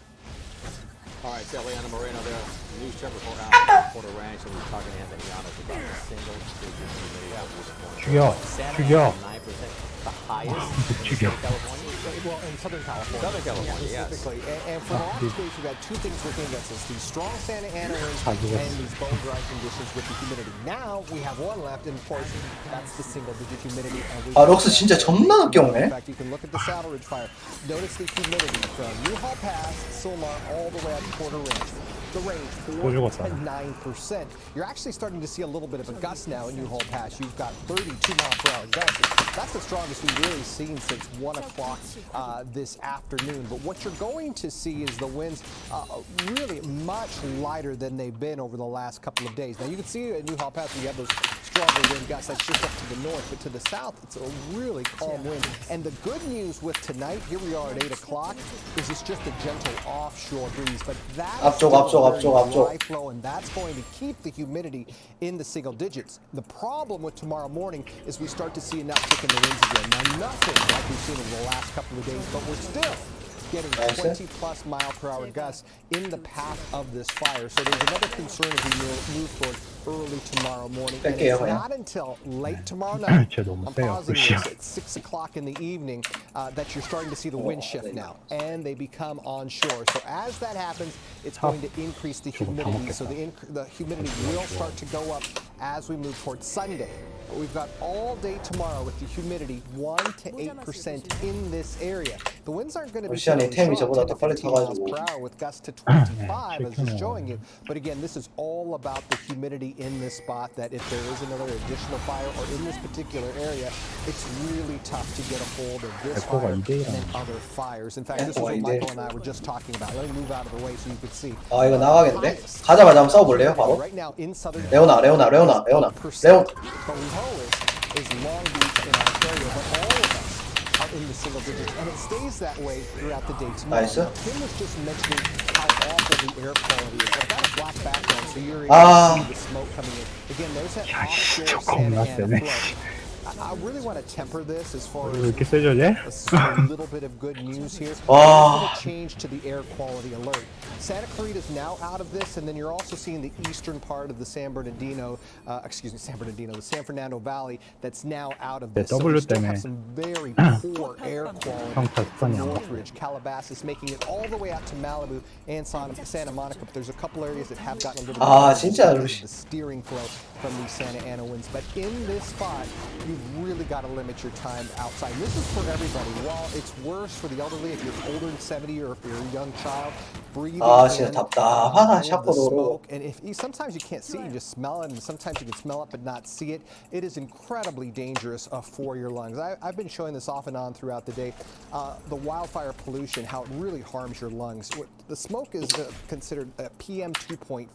All right, it's Eliana Moreno there, news chopper for Alpha Porter Ranch, and we're talking to Anthony Llanos about the single digit humidity of this morning. 죽여. 9%, the highest 죽여. in California. Well, in Southern California. Southern California, yes. Specifically. And for the last days, we've got 2 things working against us. These strong Santa Ana winds and these bone dry conditions with the humidity. Now, we have one left, and of course, that's the single-digit humidity. 아 럭스 진짜 존나 늦게 오네. In fact, you can look at the Saddle Ridge fire. Notice the humidity from Newhall Pass, Silmar, all the way up to Porter Ranch. The range 4 to 9%. You're actually starting to see a little bit of a gust now in Newhall Pass. You've got 32-mile-per-hour gusts. That's the strongest we've really seen since 1 o'clock this afternoon. But what you're going to see is the winds really much lighter than they've been over the last couple of days. Now you can see at Newhall Pass we have those stronger wind gusts. That's just up to the north, but to the south it's a really calm wind. And the good news with tonight, here we are at 8 o'clock, is it's just a gentle offshore breeze. But that's dry flow, and that's going to keep the humidity in the single digits. The problem with tomorrow morning is we start to see an uptick in the winds again. Now nothing like we've seen over the last couple of days, but we're still getting 20-plus mile-per-hour gusts in the path of this fire. So there's another concern as we move towards early tomorrow morning. And 뺄게요, it's 그냥. not until late tomorrow night, 쟤 너무 I'm 세요, pausing 불씨야. this at 6 o'clock in the evening, that you're starting to see the wind shift now, and they become onshore. So as that happens, it's going to increase the humidity. So the humidity will start to go up as we move towards Sunday. But we've got all day tomorrow with the humidity 1 to 8% in this area. The winds aren't going to be 러시아는 템이 저보다 더 빨리 15 miles 타가지고. per hour with gusts to 25 as it's showing you. But again, this is all about the humidity in this spot, that if there is another additional fire or in this particular area, it's really tough to get a hold of this fire and then other fires. In fact, this is what Michael and I were just talking about. Let me move out of the way so you can see. 아 이거 나가겠는데? 가자마자 한번 싸워볼래요 바로? Right now in southern 레오나 레온 But Long Beach is Long Beach in Ontario, but all of us are in the single digits, and it stays that way throughout the day tomorrow. 나이스. Now, Tim was just mentioning how awful the air quality is. I've got a black background, so you're able to see the smoke coming in. Again, there's that offshore Santa Ana flow. I really want to temper this as far as a little bit of good news here. There's a change to the air quality alert. Santa Clarita is now out of this, and then you're also seeing the eastern part of the San Fernando Valley that's now out of this. So we still have some very poor air quality from Northridge, Calabasas, making it all the way out to Malibu and Santa Monica. But there's a couple areas that have gotten a little bit of the steering flow from these Santa Ana winds. But in this spot, you've really got to limit your time outside. And this is for everybody. While it's worse for the elderly, if you're older than 70 or if you're a young child, breathing 진짜 답답하다 샷보도로. smoke. And if sometimes you can't see it, you just smell it, and sometimes you can smell it but not see it. It is incredibly dangerous for your lungs. I've been showing this off and on throughout the day. The wildfire pollution, how it really harms your lungs. The smoke is considered PM 2.5.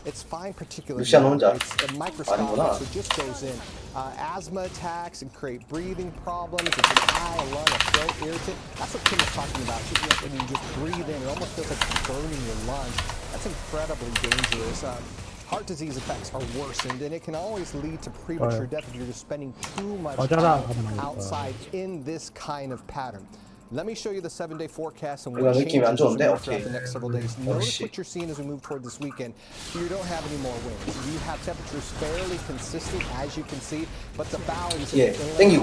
It's fine particulate matter. It's microscopic, so it just goes in. Asthma attacks and create breathing problems. It's an eye, a lung, a throat irritant. That's what Kim was talking about. When you just breathe in, it almost feels like it's burning your lungs. That's incredibly dangerous. Heart disease effects are worsened, and it can always lead to premature death if you're just spending too much time outside in this kind of pattern. Let me show you the 7-day forecast and what changes as we move throughout the next several days. Notice what you're seeing as we move toward this weekend. You don't have any more winds. You have temperatures fairly consistent, as you can see, but the bounds is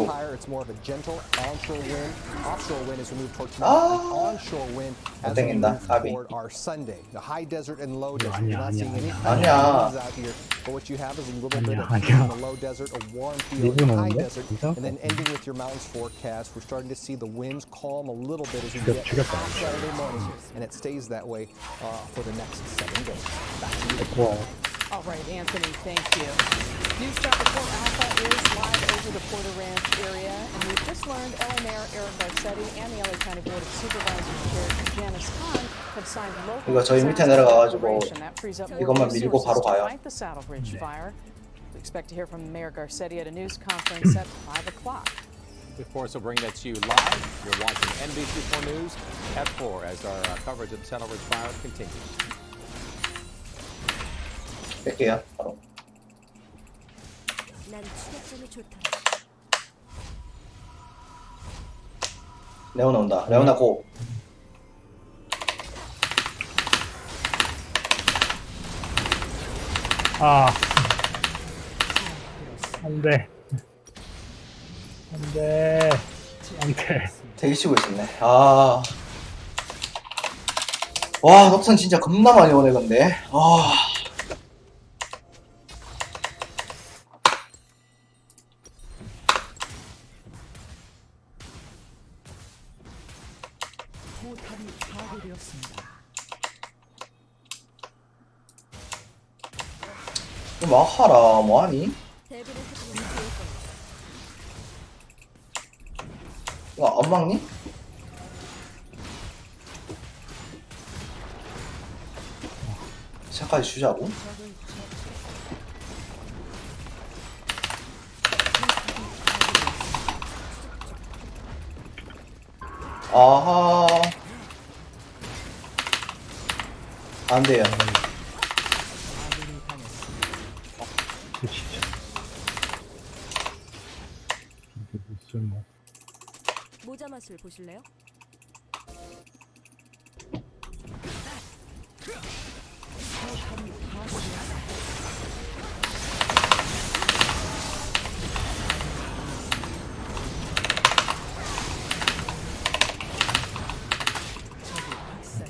higher. It's more of a gentle onshore wind, offshore wind as we move toward tomorrow, and onshore wind as we move toward our Sunday. The high desert and low desert. You're not seeing any winds out here, but what you have is a little bit of heat in the low desert, a warm feel in the high desert, and then ending with your mountains forecast. We're starting to see the winds calm a little bit as we get past Saturday morning, and it stays that way for the next 7 days. Back to you. All right, Anthony, thank you. News Chopper 4 Alpha is live over the Porter Ranch area, and we've just learned LA Mayor Eric Garcetti and the LA County Board of Supervisors Chair Janice Kahn have signed local 이거 저희 밑에 내려가가지고 that frees up more 이것만 밀고 바로 resources to 가요. fight the Saddle Ridge fire. We expect to hear from Mayor Garcetti at a news conference at 5 o'clock. Of course, we'll bring that to you live. You're watching NBC4 News at 4 as our coverage of the Saddle Ridge fire continues. 뺄게요 바로. 난 추격점이 좋다. 레오나 온다. 레오나 고. 안돼. 안돼. 안돼. 되게 치고 있었네. 와, 녹슨 진짜 겁나 많이 오네 근데. 막 하라, 뭐하니? 안 막니? 차까지 주자고? 아하. 안 돼요. 모자 맛을 보실래요?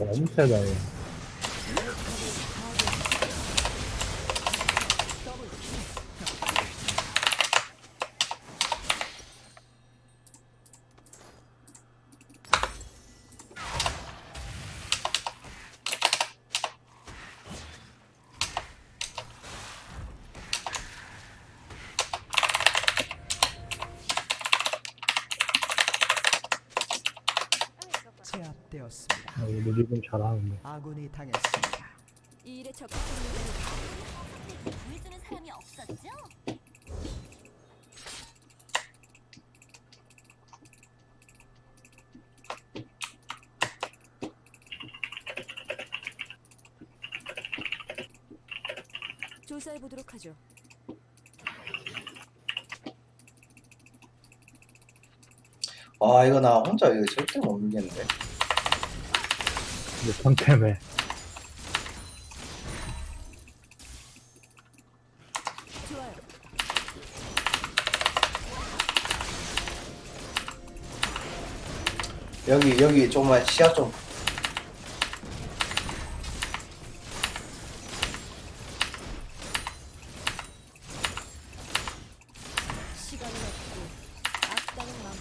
너무 세다 얘. 제압되었습니다. 우리 지금 잘하는데. 아군이 당했습니다. 이 일에 적극적인 구해주는 사람이 없었죠? 조사해 보도록 하죠. 아 이거 나 혼자 이거 절대 못 밀겠는데. 편 때문에. 좋아요. 여기 조금만 시야 좀. 시간은 없고 악당은 많고.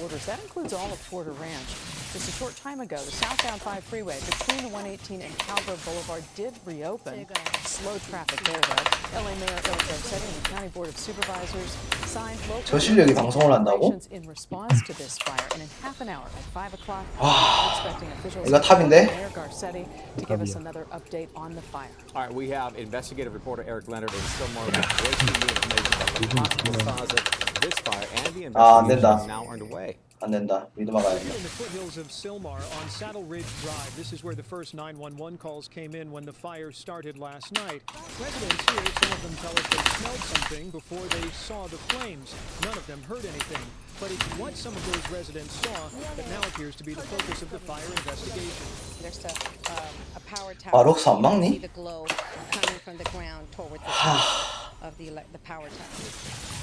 Orders. That includes all of Porter Ranch. Just a short time ago, the southbound 5 freeway between the 118 and Cowbell Boulevard did reopen. Slow traffic there, though. LA Mayor Eric Garcetti and the County Board of Supervisors signed local 저 실력이 방송을 한다고? regulations in response to this fire. And in half an hour, at 5 o'clock, we're expecting officials 이거 탑인데? Mayor Garcetti to give us another update on the fire. All right, we have investigative reporter Eric Leonard in Stillmore with breaking new information about the possible cause of this fire, and the 안 investigation 된다. is now underway. 안 된다. 믿음 가야 Here 돼. in the foothills of Silmar on Saddle Ridge Drive, this is where the first 911 calls came in when the fire started last night. Residents here, some of them tell us they smelled something before they saw the flames. None of them heard anything. But it's what some of those residents saw that now appears to be the focus of the fire investigation. There's a power tower. 록스 안 막니? See the glow coming from the ground toward the top of the power tower,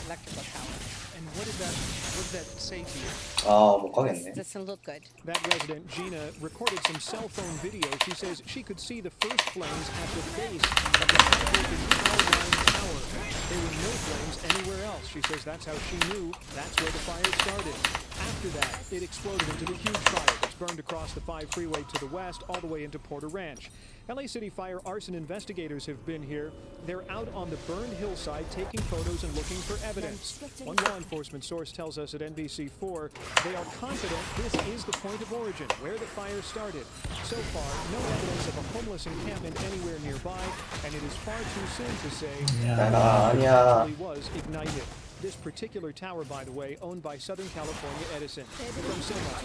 electrical tower. And what did that say to you? 아, 못 가겠네. Doesn't look good. That resident, Gina, recorded some cell phone video. She says she could see the first flames at the base of the high-voltage power line tower. There were no flames anywhere else. She says that's how she knew that's where the fire started. After that, it exploded into the huge fire that's burned across the 5 freeway to the west all the way into Porter Ranch. LA City Fire arson investigators have been here. They're out on the burned hillside taking photos and looking for evidence. One law enforcement source tells us at NBC4 they are confident this is the point of origin, where the fire started. So far, no evidence of a homeless encampment anywhere nearby, and it is far too soon to say it actually was ignited. This particular tower, by the way, owned by Southern California Edison. From Silmar,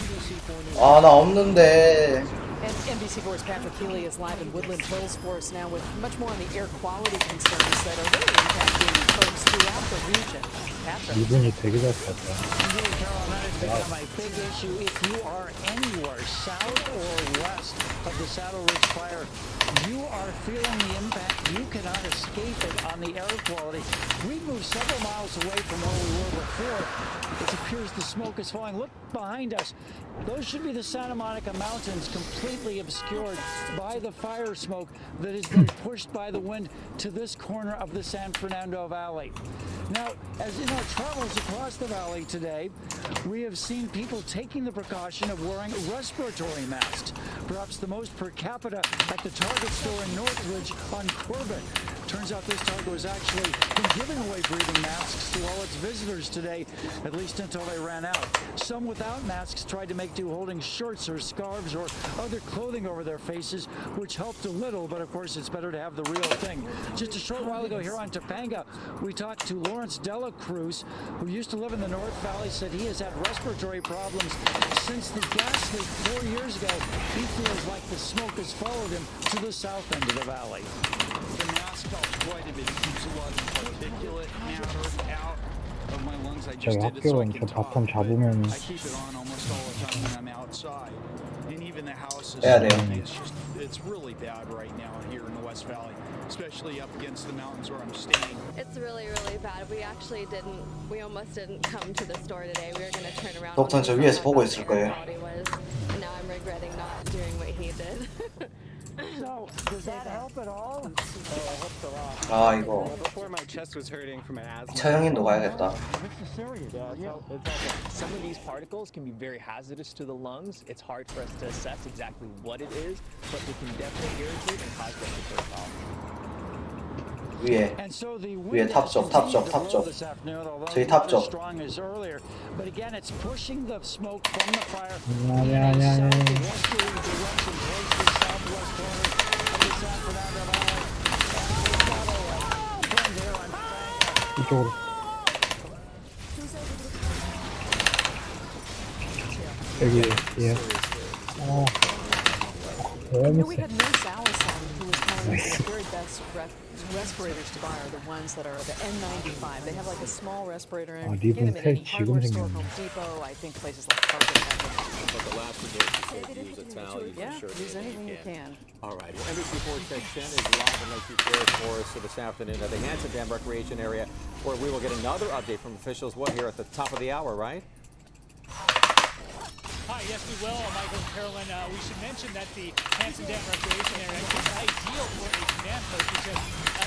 NBC4 News. 아, 나 없는데. And NBC4's Patrick Healy is live in Woodland Hills for us now with much more on the air quality concerns that are really impacting folks throughout the region. Patrick. 이분이 되게 잘 탔다. That has become a big issue. If you are anywhere south or west of the Saddle Ridge fire, you are feeling the impact. You cannot escape it on the air quality. We've moved several miles away from where we were before. It appears the smoke is falling. Look behind us. Those should be the Santa Monica Mountains, completely obscured by the fire smoke that has been pushed by the wind to this corner of the San Fernando Valley. Now, as in our travels across the valley today, we have seen people taking the precaution of wearing respiratory masks, perhaps the most per capita at the Target store in Northridge on Corbett. Turns out this Target was actually been giving away breathing masks to all its visitors today, at least until they ran out. Some without masks tried to make do holding shirts or scarves or other clothing over their faces, which helped a little, but of course it's better to have the real thing. Just a short while ago here on Topanga, we talked to Lawrence Dela Cruz, who used to live in the North Valley, said he has had respiratory problems since the gas leak 4 years ago. He feels like the smoke has followed him to the south end of the valley. The mask helps quite a bit. It keeps a lot of particulate matter out of my lungs. I just did it so I can talk. I keep it on almost all the time when I'm outside. And even the house is it's just it's really bad right now here in the West Valley, especially up against the mountains where I'm staying. It's really, really bad. We almost didn't come to the store today. We were going to turn around. 녹턴 저 위에서 보고 있을 거예요. And now I'm regretting not doing what he did. So, does that help at all? 아 이거 Before my chest was hurting from an asthma. 처형인도 가야겠다. Some of these particles can be very hazardous to the lungs. It's hard for us to assess exactly what it is, but they can definitely irritate and cause respiratory problems. 위에 탑쪽. 저희 탑쪽. Strong as earlier, but again, it's pushing the smoke from the fire 아니야. southwesterly direction towards the southwest corner of the San Fernando Valley. From there on. 이쪽으로. 여기 예. Here we had Nurse Alice on, who was telling us the very best respirators to buy are the ones that are the N95. They have like a small respirator and you can get them in any hardware store, Home Depot, I think places like Target have them. But the last resort is use a towel. Use anything you can. All right. Well, NBC 410 is live in Lake Butte for us this afternoon at the Hanson Dam Recreation Area, where we will get another update from officials. What here at the top of the hour, right? Hi, yes, we will, Michael and Carolyn. We should mention that the Hanson Dam Recreation Area is ideal for a command post because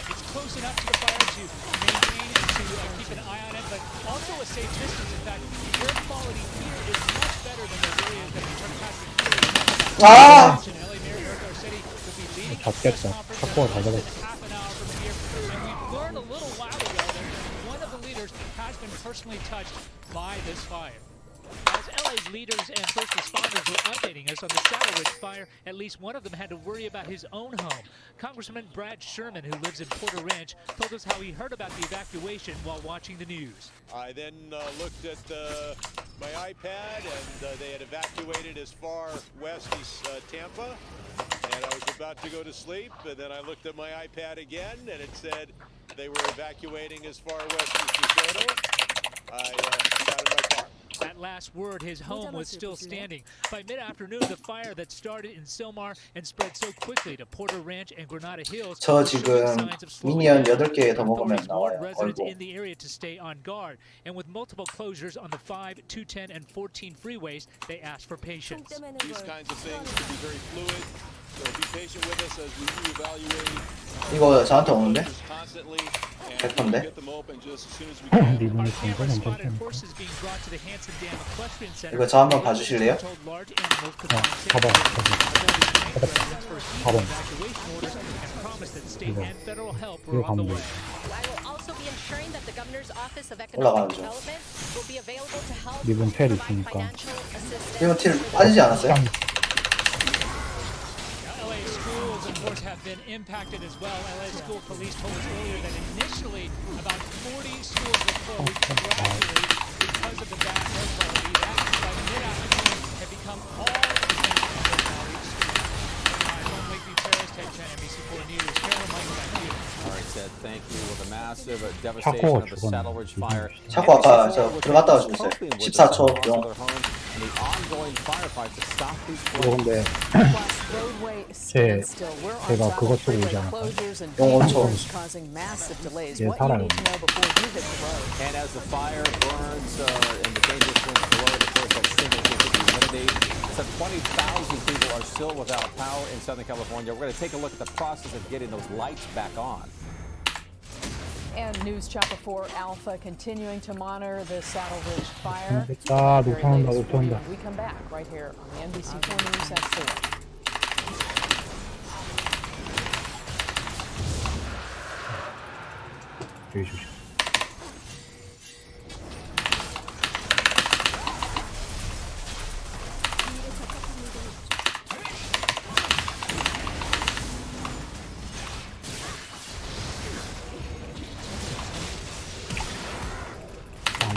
it's close enough to the fire to maintain and to keep an eye on it, but also a safe distance. In fact, the air quality here is much better than those areas that we turn past the LA Mayor Eric Garcetti will be leading the press conference in half an hour from here. And we've learned a little while ago that one of the leaders has been personally touched by this fire. As LA's leaders and first responders were updating us on the Saddle Ridge fire, at least one of them had to worry about his own home. Congressman Brad Sherman, who lives in Porter Ranch, told us how he heard about the evacuation while watching the news. I then looked at my iPad, and they had evacuated as far west as Tampa, and I was about to go to sleep, and then I looked at my iPad again, and it said they were evacuating as far west as DeSoto. I got in my car. That last word, his home was still standing. By mid-afternoon, the fire that started in Silmar and spread so quickly to Porter Ranch and Granada Hills. 저 지금 미니언 8개 더 먹으면 나와요. Residents in the area to stay on guard, and with multiple closures on the 5, 210, and 14 freeways, they asked for patience. These kinds of things can be very fluid, so be patient with us as we evaluate. 이거 저한테 오는데? 100%인데? 이거 저 한번 봐주실래요? 봐봐. 이거 가면 돼. 올라가는 중. 리본 텔 있으니까. 리본 텔 빠지지 않았어요? Schools, of course, have been impacted as well. LA school police told us earlier that initially about 40 schools were closed gradually because of the bad air quality. That, by mid-afternoon, had become all of the San Fernando Valley schools. From Lakeview Terrace, Ted Chen, NBC4 News. Carolyn, Michael, back to you. All right, Ted, thank you. With the massive devastation of the Saddle Ridge fire. 자꾸 아까 저 들어갔다 와주고 있어요. 14초 용. The ongoing firefight to stop these 이거 근데 제가 그것 쓰고 오지 않을까? 용 5초. 얘 살아요. And as the fire burns in the dangerous zones below, of course, that single-digit humidity. So 20,000 people are still without power in Southern California. We're going to take a look at the process of getting those lights back on. And News Chopper 4 Alpha continuing to monitor the Saddle Ridge fire. 녹턴다. We come back right here on the NBC4 News at 4. 여기 조심.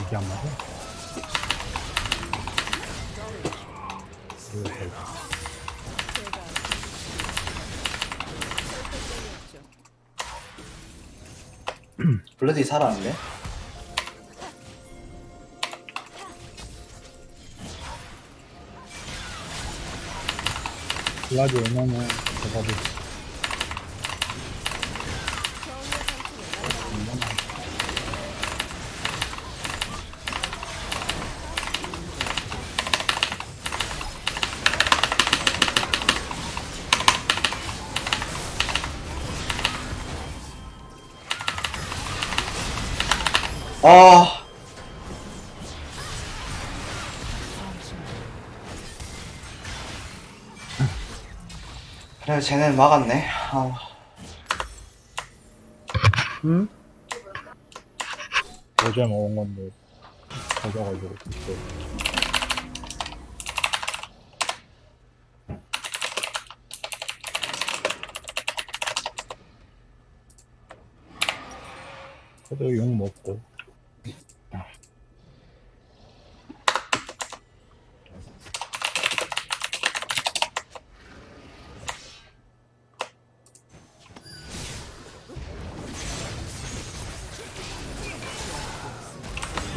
이게 안 맞아? 블러디 살아났네. 블라디 오면은 대박이. 아. 그래, 쟤는 막았네. 아. 응? 어제 먹은 건데 가져가지고 그때. 그래도 욕 먹고.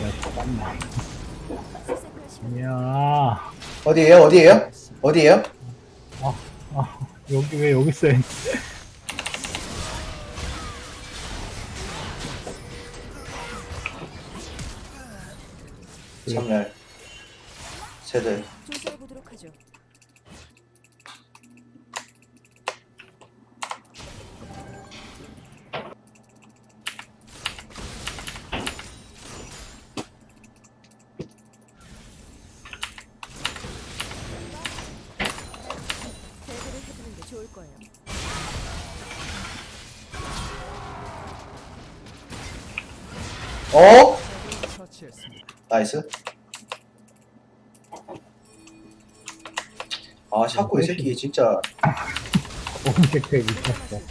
야, 잠깐만. 아니야. 어디에요? 여기 왜 여기 있어? 참멸. 새들. 조사해 보도록 하죠. 대비를 해두는 게 좋을 거예요. 어? 나이스. 아, 샤코 이 새끼 진짜. 검색팩 미쳤어.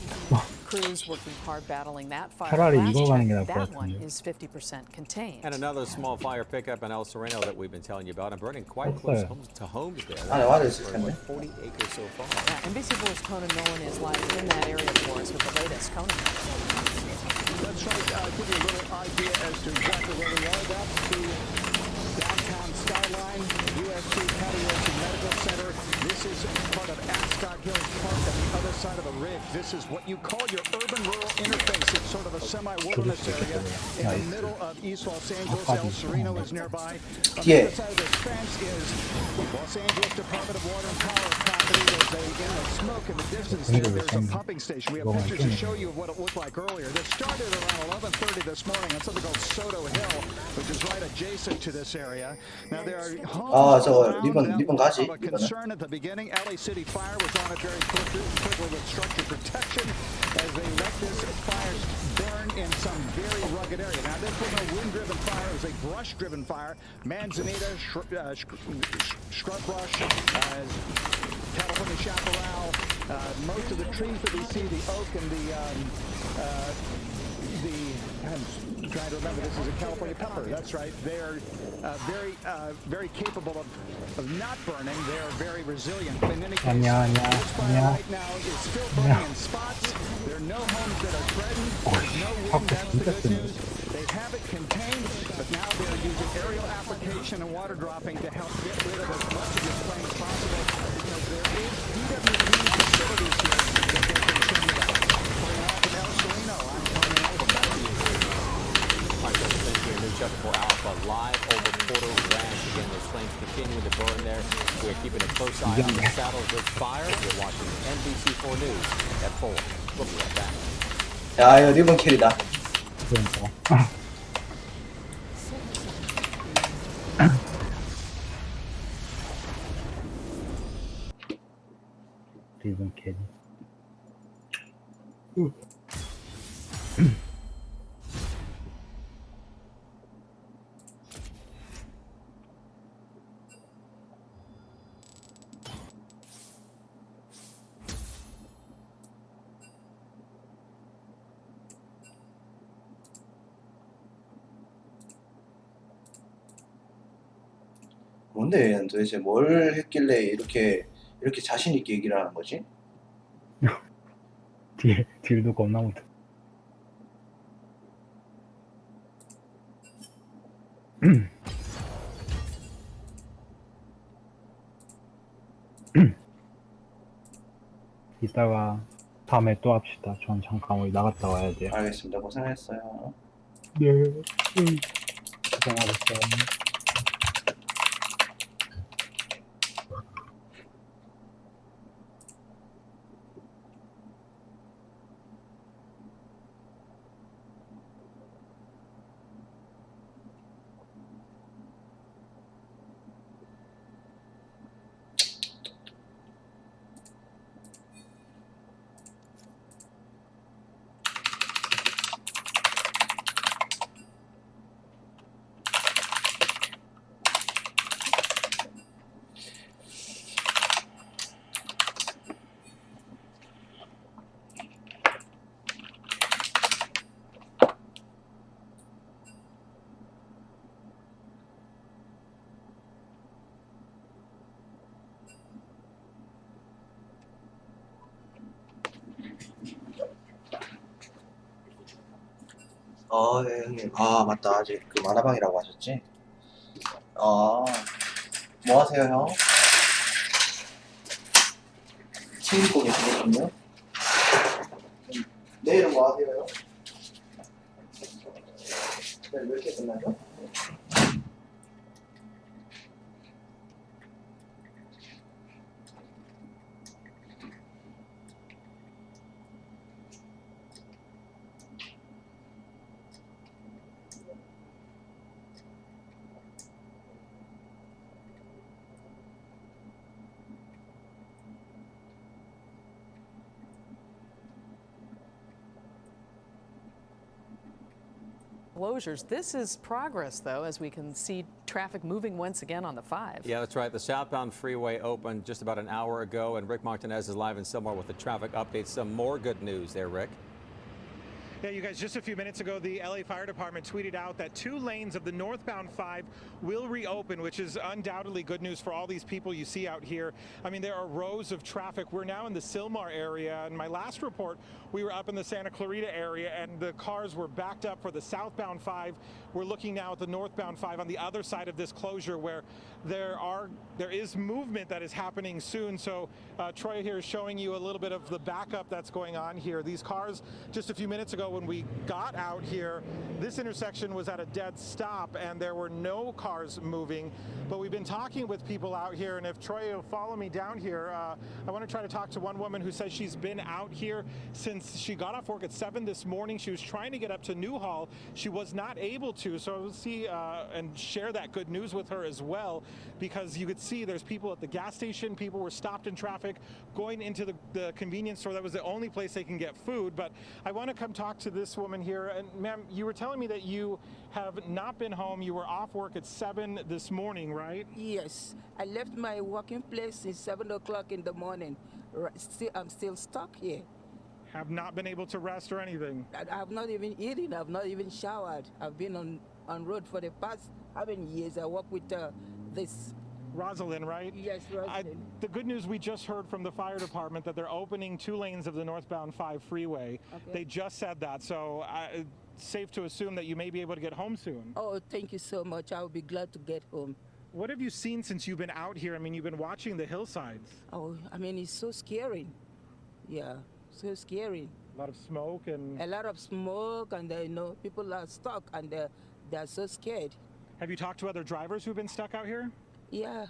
Crews working hard battling that fire. 차라리 Last 이거 가는 게 check, 나을 것 that one 같은데. is 50% contained. And another small fire pickup in El Sereno that we've been telling you about and burning quite close to homes there. 아, 네, 맞을 수 있겠네. 40 acres so far. Yeah, NBC4's Conan Nolan is live in that area for us with the latest. Conan. Let's try to give you a little idea as to exactly where we are. That's the downtown skyline, USC Karaoke Medical Center. This is part of Ascot Hills Park on the other side of the ridge. This is what you call your urban-rural interface. It's sort of a semi-wilderness area in the middle of East Los Angeles. El Sereno is nearby. On the other side of this fence is Los Angeles Department of Water and Power property. There's a smoke in the distance there. There's a pumping station. We have pictures to show you of what it looked like earlier. This started around 11:30 this morning on something called Soto Hill, which is right adjacent to this area. Now there are homes 저거 리본 가지. of a concern at the beginning. LA City Fire was on it very quickly with structure protection as they let this fire burn in some very rugged area. Now this was a wind-driven fire. It was a brush-driven fire. Manzanita, scrub brush, California chaparral. Most of the trees that we see, the oak and I'm trying to remember, this is a California pepper. That's right. They are very capable of not burning. They are very resilient. In any case, this fire right now is still burning in spots. There are no homes that are threatened. There's no wind. That's the good news. They have it contained, but now they're using aerial application and water dropping to help get rid of as much of this flame as possible. Because there is DWP facilities here that they're concerned about. Putting off in El Sereno, I'm Conan Nolan. Back to you. All right, so thank you. New Chapter 4 Alpha live over Porter Ranch. Again, those flames continuing to burn there. We're keeping a close eye on the Saddle Ridge fire. You're watching NBC4 News at 4. We'll be right back. 야, 이거 리본 킬이다. 그러니까. 리본 캐리. 뭔데 얘는 도대체 뭘 했길래 이렇게 자신 있게 얘기를 하는 거지? 딜도 겁나 못해. 이따가 다음에 또 합시다. 전 잠깐 우리 나갔다 와야 돼요. 알겠습니다. 고생했어요. 네. 고생하셨어요. 예, 형님. 아, 맞다. 아직 그 만화방이라고 하셨지? 뭐 하세요, 형? 책 읽고 계시거든요? 내일은 뭐 하세요, 형? 내일 몇 시에 끝나죠? Closures. This is progress, though, as we can see traffic moving once again on the 5. Yeah, that's right. The southbound freeway opened just about an hour ago, and Rick Martinez is live in Silmar with the traffic update. Some more good news there, Rick. Yeah, you guys, just a few minutes ago, the LA Fire Department tweeted out that 2 lanes of the northbound 5 will reopen, which is undoubtedly good news for all these people you see out here. I mean, there are rows of traffic. We're now in the Silmar area. In my last report, we were up in the Santa Clarita area, and the cars were backed up for the southbound 5. We're looking now at the northbound 5 on the other side of this closure, where there is movement that is happening soon. So Troy here is showing you a little bit of the backup that's going on here. These cars, just a few minutes ago when we got out here, this intersection was at a dead stop and there were no cars moving. But we've been talking with people out here, and if Troy will follow me down here, I want to try to talk to one woman who says she's been out here since she got off work at 7 this morning. She was trying to get up to Newhall. She was not able to, so we'll see and share that good news with her as well, because you could see there's people at the gas station. People were stopped in traffic going into the convenience store. That was the only place they can get food. But I want to come talk to this woman here. And ma'am, you were telling me that you have not been home. You were off work at 7 this morning, right? Yes, I left my working place at 7 o'clock in the morning. I'm still stuck here. Have not been able to rest or anything? I have not even eaten. I've not even showered. I've been on road for the past how many years? I work with this. Rosalind, right? Yes, Rosalind. The good news, we just heard from the fire department that they're opening 2 lanes of the northbound 5 freeway. Okay. They just said that, so safe to assume that you may be able to get home soon. Oh, thank you so much. I'll be glad to get home. What have you seen since you've been out here? I mean, you've been watching the hillsides. Oh, I mean, it's so scary. Yeah, so scary. A lot of smoke and... A lot of smoke, and people are stuck, and they're so scared. Have you talked to other drivers who've been stuck out here? Yeah.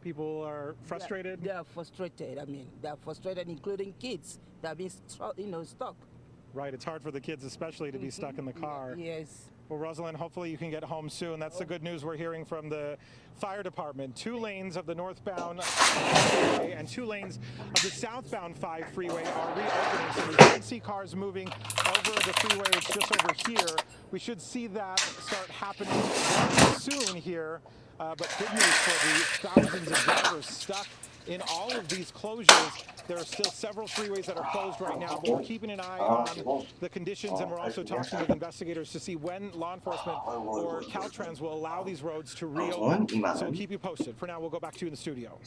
People are frustrated? They are frustrated. I mean, they are frustrated, including kids that have been stuck. Right, it's hard for the kids especially to be stuck in the car. Yes. Well, Rosalind, hopefully you can get home soon. That's the good news we're hearing from the fire department. 2 lanes of the northbound freeway and 2 lanes of the southbound 5 freeway are reopening. So we should see cars moving over the freeway. It's just over here. We should see that start happening very soon here. But good news for the thousands of drivers stuck in all of these closures. There are still several freeways that are closed right now, but we're keeping an eye on the conditions, and we're also talking with investigators to see when law enforcement or Caltrans will allow these roads to reopen. So we'll keep you posted. For now, we'll go back to you in the studio.